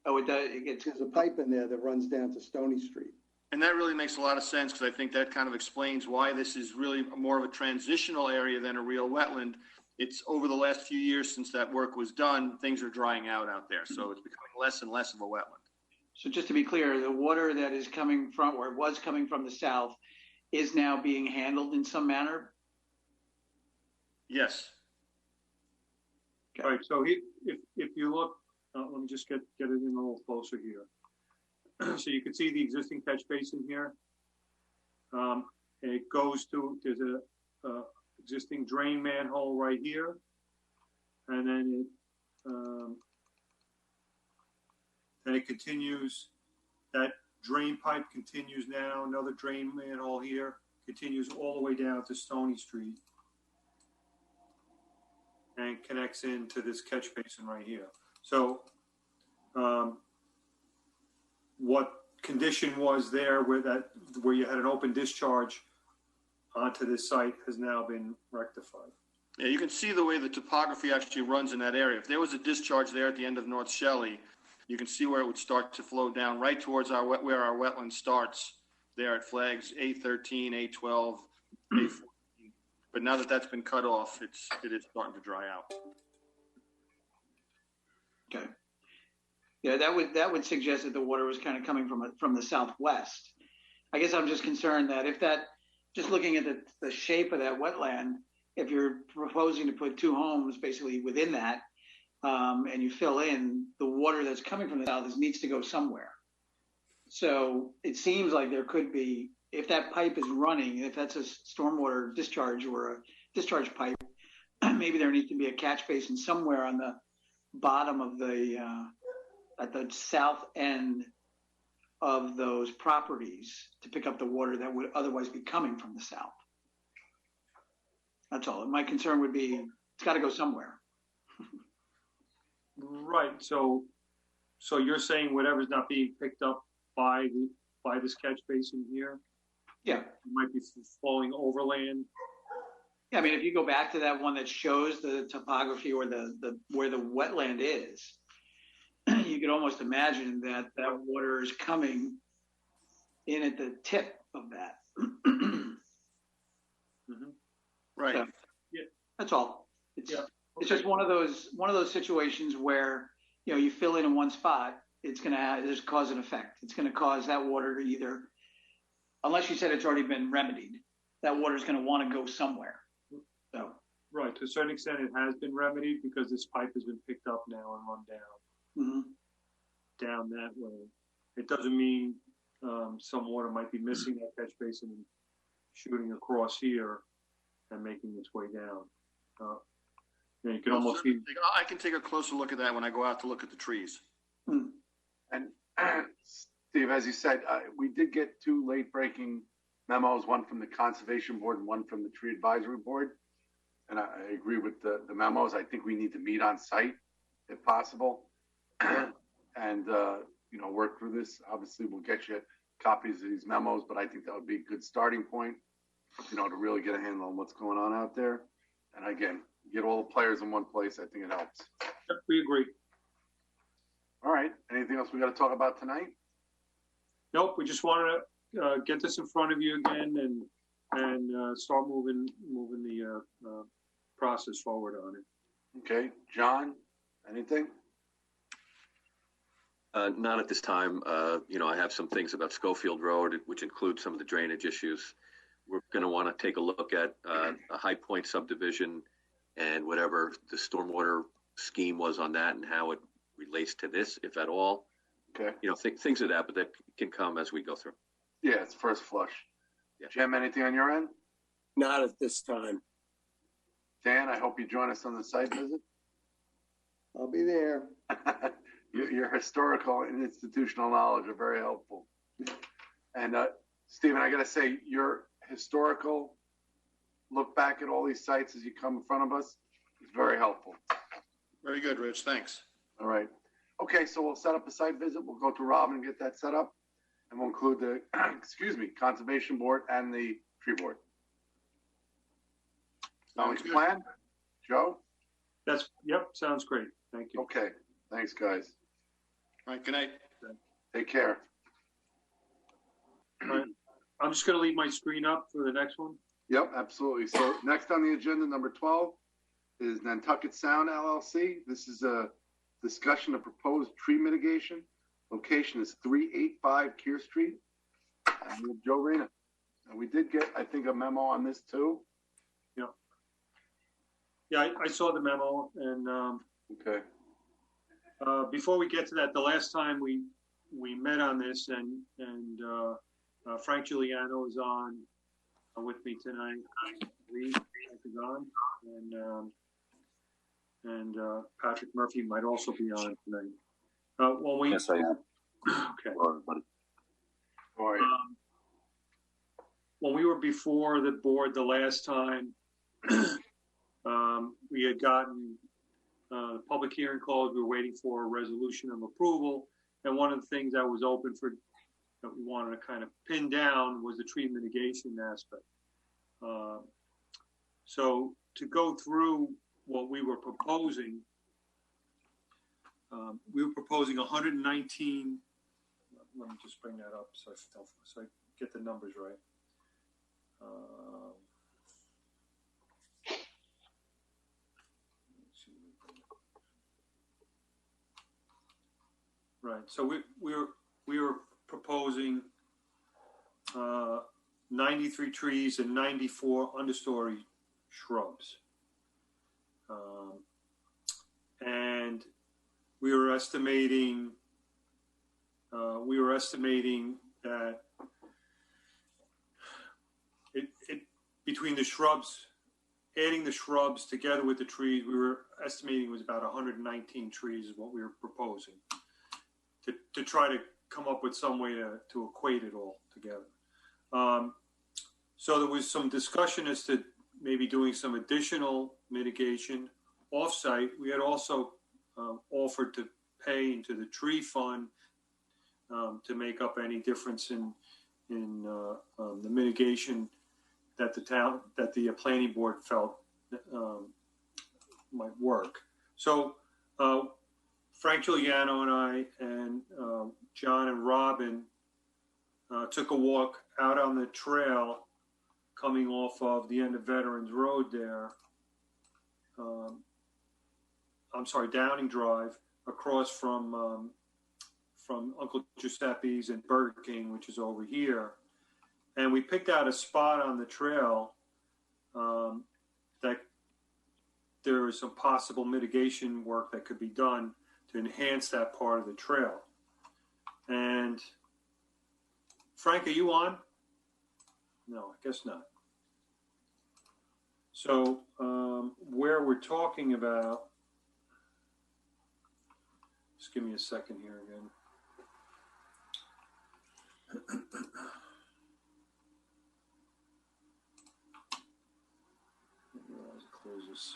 Oh, it does. It gets. There's a pipe in there that runs down to Stony Street. And that really makes a lot of sense because I think that kind of explains why this is really more of a transitional area than a real wetland. It's over the last few years since that work was done, things are drying out there. So it's becoming less and less of a wetland. So just to be clear, the water that is coming from, or was coming from the south, is now being handled in some manner? Yes. All right, so if you look, let me just get it in a little closer here. So you can see the existing catch basin here. And it goes to, there's a existing drain manhole right here. And then it continues, that drain pipe continues now, another drain manhole here, continues all the way down to Stony Street and connects into this catch basin right here. So what condition was there where you had an open discharge onto this site has now been rectified. Yeah, you can see the way the topography actually runs in that area. If there was a discharge there at the end of North Shelley, you can see where it would start to flow down right towards where our wetland starts there at flags A13, A12, A14. But now that that's been cut off, it is starting to dry out. Okay. Yeah, that would suggest that the water was kind of coming from the southwest. I guess I'm just concerned that if that, just looking at the shape of that wetland, if you're proposing to put two homes basically within that, and you fill in, the water that's coming from the south needs to go somewhere. So it seems like there could be, if that pipe is running, if that's a stormwater discharge or a discharge pipe, maybe there needs to be a catch basin somewhere on the bottom of at the south end of those properties to pick up the water that would otherwise be coming from the south. That's all. My concern would be it's got to go somewhere. Right. So you're saying whatever's not being picked up by this catch basin here? Yeah. It might be flowing overland. Yeah, I mean, if you go back to that one that shows the topography or where the wetland is, you could almost imagine that water is coming in at the tip of that. Mm-hmm. Right. So, yeah, that's all. It's just one of those situations where, you fill in one spot, it's going to there's cause and effect. It's going to cause that water to either, unless you said it's already been remedied, that water is going to want to go somewhere. So. Right. To a certain extent, it has been remedied because this pipe has been picked up now and run down, down that way. It doesn't mean some water might be missing that catch basin and shooting across here and making its way down. You can almost see. I can take a closer look at that when I go out to look at the trees. And Steve, as you said, we did get two late-breaking memos, one from the Conservation Board and one from the Tree Advisory Board. And I agree with the memos. I think we need to meet on site if possible and, work through this. Obviously, we'll get you copies of these memos, but I think that would be a good starting point, to really get a handle on what's going on out there. And again, get all the players in one place. I think it helps. Yep, we agree. All right. Anything else we got to talk about tonight? Nope. We just wanted to get this in front of you again and start moving the process forward on it. Okay, John. Anything? Not at this time. I have some things about Schofield Road, which include some of the drainage issues. We're going to want to take a look at a High Point subdivision and whatever the stormwater scheme was on that and how it relates to this, if at all. Okay. Things of that, but that can come as we go through. Yeah, it's first flush. Yeah. Jim, anything on your end? Not at this time. Dan, I hope you join us on the site visit. I'll be there. Your historical and institutional knowledge are very helpful. And Stephen, I got to say, your historical look back at all these sites as you come in front of us is very helpful. Very good, Rich. Thanks. All right. Okay, so we'll set up a site visit. We'll go to Robin and get that set up. And we'll include the, Conservation Board and the Tree Board. Sounds like a plan? Joe? Sounds great. Thank you. Okay. Thanks, guys. All right, good night. Take care. Right. I'm just going to leave my screen up for the next one. Yep, absolutely. So next on the agenda, number 12, is Nantucket Sound LLC. This is a discussion of proposed tree mitigation. Location is 385 Kear Street. And with Joe Rena. And we did get, I think, a memo on this too. Yeah. Yeah, I saw the memo, and okay. Before we get to that, the last time we met on this, and Frank Giuliano is on with me tonight. Frank is on, and Patrick Murphy might also be on tonight. Yes, I am. Okay. All right. When we were before the board the last time, we had gotten the public hearing closed. We were waiting for a resolution of approval. And one of the things that was open for, that we wanted to kind of pin down was the tree mitigation aspect. So to go through what we were proposing, 119, let me just bring that up so I get the numbers right. Right. So we were proposing 93 trees and 94 understory shrubs, and we were estimating that it between the shrubs, adding the shrubs together with the trees, we were estimating it was about 119 trees is what we were proposing to try to come up with some way to equate it all together. So there was some discussion as to maybe doing some additional mitigation off-site. We had also offered to pay into the tree fund to make up any difference in the mitigation that the planning board felt might work. So Frank Giuliano and I and John and Robin took a walk out on the trail coming off of the end of Veterans Road there. Downing Drive, across from Uncle Giuseppe's and Burger King, which is over here. And we picked out a spot on the trail that there was some possible mitigation work that could be done to enhance that part of the trail. And Frank, are you on? No, I guess not. So where we're talking about, just give me a second here again. Let's close this.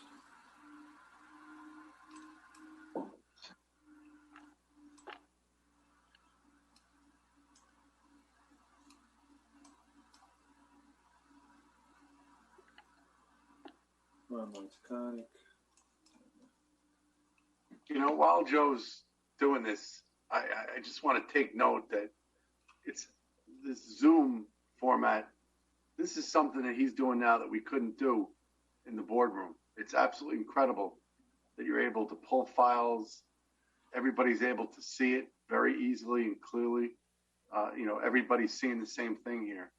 You know, while Joe's doing this, I just want to take note that it's this Zoom format. This is something that he's doing now that we couldn't do in the boardroom. It's absolutely incredible that you're able to pull files. Everybody's able to see it very easily and clearly. Everybody's seeing the same thing here.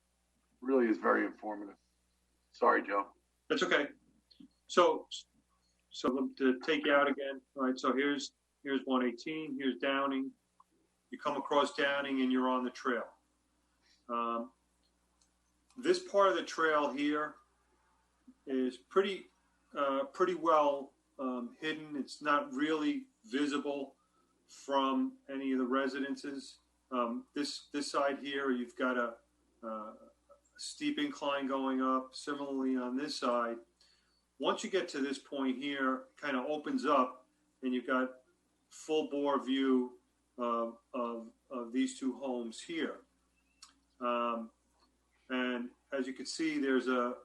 Really is very informative. Sorry, Joe. That's okay. So to take you out again, all right, so here's 118, here's Downing. You come across Downing and you're on the trail. This part of the trail here is pretty well hidden. It's not really visible from any of the residences. This side here, you've got a steep incline going up. Similarly on this side, once you get to this point here, it kind of opens up and you've got full bore view of these two homes here. And as you can see, there's a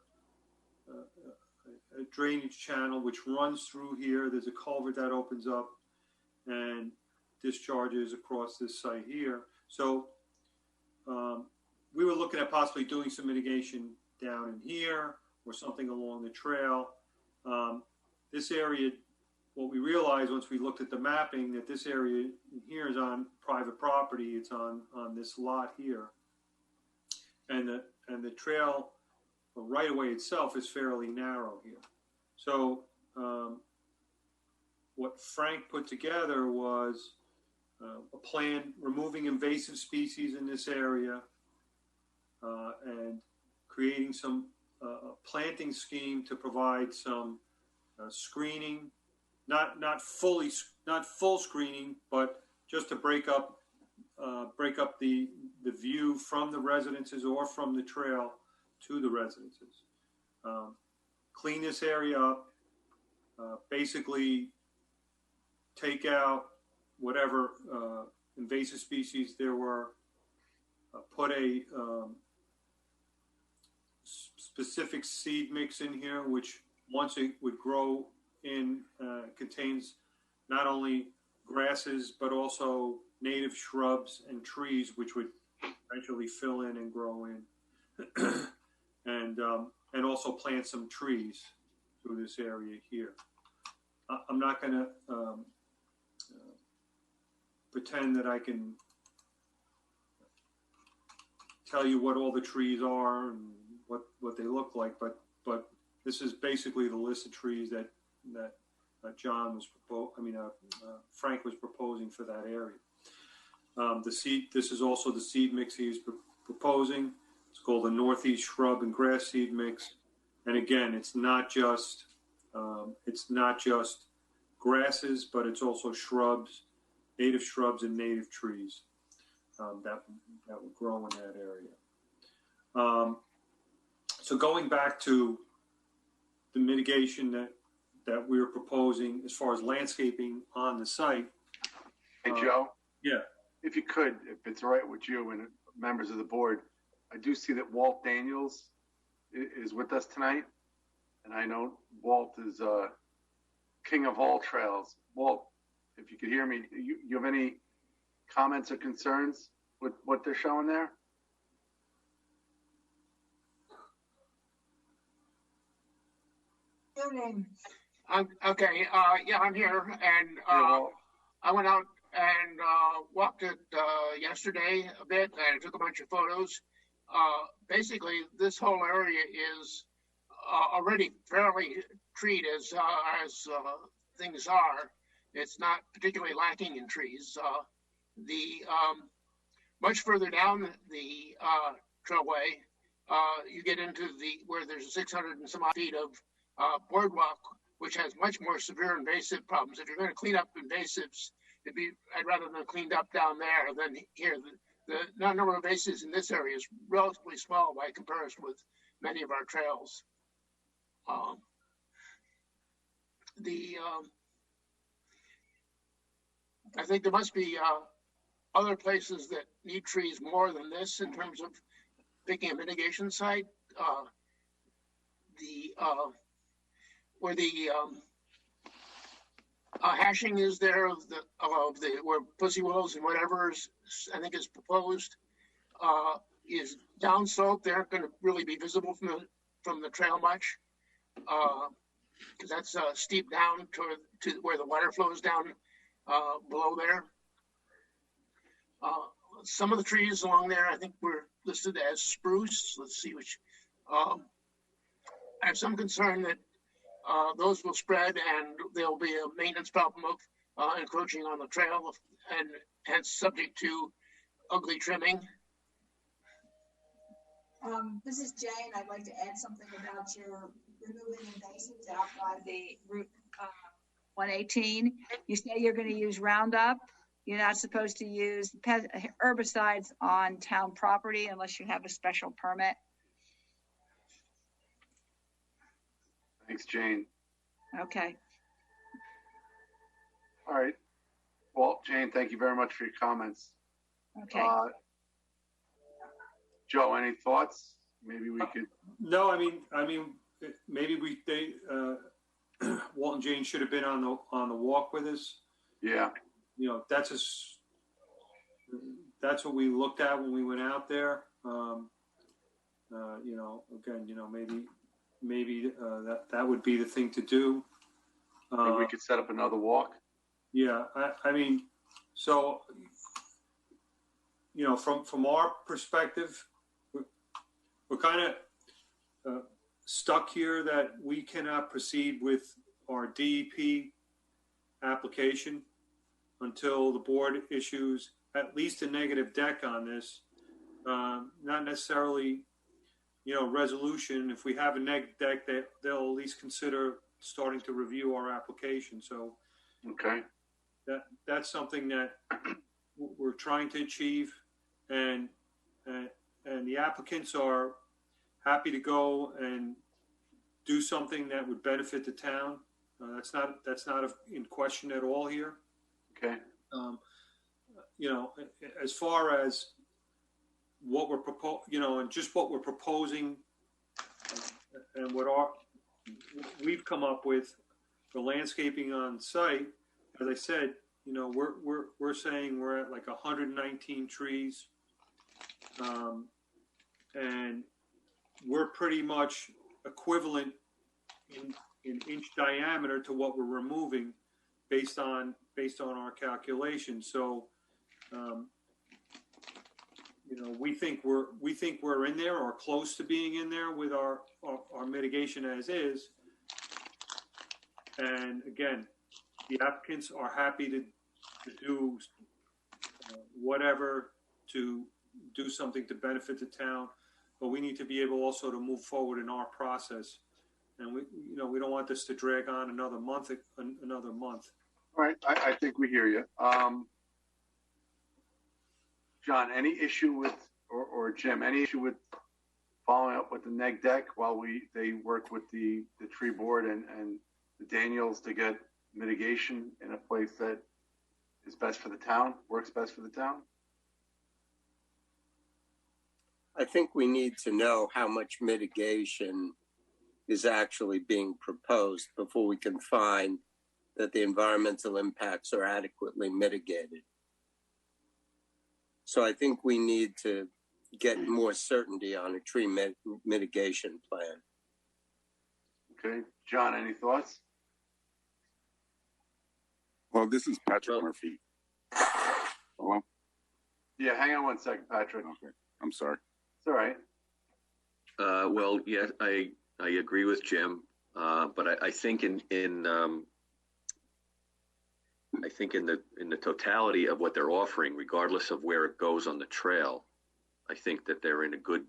drainage channel which runs through here. There's a culvert that opens up and discharges across this site here. So we were looking at possibly doing some mitigation down in here or something along the trail. This area, what we realized once we looked at the mapping, that this area here is on private property. It's on this lot here, and the trail right away itself is fairly narrow here. So what Frank put together was a plan removing invasive species in this area and creating some planting scheme to provide some screening, not full screening, but just to break up the view from the residences or from the trail to the residences. Clean this area up, basically take out whatever invasive species there were, put a specific seed mix in here, which once it would grow in, contains not only grasses, but also native shrubs and trees, which would eventually fill in and grow in. And also plant some trees through this area here. I'm not going to pretend that I can tell you what all the trees are and what they look like, but this is basically the list of trees that Frank was proposing for that area. This is also the seed mix he was proposing. It's called the Northeast Shrub and Grass Seed Mix. And again, it's not just grasses, but it's also shrubs, native shrubs and native trees that would grow in that area. So going back to the mitigation that we were proposing as far as landscaping on the site. Hey, Joe? Yeah. If you could, if it's all right with you and members of the board, I do see that Walt Daniels is with us tonight. And I know Walt is king of all trails. Walt, if you could hear me, you have any comments or concerns with what they're showing there? Okay, yeah, I'm here, and I went out and walked it yesterday a bit, and I took a bunch of photos. Basically, this whole area is already fairly treed as things are. It's not particularly lacking in trees. Much further down the trailway, you get into where there's 600 and some odd feet of boardwalk, which has much more severe invasive problems. If you're going to clean up invasives, I'd rather them cleaned up down there than here. The number of invasives in this area is relatively small by comparison with many of our trails. I think there must be other places that need trees more than this in terms of picking a mitigation site. Where the hashing is there of where pussy willows and whatever I think is proposed is downslope. They aren't going to really be visible from the trail much because that's steep down to where the water flows down below there. Some of the trees along there I think were listed as spruce. Let's see which. I have some concern that those will spread and there'll be a maintenance problem of encroaching on the trail and hence subject to ugly trimming. This is Jane. I'd like to add something about your removing invasives out by the Route 118. You say you're going to use Roundup. You're not supposed to use herbicides on town property unless you have a special permit. Thanks, Jane. Okay. All right. Well, Jane, thank you very much for your comments. Okay. Joe, any thoughts? Maybe we could. No, I mean, maybe Walt and Jane should have been on the walk with us. Yeah. You know, that's what we looked at when we went out there. Again, maybe that would be the thing to do. Maybe we could set up another walk. Yeah, I mean, so, from our perspective, we're kind of stuck here that we cannot proceed with our DEP application until the board issues at least a negative deck on this. Not necessarily, resolution. If we have a neg deck, they'll at least consider starting to review our application. So, okay, that's something that we're trying to achieve, and the applicants are happy to go and do something that would benefit the town. That's not in question at all here. Okay. As far as what we're and just what we're proposing, and what we've come up with for landscaping on site, as I said, we're saying we're at like 119 trees, and we're pretty much equivalent in inch diameter to what we're removing based on our calculations. So, we think we're in there or close to being in there with our mitigation as is. And again, the applicants are happy to do whatever to do something to benefit the town, but we need to be able also to move forward in our process. And we don't want this to drag on another month. All right, I think we hear you. John, any issue with, or Jim, any issue with following up with the neg deck while they work with the tree board and the Daniels to get mitigation in a place that is best for the town, works best for the town? I think we need to know how much mitigation is actually being proposed before we can find that the environmental impacts are adequately mitigated. So I think we need to get more certainty on a tree mitigation plan. Okay, John, any thoughts? Well, this is Patrick Murphy. Hello? Yeah, hang on one second, Patrick. Okay, I'm sorry. It's all right. Well, yeah, I agree with Jim, but I think in the totality of what they're offering, regardless of where it goes on the trail, I think that they're in a good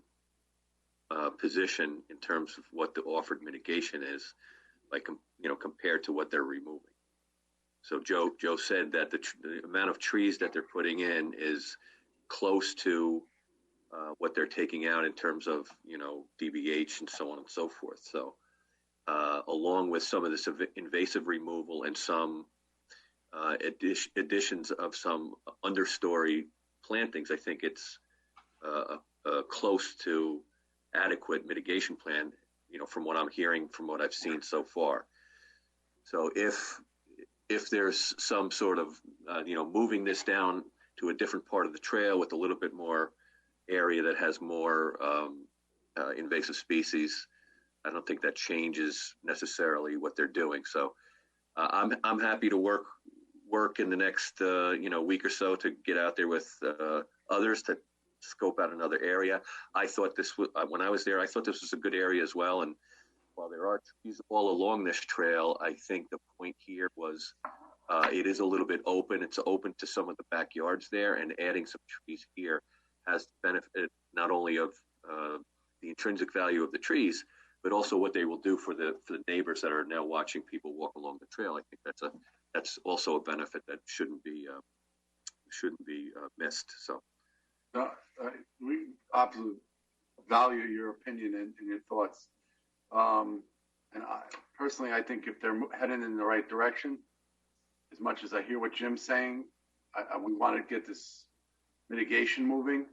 position in terms of what the offered mitigation is, like compared to what they're removing. So Joe said that the amount of trees that they're putting in is close to what they're taking out in terms of DBH and so on and so forth. So along with some of this invasive removal and some additions of some understory plantings, I think it's close to adequate mitigation plan, from what I'm hearing, from what I've seen so far. So if there's some sort of, moving this down to a different part of the trail with a little bit more area that has more invasive species, I don't think that changes necessarily what they're doing. So I'm happy to work in the next week or so to get out there with others to scope out another area. I thought this was, when I was there, I thought this was a good area as well. And while there are trees all along this trail, I think the point here was it is a little bit open. It's open to some of the backyards there, and adding some trees here has the benefit not only of the intrinsic value of the trees, but also what they will do for the neighbors that are now watching people walk along the trail. I think that's also a benefit that shouldn't be missed. So we absolutely value your opinion and your thoughts. And I think if they're heading in the right direction, as much as I hear what Jim's saying, we want to get this mitigation moving,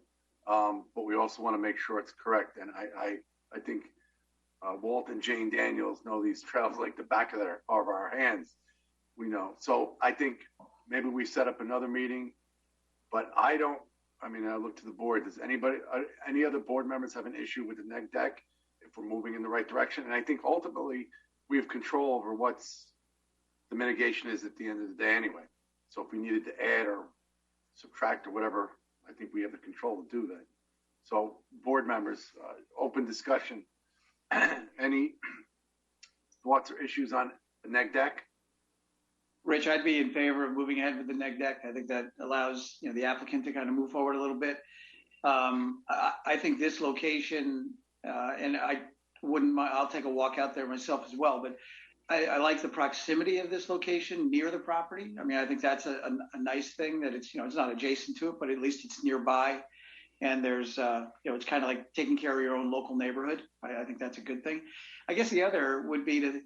but we also want to make sure it's correct. And I think Walt and Jane Daniels know these trails like the back of our hands. We know. So I think maybe we set up another meeting, but I don't I mean, I look to the board. Does anybody, any other board members have an issue with the neg deck if we're moving in the right direction? And I think ultimately we have control over what's the mitigation is at the end of the day anyway. So if we needed to add or subtract or whatever, I think we have the control to do that. So board members, open discussion. Any thoughts or issues on the neg deck? Rich, I'd be in favor of moving ahead with the neg deck. I think that allows, you know, the applicant to kind of move forward a little bit. I think this location, and I wouldn't mind, I'll take a walk out there myself as well, but I like the proximity of this location near the property. I mean, I think that's a nice thing that it's, you know, it's not adjacent to it, but at least it's nearby. And there's, you know, it's kind of like taking care of your own local neighborhood. I think that's a good thing. I guess the other would be to,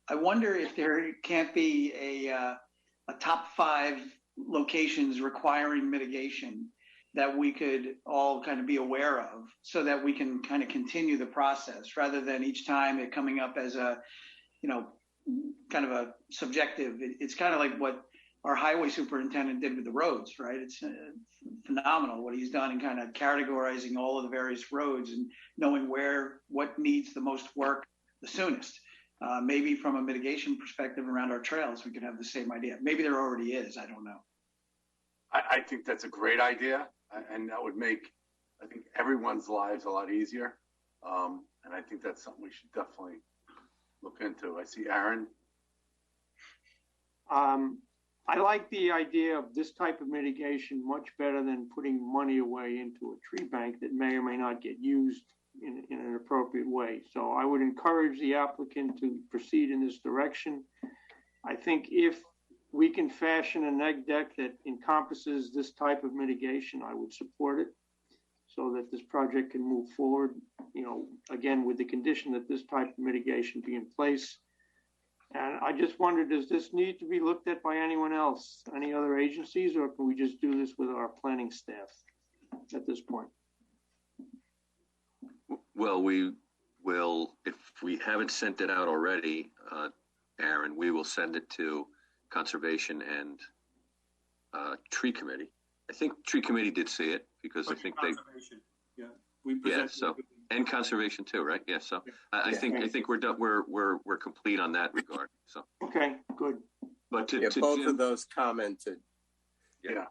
I wonder if there can't be a top 5 locations requiring mitigation that we could all kind of be aware of so that we can kind of continue the process rather than each time it coming up as a, you know, kind of a subjective. It's kind of like what our highway superintendent did with the roads, right? It's phenomenal what he's done in kind of categorizing all of the various roads and knowing what needs the most work the soonest. Maybe from a mitigation perspective around our trails, we could have the same idea. Maybe there already is, I don't know. I think that's a great idea, and that would make, I think, everyone's lives a lot easier. And I think that's something we should definitely look into. I see Aaron. I like the idea of this type of mitigation much better than putting money away into a tree bank that may or may not get used in an appropriate way. So I would encourage the applicant to proceed in this direction. I think if we can fashion a neg deck that encompasses this type of mitigation, I would support it so that this project can move forward, you know, again, with the condition that this type of mitigation be in place. And I just wonder, does this need to be looked at by anyone else, any other agencies, or can we just do this with our planning staff at this point? Well, we will, if we haven't sent it out already, Aaron, we will send it to Conservation and Tree Committee. I think Tree Committee did see it because I think they. Yeah, yeah. So and Conservation too, right? Yeah. So I think we're done. We're complete on that regard. So okay, good. But to both Jim, of those commented. Yeah.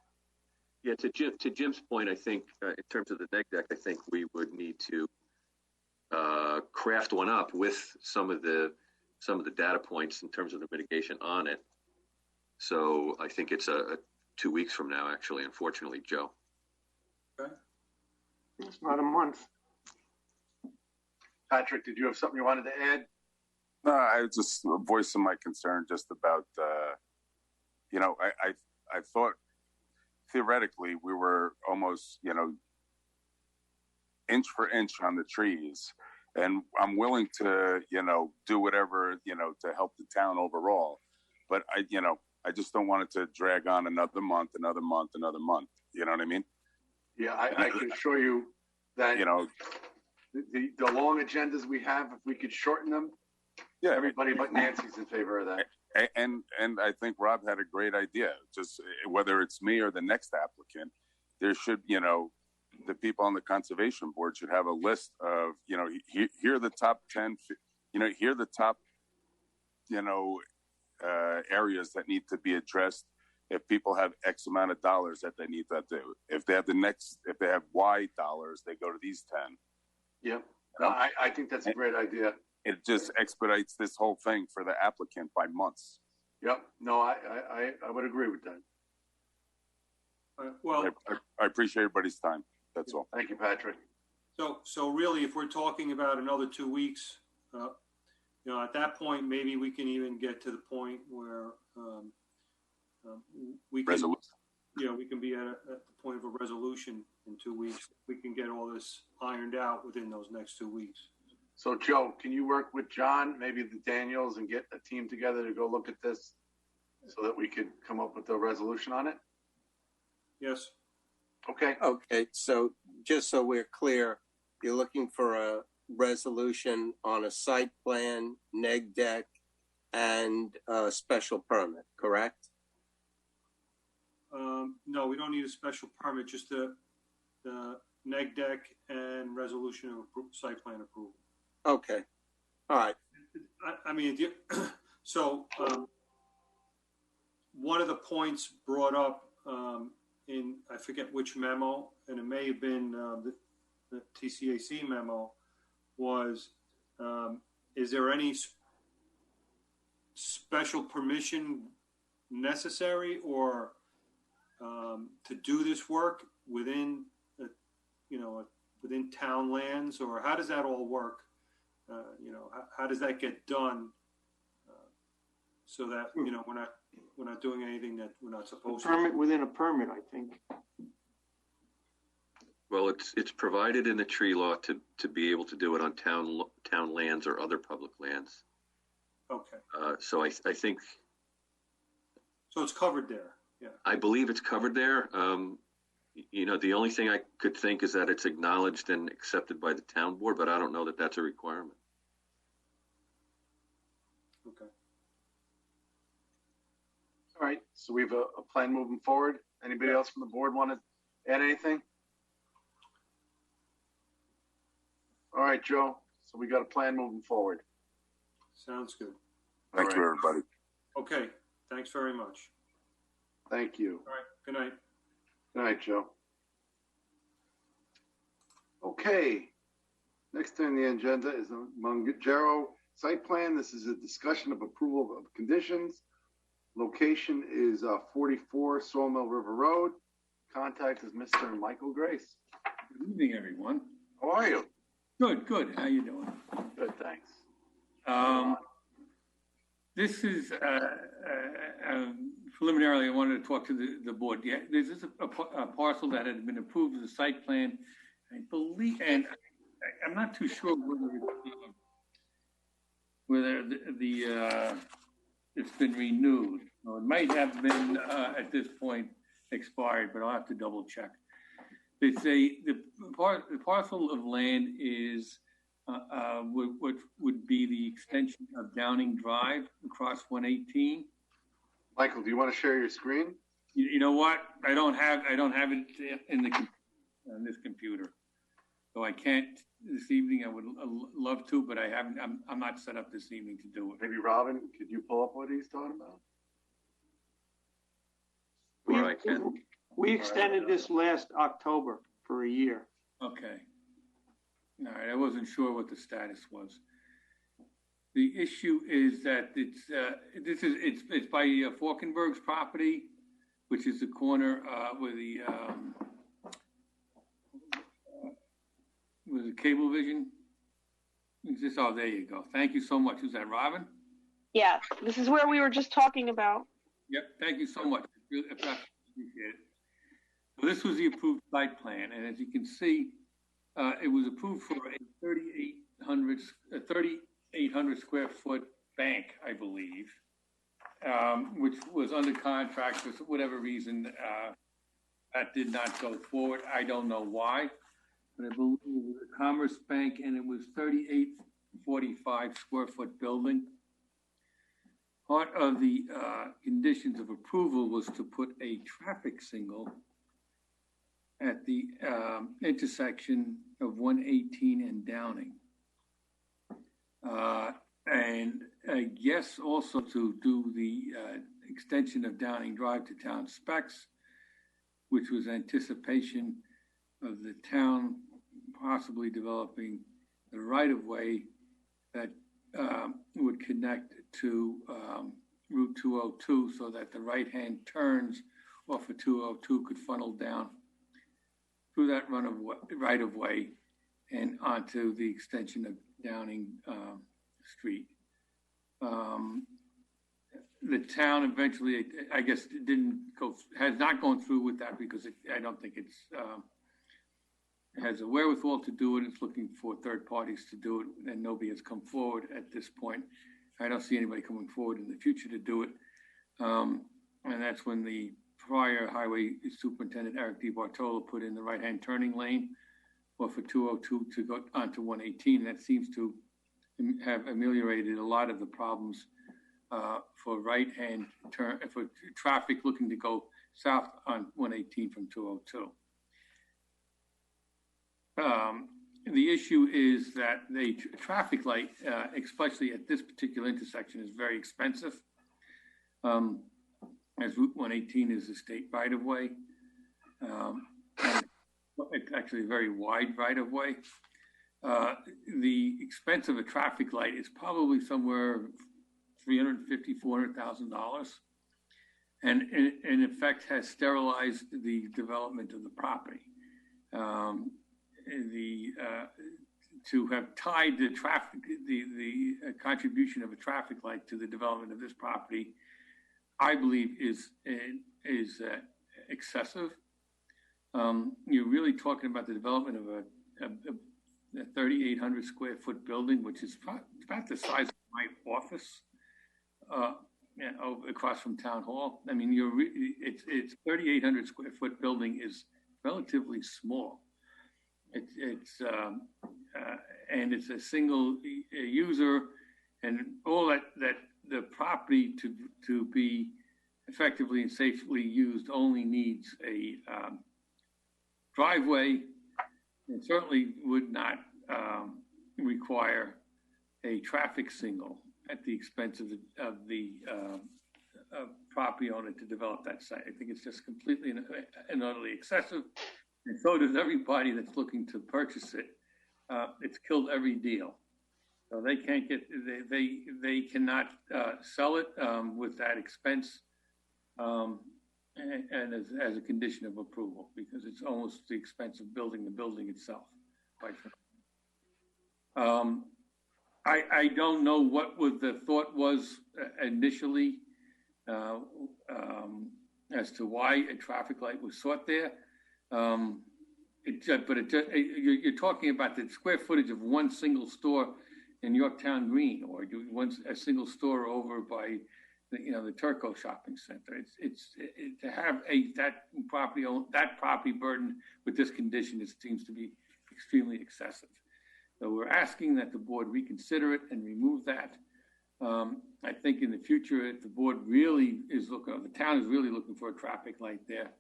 Yeah. To Jim's point, I think in terms of the neg deck, I think we would need to craft one up with some of the data points in terms of the mitigation on it. So I think it's a 2 weeks from now, actually, unfortunately, Joe. Okay. It's not a month. Patrick, did you have something you wanted to add? No, I was just voicing my concern just about, you know, I thought theoretically we were almost, you know, inch for inch on the trees. And I'm willing to, you know, do whatever, you know, to help the town overall. But I just don't want it to drag on another month. You know what I mean? Yeah, I can assure you that, you know, the long agendas we have, if we could shorten them, yeah, everybody but Nancy's in favor of that. And I think Rob had a great idea. Just whether it's me or the next applicant, there should, you know, the people on the conservation board should have a list of, you know, here are the top 10, you know, here are the top, you know, areas that need to be addressed. If people have X amount of dollars that they need to do, if they have Y dollars, they go to these 10. Yeah, no, I think that's a great idea. It just expedites this whole thing for the applicant by months. Yep. No, I would agree with that. Well, I appreciate everybody's time. That's all. Thank you, Patrick. So really, if we're talking about another 2 weeks, you know, at that point, maybe we can even get to the point where we can, you know, we can be at the point of a resolution in 2 weeks. We can get all this ironed out within those next 2 weeks. So, Joe, can you work with John, maybe the Daniels, and get a team together to go look at this so that we could come up with a resolution on it? Yes. Okay. Okay. So just so we're clear, you're looking for a resolution on a site plan, neg deck, and a special permit, correct? No, we don't need a special permit, just to neg deck and resolution of site plan approval. Okay. All right. I mean, so one of the points brought up in, I forget which memo, and it may have been the TCAC memo, was is there any special permission necessary or to do this work within, within town lands, or how does that all work? How does that get done so that, we're not doing anything that we're not supposed to? Permit within a permit, I think. Well, it's provided in the tree law to be able to do it on town lands or other public lands. Okay. So I think. So it's covered there. Yeah. I believe it's covered there. The only thing I could think is that it's acknowledged and accepted by the town board, but I don't know that that's a requirement. Okay. All right. So we have a plan moving forward. Anybody else from the board want to add anything? All right, Joe. So we got a plan moving forward. Sounds good. Thank you, everybody. Okay. Thanks very much. Thank you. All right. Good night. Good night, Joe. Okay. Next on the agenda is a Mongero site plan. This is a discussion of approval of conditions. Location is 44 Sawmill River Road. Contact is Mr. Michael Grace. Good evening, everyone. How are you? Good. How you doing? Good, thanks. This is preliminarily. I wanted to talk to the board. Yeah, this is a parcel that had been approved as a site plan, I believe, and I'm not too sure whether it's been renewed. Well, it might have been at this point expired, but I'll have to double check. The parcel of land is what would be the extension of Downing Drive across 118. Michael, do you want to share your screen? You know what? I don't have it on this computer, so I can't this evening. I would love to, but I haven't. I'm not set up this evening to do it. Maybe Robin, could you pull up what he's talking about? Well, I can. We extended this last October for a year. Okay. All right. I wasn't sure what the status was. The issue is that it's by Falkenberg's property, which is the corner where the Cablevision. Oh, there you go. Thank you so much. Is that Robin? Yeah, this is where we were just talking about. Yep. Thank you so much. I appreciate it. So this was the approved site plan, and as you can see, it was approved for a 3,800 square foot bank, I believe, which was under contract for whatever reason. That did not go forward. I don't know why, but I believe it was a Commerce Bank, and it was 3,845 square foot building. Part of the conditions of approval was to put a traffic signal at the intersection of 118 and Downing. And I guess also to do the extension of Downing Drive to town specs, which was anticipation of the town possibly developing the right-of-way that would connect to Route 202 so that the right-hand turns off of 202 could funnel down through that right-of-way and onto the extension of Downing Street. The town eventually, I guess, has not gone through with that because I don't think it has a wherewithal to do it. It's looking for third parties to do it, and nobody has come forward at this point. I don't see anybody coming forward in the future to do it. And that's when the prior highway superintendent, Eric DiBartolo, put in the right-hand turning lane off of 202 to go onto 118. That seems to have ameliorated a lot of the problems for right-hand turn, for traffic looking to go south on 118 from 202. the issue is that the traffic light, especially at this particular intersection, is very expensive. As Route 118 is a state right-of-way. And it's actually a very wide right-of-way. The expense of a traffic light is probably somewhere $350,000, $400,000, and in effect has sterilized the development of the property. To have tied the traffic, the contribution of a traffic light to the development of this property, I believe is excessive. You're really talking about the development of a 3,800 square foot building, which is about the size of my office, across from Town Hall. I mean, it's 3,800 square foot building is relatively small. And it's a single user, and all that the property to be effectively and safely used only needs a driveway, and certainly would not require a traffic signal at the expense of the property owner to develop that site. I think it's just completely and utterly excessive, and so does everybody that's looking to purchase it. It's killed every deal. So they can't get, they cannot sell it with that expense and as a condition of approval, because it's almost the expense of building the building itself, quite frankly. I don't know what the thought was initially as to why a traffic light was sought there. You're talking about the square footage of one single store in Yorktown Green, or a single store over by the Turco Shopping Center. To have that property burden with this condition, it seems to be extremely excessive. So we're asking that the board reconsider it and remove that. I think in the future, if the board really is looking, the town is really looking for a traffic light there.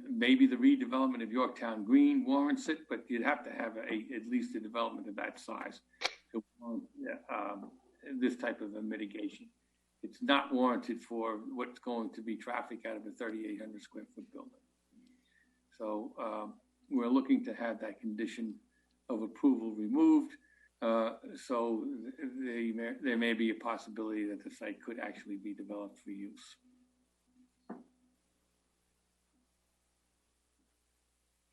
Maybe the redevelopment of Yorktown Green warrants it, but you'd have to have at least a development of that size to warrant this type of a mitigation. It's not warranted for what's going to be traffic out of a 3,800 square foot building. So we're looking to have that condition of approval removed. So there may be a possibility that the site could actually be developed for use.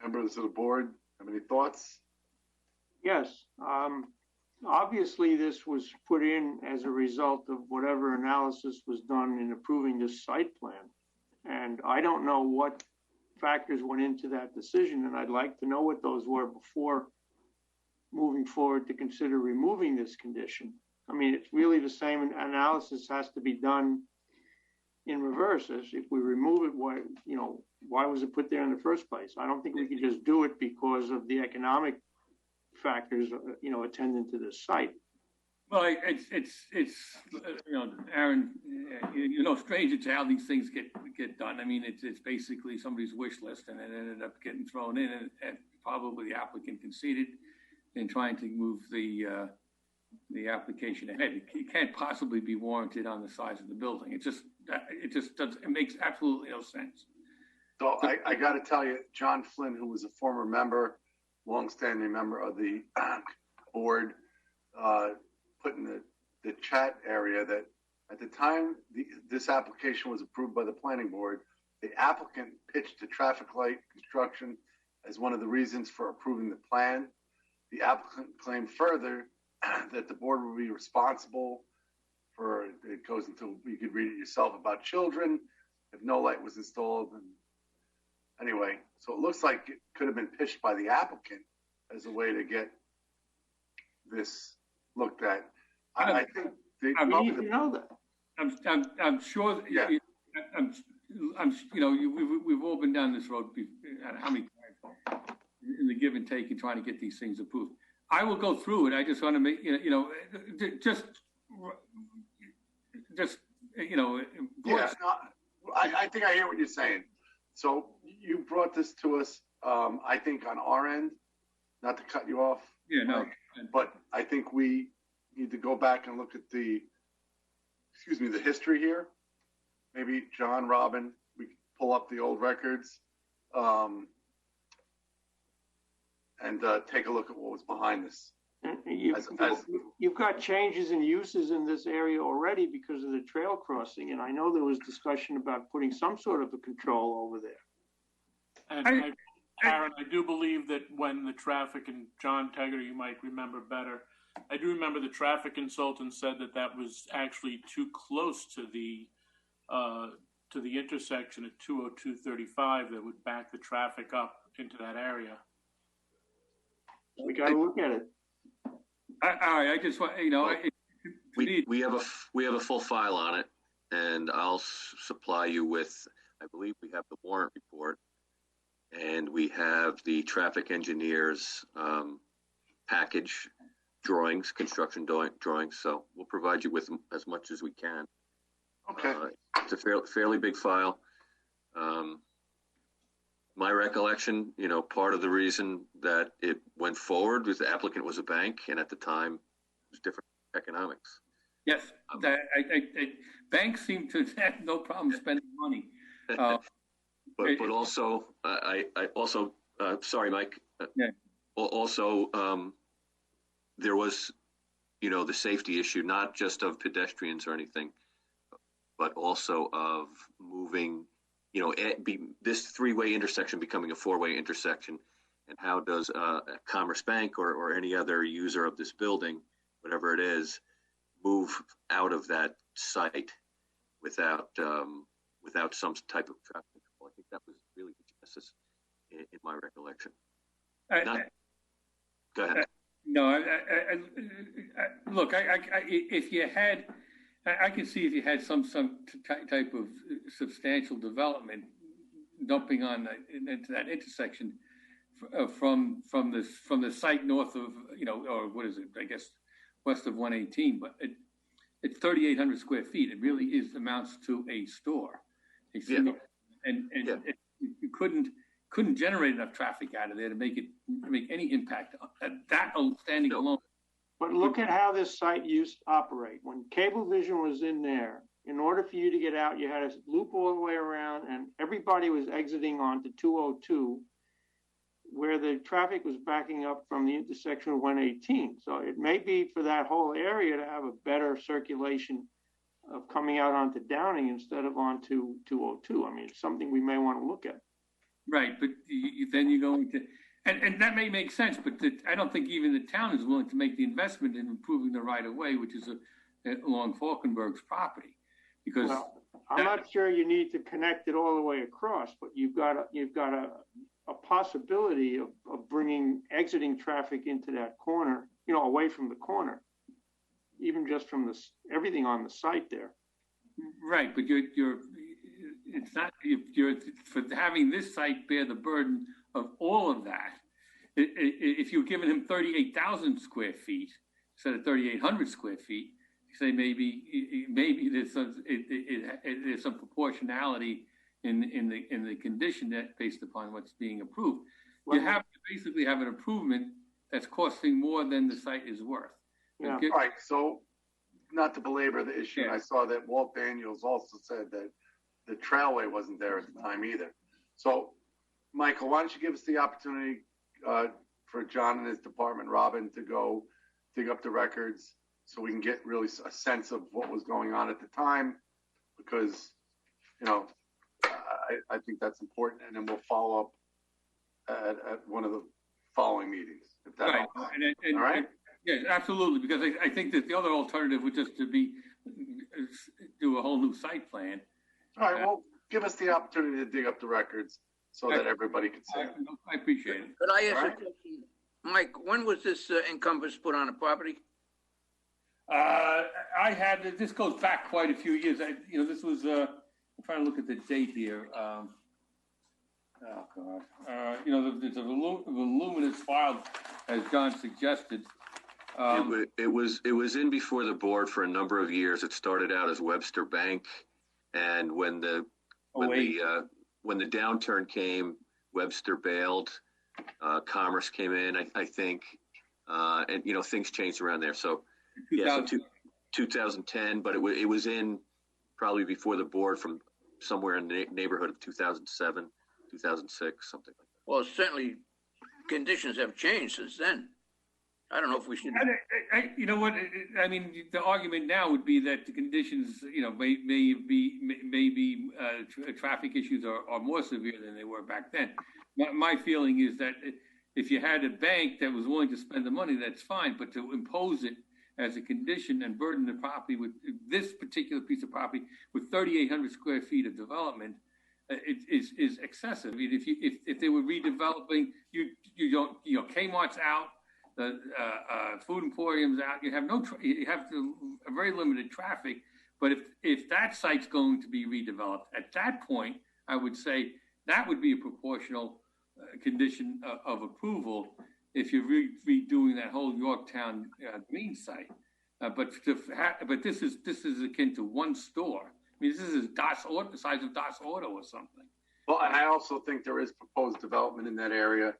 Members of the board, have any thoughts? Yes. Obviously, this was put in as a result of whatever analysis was done in approving this site plan. And I don't know what factors went into that decision, and I'd like to know what those were before moving forward to consider removing this condition. I mean, it's really the same analysis has to be done in reverse. As if we remove it, why was it put there in the first place? I don't think we can just do it because of the economic factors, attendant to this site. Well, it's Aaron, stranger to how these things get done. I mean, it's basically somebody's wish list, and it ended up getting thrown in, and probably the applicant conceded in trying to move the application ahead. It can't possibly be warranted on the size of the building. It makes absolutely no sense. So I got to tell you, John Flynn, who was a former member, longstanding member of the board, put in the chat area that at the time this application was approved by the planning board, the applicant pitched the traffic light construction as one of the reasons for approving the plan. The applicant claimed further that the board would be responsible for, it goes into, you could read it yourself, about children if no light was installed. And anyway, so it looks like it could have been pitched by the applicant as a way to get this looked at. I think I'm sure. Yeah. We've all been down this road how many times in the give and take and trying to get these things approved. I will go through it. I just want to make Yeah, I think I hear what you're saying. So you brought this to us I think on our end, not to cut you off. Yeah, no. But I think we need to go back and look at the history here. Maybe John, Robin, we can pull up the old records and take a look at what was behind this. You've got changes in uses in this area already because of the trail crossing, and I know there was discussion about putting some sort of a control over there. And Aaron, I do believe that when the traffic, and John Teger, you might remember better, I do remember the traffic consultant said that was actually too close to the intersection at 202-35 that would back the traffic up into that area. We got to look at it. I just want, you know, we have a full file on it, and I'll supply you with, I believe we have the warrant report, and we have the traffic engineer's package drawings, construction drawings. So we'll provide you with as much as we can. Okay. It's a fairly big file. My recollection, you know, part of the reason that it went forward was the applicant was a bank, and at the time it was different economics. Yes, banks seem to have no problem spending money. But also, I also, sorry, Mike. Yeah. Also, there was, you know, the safety issue, not just of pedestrians or anything, but also of moving, you know, this three-way intersection becoming a four-way intersection, and how does Commerce Bank or any other user of this building, whatever it is, move out of that site without some type of traffic control? I think that was really the genesis in my recollection. Go ahead. No, look, if you had, I can see if you had some type of substantial development dumping on into that intersection from the site north of, you know, or what is it? I guess west of 118, but it's 3,800 square feet. It really amounts to a store. And you couldn't generate enough traffic out of there to make any impact on that standing alone. But look at how this site used to operate. When Cablevision was in there, in order for you to get out, you had to loop all the way around, and everybody was exiting onto 202, where the traffic was backing up from the intersection of 118. So it may be for that whole area to have a better circulation of coming out onto Downing instead of onto 202. I mean, it's something we may want to look at. Right, but then you're going to, and that may make sense, but I don't think even the town is willing to make the investment in improving the right of way, which is along Falkenberg's property, because I'm not sure you need to connect it all the way across, but you've got a possibility of exiting traffic into that corner, you know, away from the corner, even just from everything on the site there. Right, but it's not, you're for having this site bear the burden of all of that. If you're giving him 38,000 square feet instead of 3,800 square feet, you say maybe there's some proportionality in the condition that based upon what's being approved. You have to basically have an improvement that's costing more than the site is worth. Yeah. Right. So, not to belabor the issue, I saw that Walt Daniels also said that the trailway wasn't there at the time either. So, Michael, why don't you give us the opportunity for John and his department, Robin, to go dig up the records so we can get really a sense of what was going on at the time, because, you know, I think that's important, and then we'll follow up at one of the following meetings. If that right. All right? Yes, absolutely, because I think that the other alternative would just to be do a whole new site plan. All right, well, give us the opportunity to dig up the records so that everybody can see it. I appreciate it. Could I ask a question? Mike, when was this encompass put on the property? This goes back quite a few years. This was, I'm trying to look at the date here. Oh, God. There's a voluminous file, as John suggested. It was in before the board for a number of years. It started out as Webster Bank, and when the downturn came Webster bailed, Commerce came in, I think, and things changed around there. So yeah, so 2010, but it was in probably before the board from somewhere in the neighborhood of 2007, 2006, something like that. Well, certainly conditions have changed since then. I don't know if we should. You know what? I mean, the argument now would be that the conditions, maybe traffic issues are more severe than they were back then. My feeling is that if you had a bank that was willing to spend the money, that's fine. But to impose it as a condition and burden the property with this particular piece of property with 3,800 square feet of development, is excessive. I mean, if they were redeveloping, Kmart's out. The food emporiums out. You have a very limited traffic. But if that site's going to be redeveloped, at that point, I would say that would be a proportional condition of approval if you're redoing that whole Yorktown Green site. But this is akin to one store. I mean, this is the size of Das Auto or something. Well, and I also think there is proposed development in that area.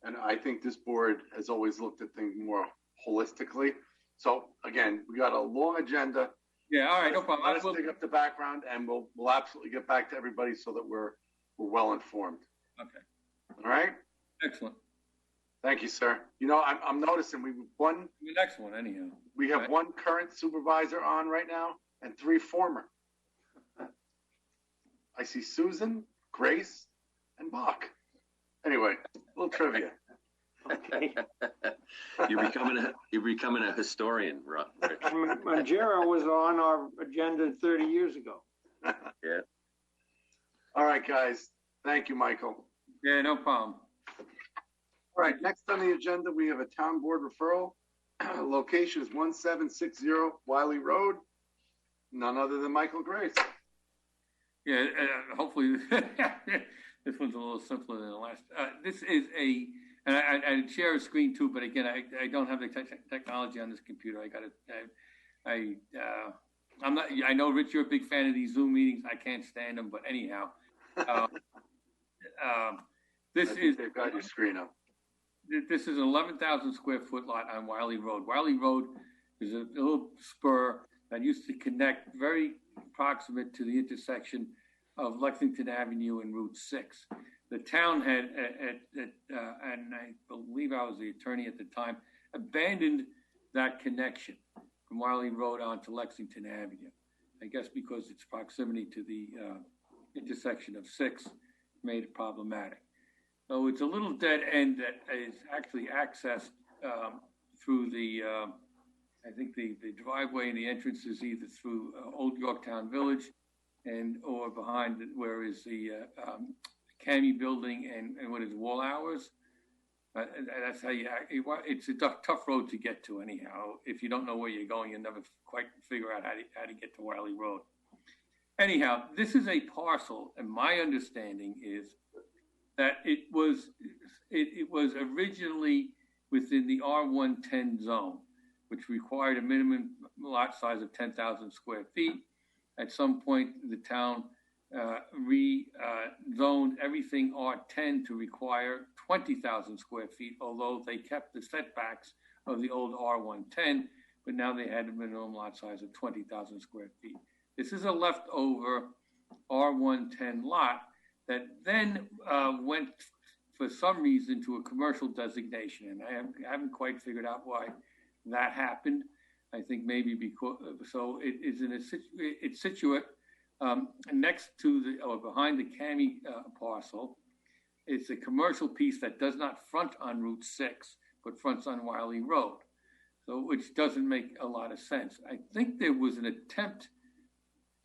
And I think this board has always looked at things more holistically. So again, we got a long agenda. Yeah, all right, no problem. Let's dig up the background, and we'll absolutely get back to everybody so that we're well informed. Okay. All right. Excellent. Thank you, sir. I'm noticing the next one anyhow. We have one current supervisor on right now and 3 former. I see Susan, Grace, and Bach. Anyway, a little trivia. Okay. You're becoming a historian, Rich. Manjero was on our agenda 30 years ago. Yeah. All right, guys. Thank you, Michael. Yeah, no problem. All right, next on the agenda, we have a town board referral. Location is 1760 Wiley Road. None other than Michael Grace. Yeah, hopefully this one's a little simpler than the last. This is and I share a screen too, but again, I don't have the technology on this computer. I'm not. I know, Rich, you're a big fan of these Zoom meetings. I can't stand them, but anyhow, they've got your screen up. This is an 11,000 square foot lot on Wiley Road. Wiley Road is a little spur that used to connect very proximate to the intersection of Lexington Avenue and Route 6. The town had, and I believe I was the attorney at the time, abandoned that connection from Wiley Road onto Lexington Avenue. I guess because its proximity to the intersection of 6 made it problematic. So it's a little dead end that is actually accessed through the, I think the driveway and the entrance is either through Old Yorktown Village or behind where is the CAMI building and what is Wall Hours. That's how it's a tough road to get to anyhow. If you don't know where you're going, you'll never quite figure out how to get to Wiley Road. Anyhow, this is a parcel, and my understanding is that it was originally within the R110 zone, which required a minimum lot size of 10,000 square feet. At some point, the town rezoned everything R10 to require 20,000 square feet, although they kept the setbacks of the old R110, but now they had a minimum lot size of 20,000 square feet. This is a leftover R110 lot that then went, for some reason, to a commercial designation, and I haven't quite figured out why that happened. I think maybe because it is it's situate next to or behind the CAMI parcel. It's a commercial piece that does not front on Route 6, but fronts on Wiley Road, so which doesn't make a lot of sense. I think there was an attempt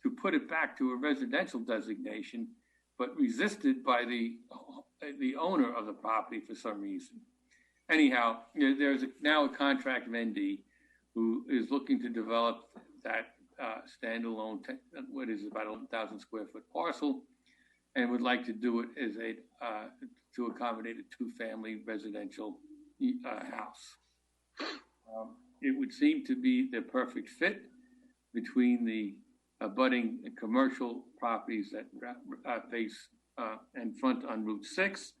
to put it back to a residential designation, but resisted by the owner of the property for some reason. Anyhow, there's now a contract vendee who is looking to develop that standalone, what is about 11,000 square foot parcel, and would like to do it as to accommodate a 2-family residential house. It would seem to be the perfect fit between the abutting commercial properties that face and front on Route 6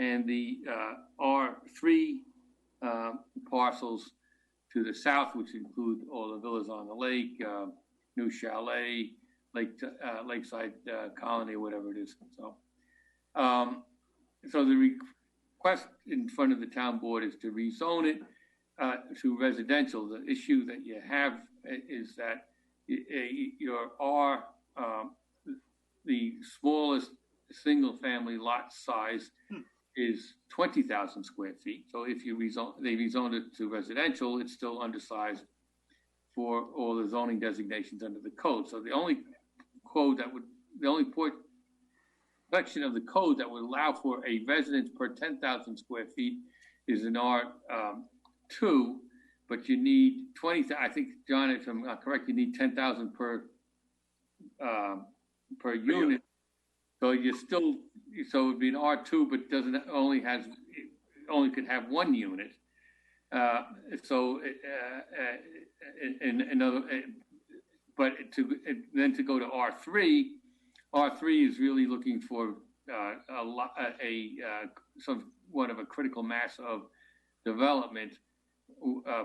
and the R3 parcels to the south, which include all the villas on the lake, New Chalet, Lakeside Colony, or whatever it is. So, so the request in front of the town board is to rezone it to residential. The issue that you have is that the smallest single family lot size is 20,000 square feet. So if they rezoned it to residential, it's still undersized for all the zoning designations under the code. So the only section of the code that would allow for a residence per 10,000 square feet is an R2, but you need 20. I think, John, if I'm not correct, you need 10,000 per unit. So you still, so it'd be an R2, but only could have one unit. Then to go to R3 is really looking for somewhat of a critical mass of development,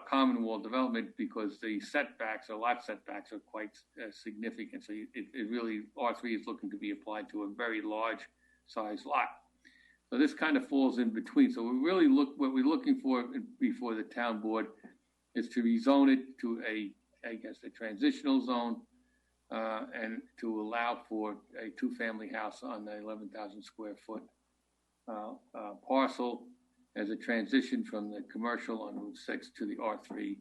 common wall development, because the setbacks or lot setbacks are quite significant. So it really, R3 is looking to be applied to a very large size lot. So this kind of falls in between. So what we're looking for before the town board is to rezone it to a transitional zone, and to allow for a two-family house on the 11,000 square foot parcel as a transition from the commercial on Route 6 to the R3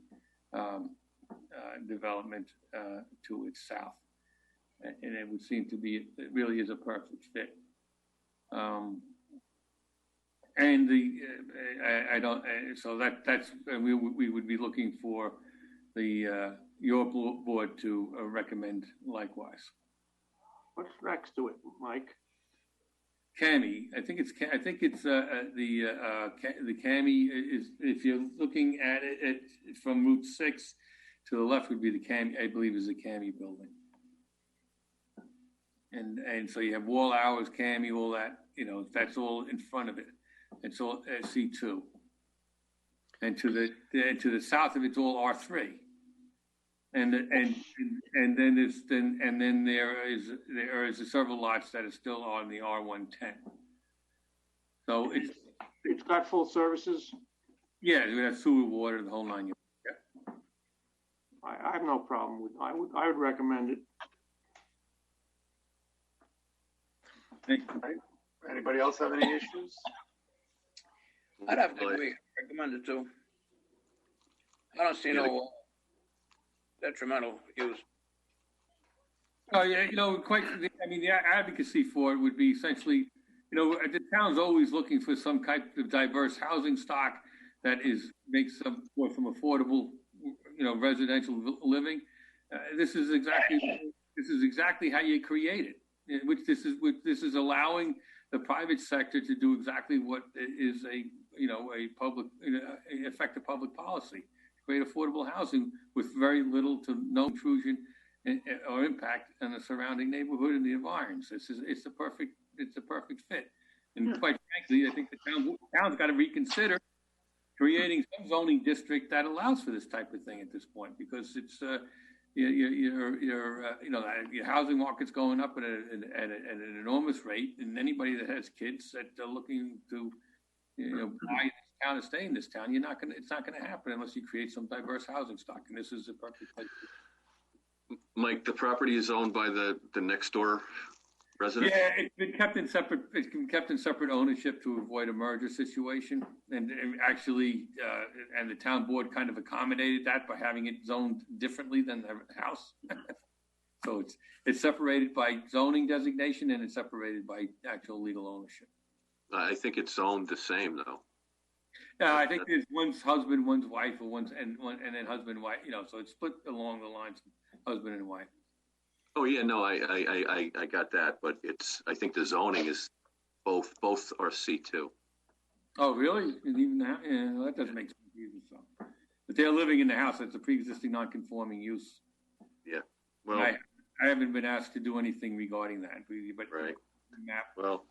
development to its south. And it would seem to be, it really is a perfect fit. We would be looking for your board to recommend likewise. What's next to it, Mike? CAMI. I think it's the CAMI is, if you're looking at it from Route 6 to the left would be the CAMI, I believe is the CAMI building. And so you have wall hours, CAMI, all that, that's all in front of it. It's all C2. And to the south of it's all R3. And then there is several lots that are still on the R110. So it's got full services. Yeah, we have sewer, water, the whole nine yards. Yeah. I have no problem with. I would recommend it. Thank you. Anybody else have any issues? I'd have to recommend it too. I don't see no detrimental use. Oh yeah, the advocacy for it would be essentially, the town's always looking for some type of diverse housing stock that makes some affordable, residential living. This is exactly how you create it. This is allowing the private sector to do exactly what is a public, effective public policy. Create affordable housing with very little to no intrusion or impact on the surrounding neighborhood and the environs. It's a perfect fit. And quite frankly, I think the town's got to reconsider creating some zoning district that allows for this type of thing at this point, because it's your housing market's going up at an enormous rate, and anybody that has kids that are looking to buy this town and stay in this town, it's not gonna happen unless you create some diverse housing stock, and this is a perfect place. Mike, the property is owned by the next door resident? Yeah, it's been kept in separate ownership to avoid a merger situation, and actually, and the town board kind of accommodated that by having it zoned differently than the house. So it's separated by zoning designation, and it's separated by actual legal ownership. I think it's owned the same though. Yeah, I think there's one's husband, one's wife, and then husband and wife. So it's split along the lines of husband and wife. Oh yeah, no, I got that, but I think the zoning is both are C2. Oh really? And even that, that doesn't make sense either. So, but they're living in the house. It's a pre-existing non-conforming use. Yeah. Well, I haven't been asked to do anything regarding that, but right. Map. Well,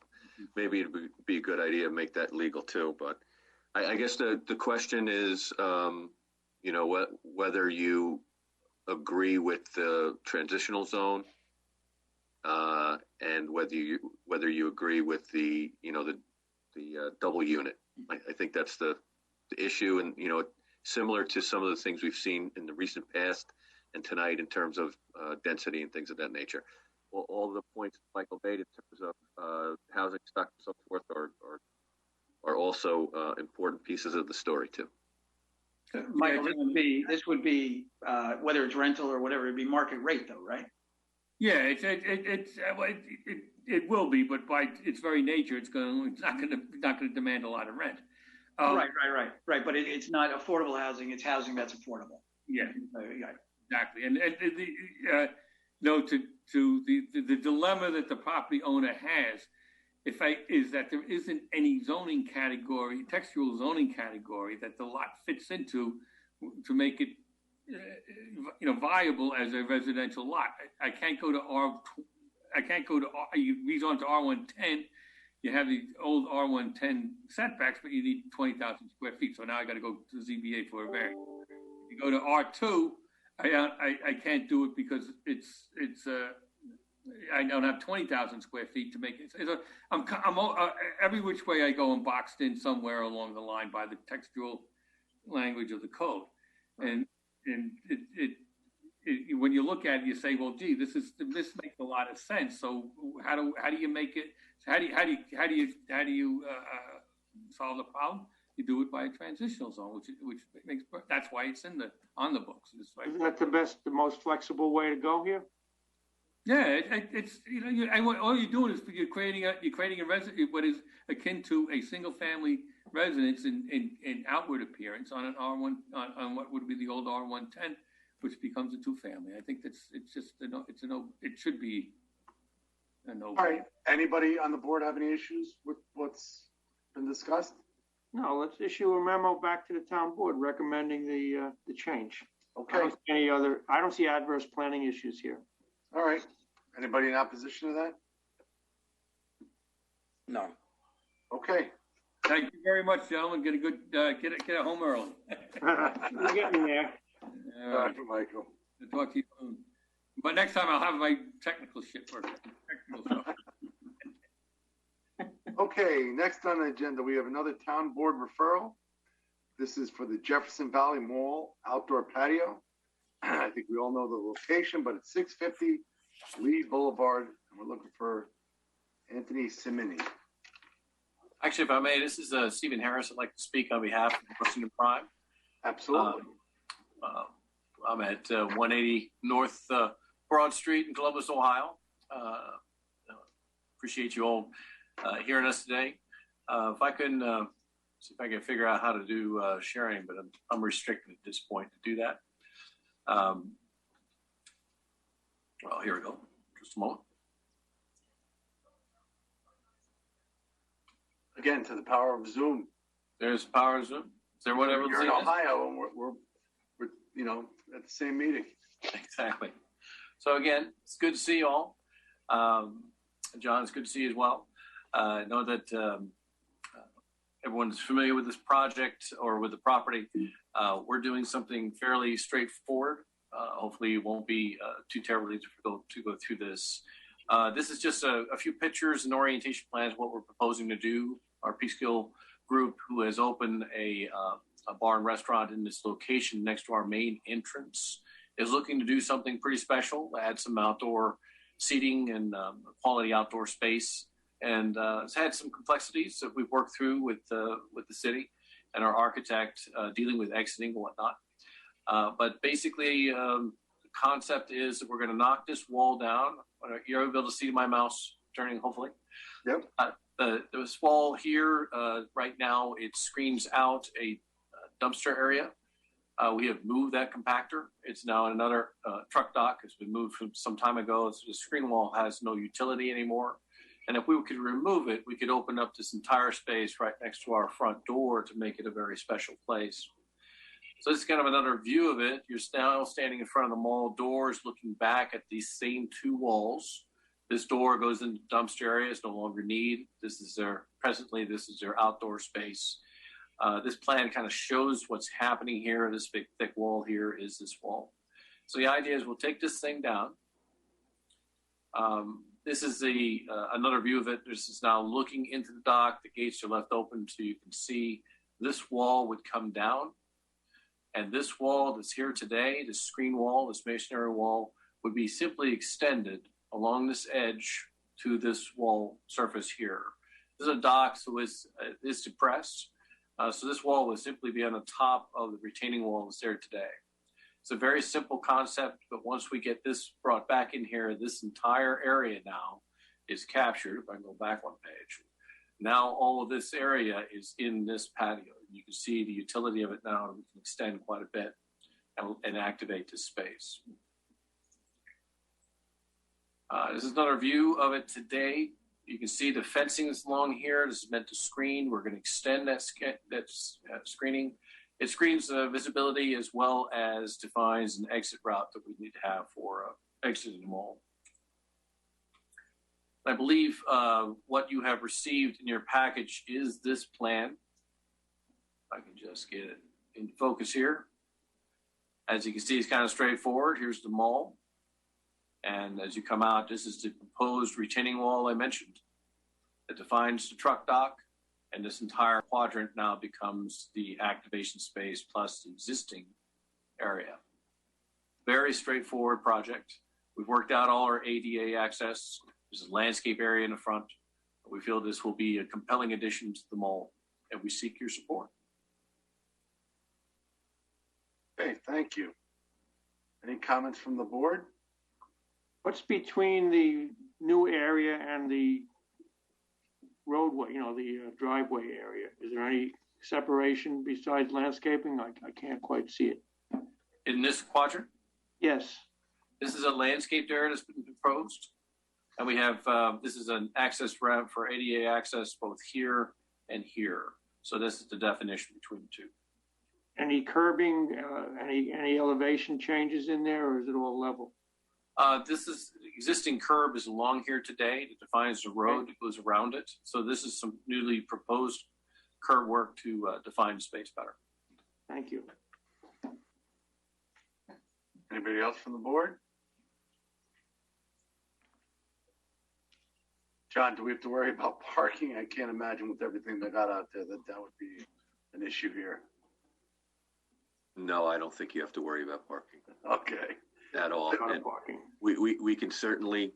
maybe it would be a good idea to make that legal too. But I guess the question is, whether you agree with the transitional zone, and whether you agree with the double unit. I think that's the issue, and similar to some of the things we've seen in the recent past and tonight in terms of density and things of that nature. Well, all the points Michael made in terms of housing stock and so forth are also important pieces of the story too. Michael, this would be whether it's rental or whatever, it'd be market rate though, right? Yeah, it will be, but by its very nature, it's not going to demand a lot of rent. Right. But it's not affordable housing; it's housing that's affordable. Yeah, exactly. And the dilemma that the property owner has, is that there isn't any zoning category, textual zoning category that the lot fits into to make it viable as a residential lot. I can't go to you rezone to R110. You have the old R110 setbacks, but you need 20,000 square feet. So now I got to go to ZBA for a variance. You go to R2, I can't do it because I don't have 20,000 square feet to make it. I'm every which way I go, I'm boxed in somewhere along the line by the textual language of the code, and when you look at it, you say, well, gee, this makes a lot of sense. So how do you make it? How do you solve the problem? You do it by a transitional zone, which makes, that's why it's on the books. Isn't that the most flexible way to go here? Yeah, it's all you're doing is you're creating a residence, what is akin to a single family residence in outward appearance on an R1 on what would be the old R110, which becomes a two family. I think it should be a no. All right. Anybody on the board have any issues with what's been discussed? No, let's issue a memo back to the town board recommending the change. Okay. I don't see adverse planning issues here. All right. Anybody in opposition to that? No. Okay. Thank you very much, gentlemen. Get a good get home early. We're getting there. All right, Michael. I'll talk to you soon. But next time I'll have my technical shit working. Okay, next on the agenda, we have another town board referral. This is for the Jefferson Valley Mall outdoor patio. I think we all know the location, but it's 650 Lee Boulevard, and we're looking for Anthony Simini. Actually, if I may, this is Stephen Harris. I'd like to speak on behalf of Washington Prime. Absolutely. I'm at 180 North Broad Street in Columbus, Ohio. Appreciate you all hearing us today. If I can see if I can figure out how to do sharing, but I'm restricted at this point to do that. Well, here we go. Just a moment. Again, to the power of Zoom. There's the power of Zoom. Is everyone able to You're see in this? Ohio, and we're at the same meeting. Exactly. So again, it's good to see you all. John, it's good to see you as well. I know that everyone's familiar with this project or with the property. We're doing something fairly straightforward. Hopefully it won't be too terribly difficult to go through this. This is just a few pictures and orientation plans, what we're proposing to do. Our Peekskill group, who has opened a bar and restaurant in this location next to our main entrance, is looking to do something pretty special, add some outdoor seating and quality outdoor space. And it's had some complexities that we've worked through with the city and our architect dealing with exiting and whatnot. But basically, the concept is that we're going to knock this wall down. You're able to see my mouse turning, hopefully. Yep. This wall here, right now, it screens out a dumpster area. We have moved that compactor. It's now in another truck dock. It's been moved from some time ago. So the screen wall has no utility anymore. And if we could remove it, we could open up this entire space right next to our front door to make it a very special place. So this is kind of another view of it. You're now standing in front of the mall doors, looking back at these same two walls. This door goes into the dumpster area. It's no longer need. Presently, this is their outdoor space. This plan kind of shows what's happening here. This big thick wall here is this wall. So the idea is we'll take this thing down. This is another view of it. This is now looking into the dock. The gates are left open so you can see this wall would come down. And this wall that's here today, this screen wall, this masonry wall, would be simply extended along this edge to this wall surface here. This is a dock, so it's depressed. So this wall would simply be on the top of the retaining wall that's there today. It's a very simple concept, but once we get this brought back in here, this entire area now is captured. If I go back one page, now all of this area is in this patio. You can see the utility of it now, and we can extend quite a bit and activate this space. This is another view of it today. You can see the fencing is along here. This is meant to screen. We're going to extend that screening. It screens visibility as well as defines an exit route that we need to have for exiting the mall. I believe what you have received in your package is this plan. I can just get it in focus here. As you can see, it's kind of straightforward. Here's the mall. And as you come out, this is the proposed retaining wall I mentioned that defines the truck dock. And this entire quadrant now becomes the activation space plus the existing area. Very straightforward project. We've worked out all our ADA access. There's a landscape area in the front. We feel this will be a compelling addition to the mall, and we seek your support. Okay, thank you. Any comments from the board? What's between the new area and the roadway, the driveway area? Is there any separation besides landscaping? I can't quite see it. In this quadrant? Yes. This is a landscaped area that's been proposed. And we have, this is an access ramp for ADA access both here and here. So this is the definition between the two. Any curbing, any elevation changes in there, or is it all level? This is existing curb is along here today. It defines the road that goes around it. So this is some newly proposed curb work to define space better. Thank you. Anybody else from the board? John, do we have to worry about parking? I can't imagine with everything they got out there that would be an issue here. No, I don't think you have to worry about parking. Okay. At all. And we can certainly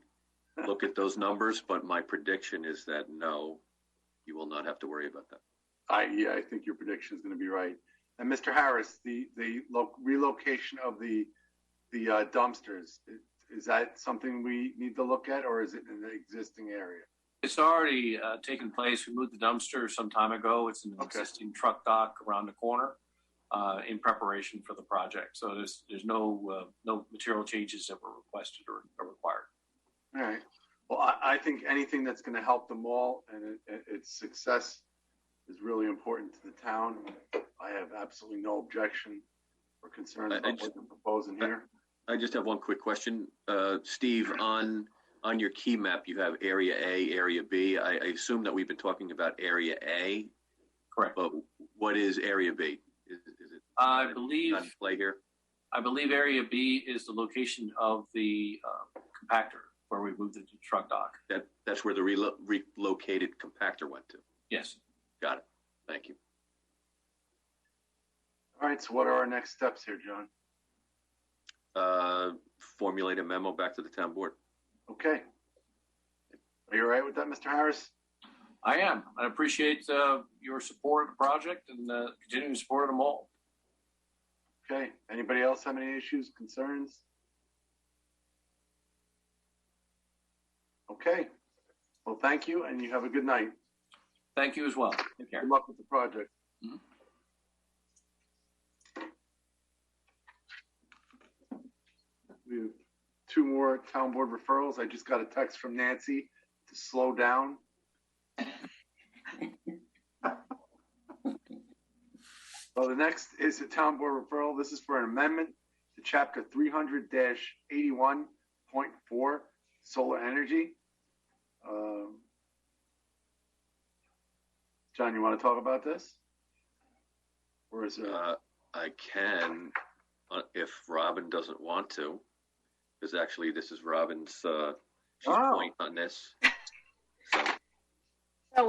look at those numbers, but my prediction is that no, you will not have to worry about that. I think your prediction is going to be right. And Mr. Harris, the relocation of the dumpsters, is that something we need to look at, or is it in the existing area? It's already taken place. We moved the dumpster some time ago. It's in an existing truck dock around the corner. In preparation for the project. So there's no material changes that were requested or required. All right. Well, I think anything that's going to help the mall and its success is really important to the town. I have absolutely no objection or concerns about what they're proposing here. I just have one quick question. Steve, on your key map, you have area A, area B. I assume that we've been talking about area A. Correct. But what is area B? Is it I believe on display here? I believe area B is the location of the compactor where we moved it to truck dock. That's where the relocated compactor went to. Yes. Got it. Thank you. All right. So what are our next steps here, John? Formulate a memo back to the town board. Okay. Are you all right with that, Mr. Harris? I am. I appreciate your support of the project and continuing support of the mall. Okay. Anybody else have any issues, concerns? Okay. Well, thank you, and you have a good night. Thank you as well. Take care. Good luck with the project. Mm-hmm. We have 2 more town board referrals. I just got a text from Nancy to slow down. Well, the next is a town board referral. This is for an amendment to chapter 300-81.4 solar energy. John, you want to talk about this? Or is it? I can, if Robin doesn't want to, because actually this is Robin's, she's point on this. So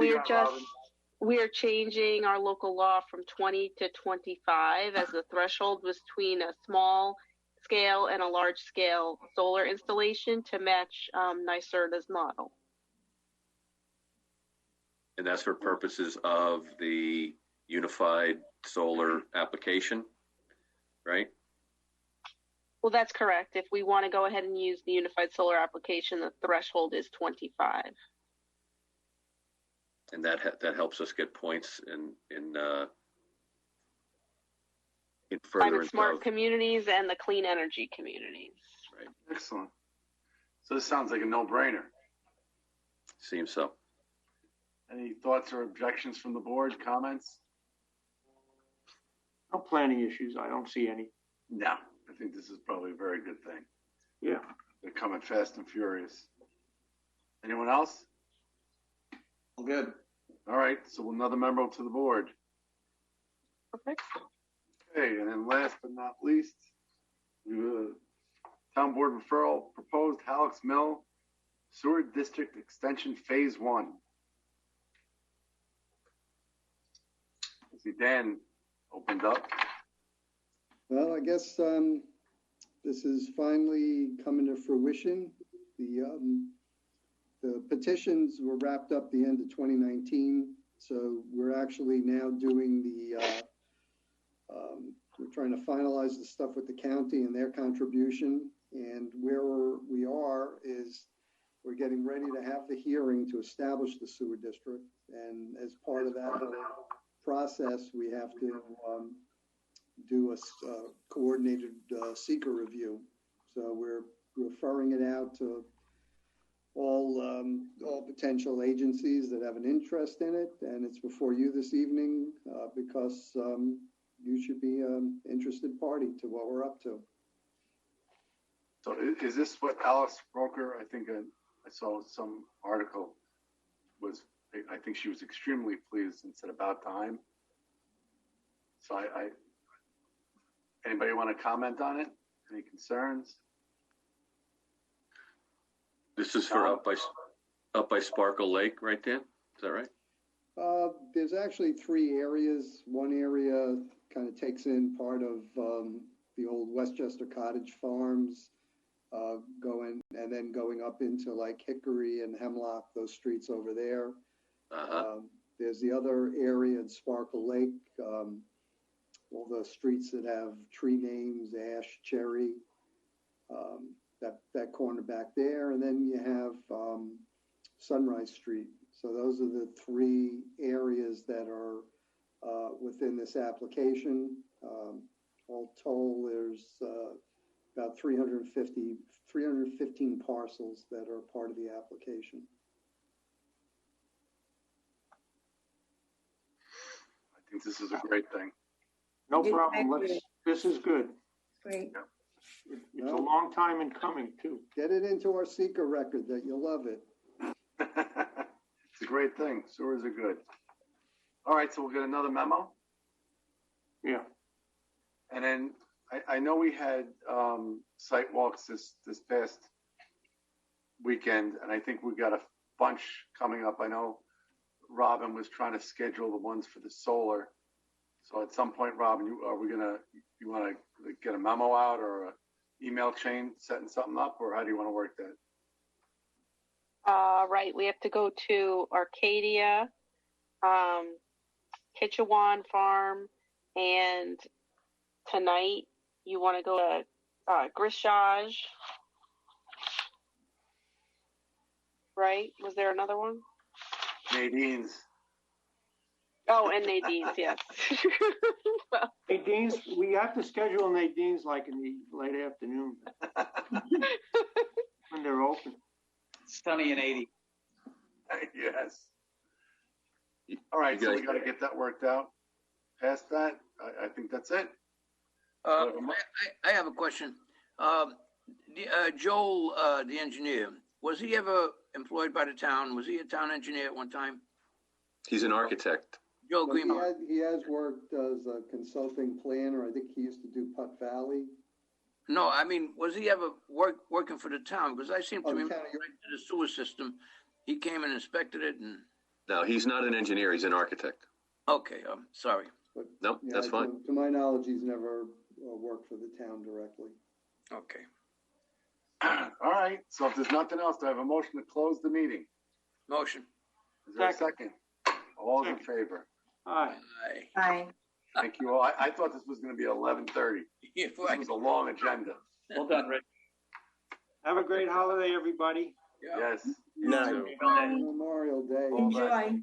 we're changing our local law from 20 to 25 as the threshold was between a small scale and a large scale solar installation to match NYSERDA's model. And that's for purposes of the unified solar application, right? Well, that's correct. If we want to go ahead and use the unified solar application, the threshold is 25. And that helps us get points in Climate smart communities and the clean energy communities. Right. Excellent. So this sounds like a no-brainer. Seems so. Any thoughts or objections from the board? Comments? No planning issues. I don't see any. No, I think this is probably a very good thing. Yeah. They're coming fast and furious. Anyone else? All good. All right, so another member to the board. Perfect. Okay, and then last but not least, town board referral, proposed Halleck's Mill Sewer District Extension Phase 1. I see Dan opened up. Well, I guess this is finally coming to fruition. The petitions were wrapped up the end of 2019, so we're actually now doing we're trying to finalize the stuff with the county and their contribution. And where we are is we're getting ready to have the hearing to establish the sewer district. And as part of that process, we have to do a coordinated seeker review. So we're referring it out to all potential agencies that have an interest in it, and it's before you this evening because you should be an interested party to what we're up to. So is this what Alice Broker, I think I saw some article, I think she was extremely pleased and said about time. So anybody want to comment on it? Any concerns? This is for up by Sparkle Lake, right, Dan? Is that right? There's actually 3 areas. One area kind of takes in part of the old Westchester Cottage Farms, going up into like Hickory and Hemlock, those streets over there. There's the other area in Sparkle Lake, all the streets that have tree names, Ash, Cherry, that corner back there. And then you have Sunrise Street. So those are the 3 areas that are within this application. All told, there's about 315 parcels that are part of the application. I think this is a great thing. No problem. This is good. Great. It's a long time in coming, too. Get it into our seeker record that you'll love it. It's a great thing. Sewers are good. All right, so we'll get another memo. Yeah. And then I know we had site walks this past weekend, and I think we got a bunch coming up. I know Robin was trying to schedule the ones for the solar. So at some point, Robin, you want to get a memo out or an email chain setting something up, or how do you want to work that? Right, we have to go to Arcadia, Kitchewan Farm, and tonight you want to go to Grishage, right? Was there another one? Nadine's. Oh, and Nadine's, yes. Well, Nadine's, we have to schedule Nadine's like in the late afternoon when they're open. Sunny and 80. Yes. All right, so we got to get that worked out. Past that, I think that's it. I have a question. Joel, the engineer, was he ever employed by the town? Was he a town engineer at one time? He's an architect. Joe Well, Greenberg. he has worked as a consulting planner. I think he used to do Putt Valley. No, I mean, was he ever working for the town? Because I seem to Oh, remember county- the sewer system. He came and inspected it and, No, he's not an engineer. He's an architect. okay, sorry. But, Nope, yeah, that's fine. To my knowledge, he's never worked for the town directly. Okay. All right, so if there's nothing else, do I have a motion to close the meeting? Motion. Is there a second? All those in favor? Aye. Aye. Thank you all. I thought this was gonna be 11:30. This was a long agenda. Well done, Rick. Have a great holiday, everybody. Yes. No. Memorial Day. All the best. Enjoy.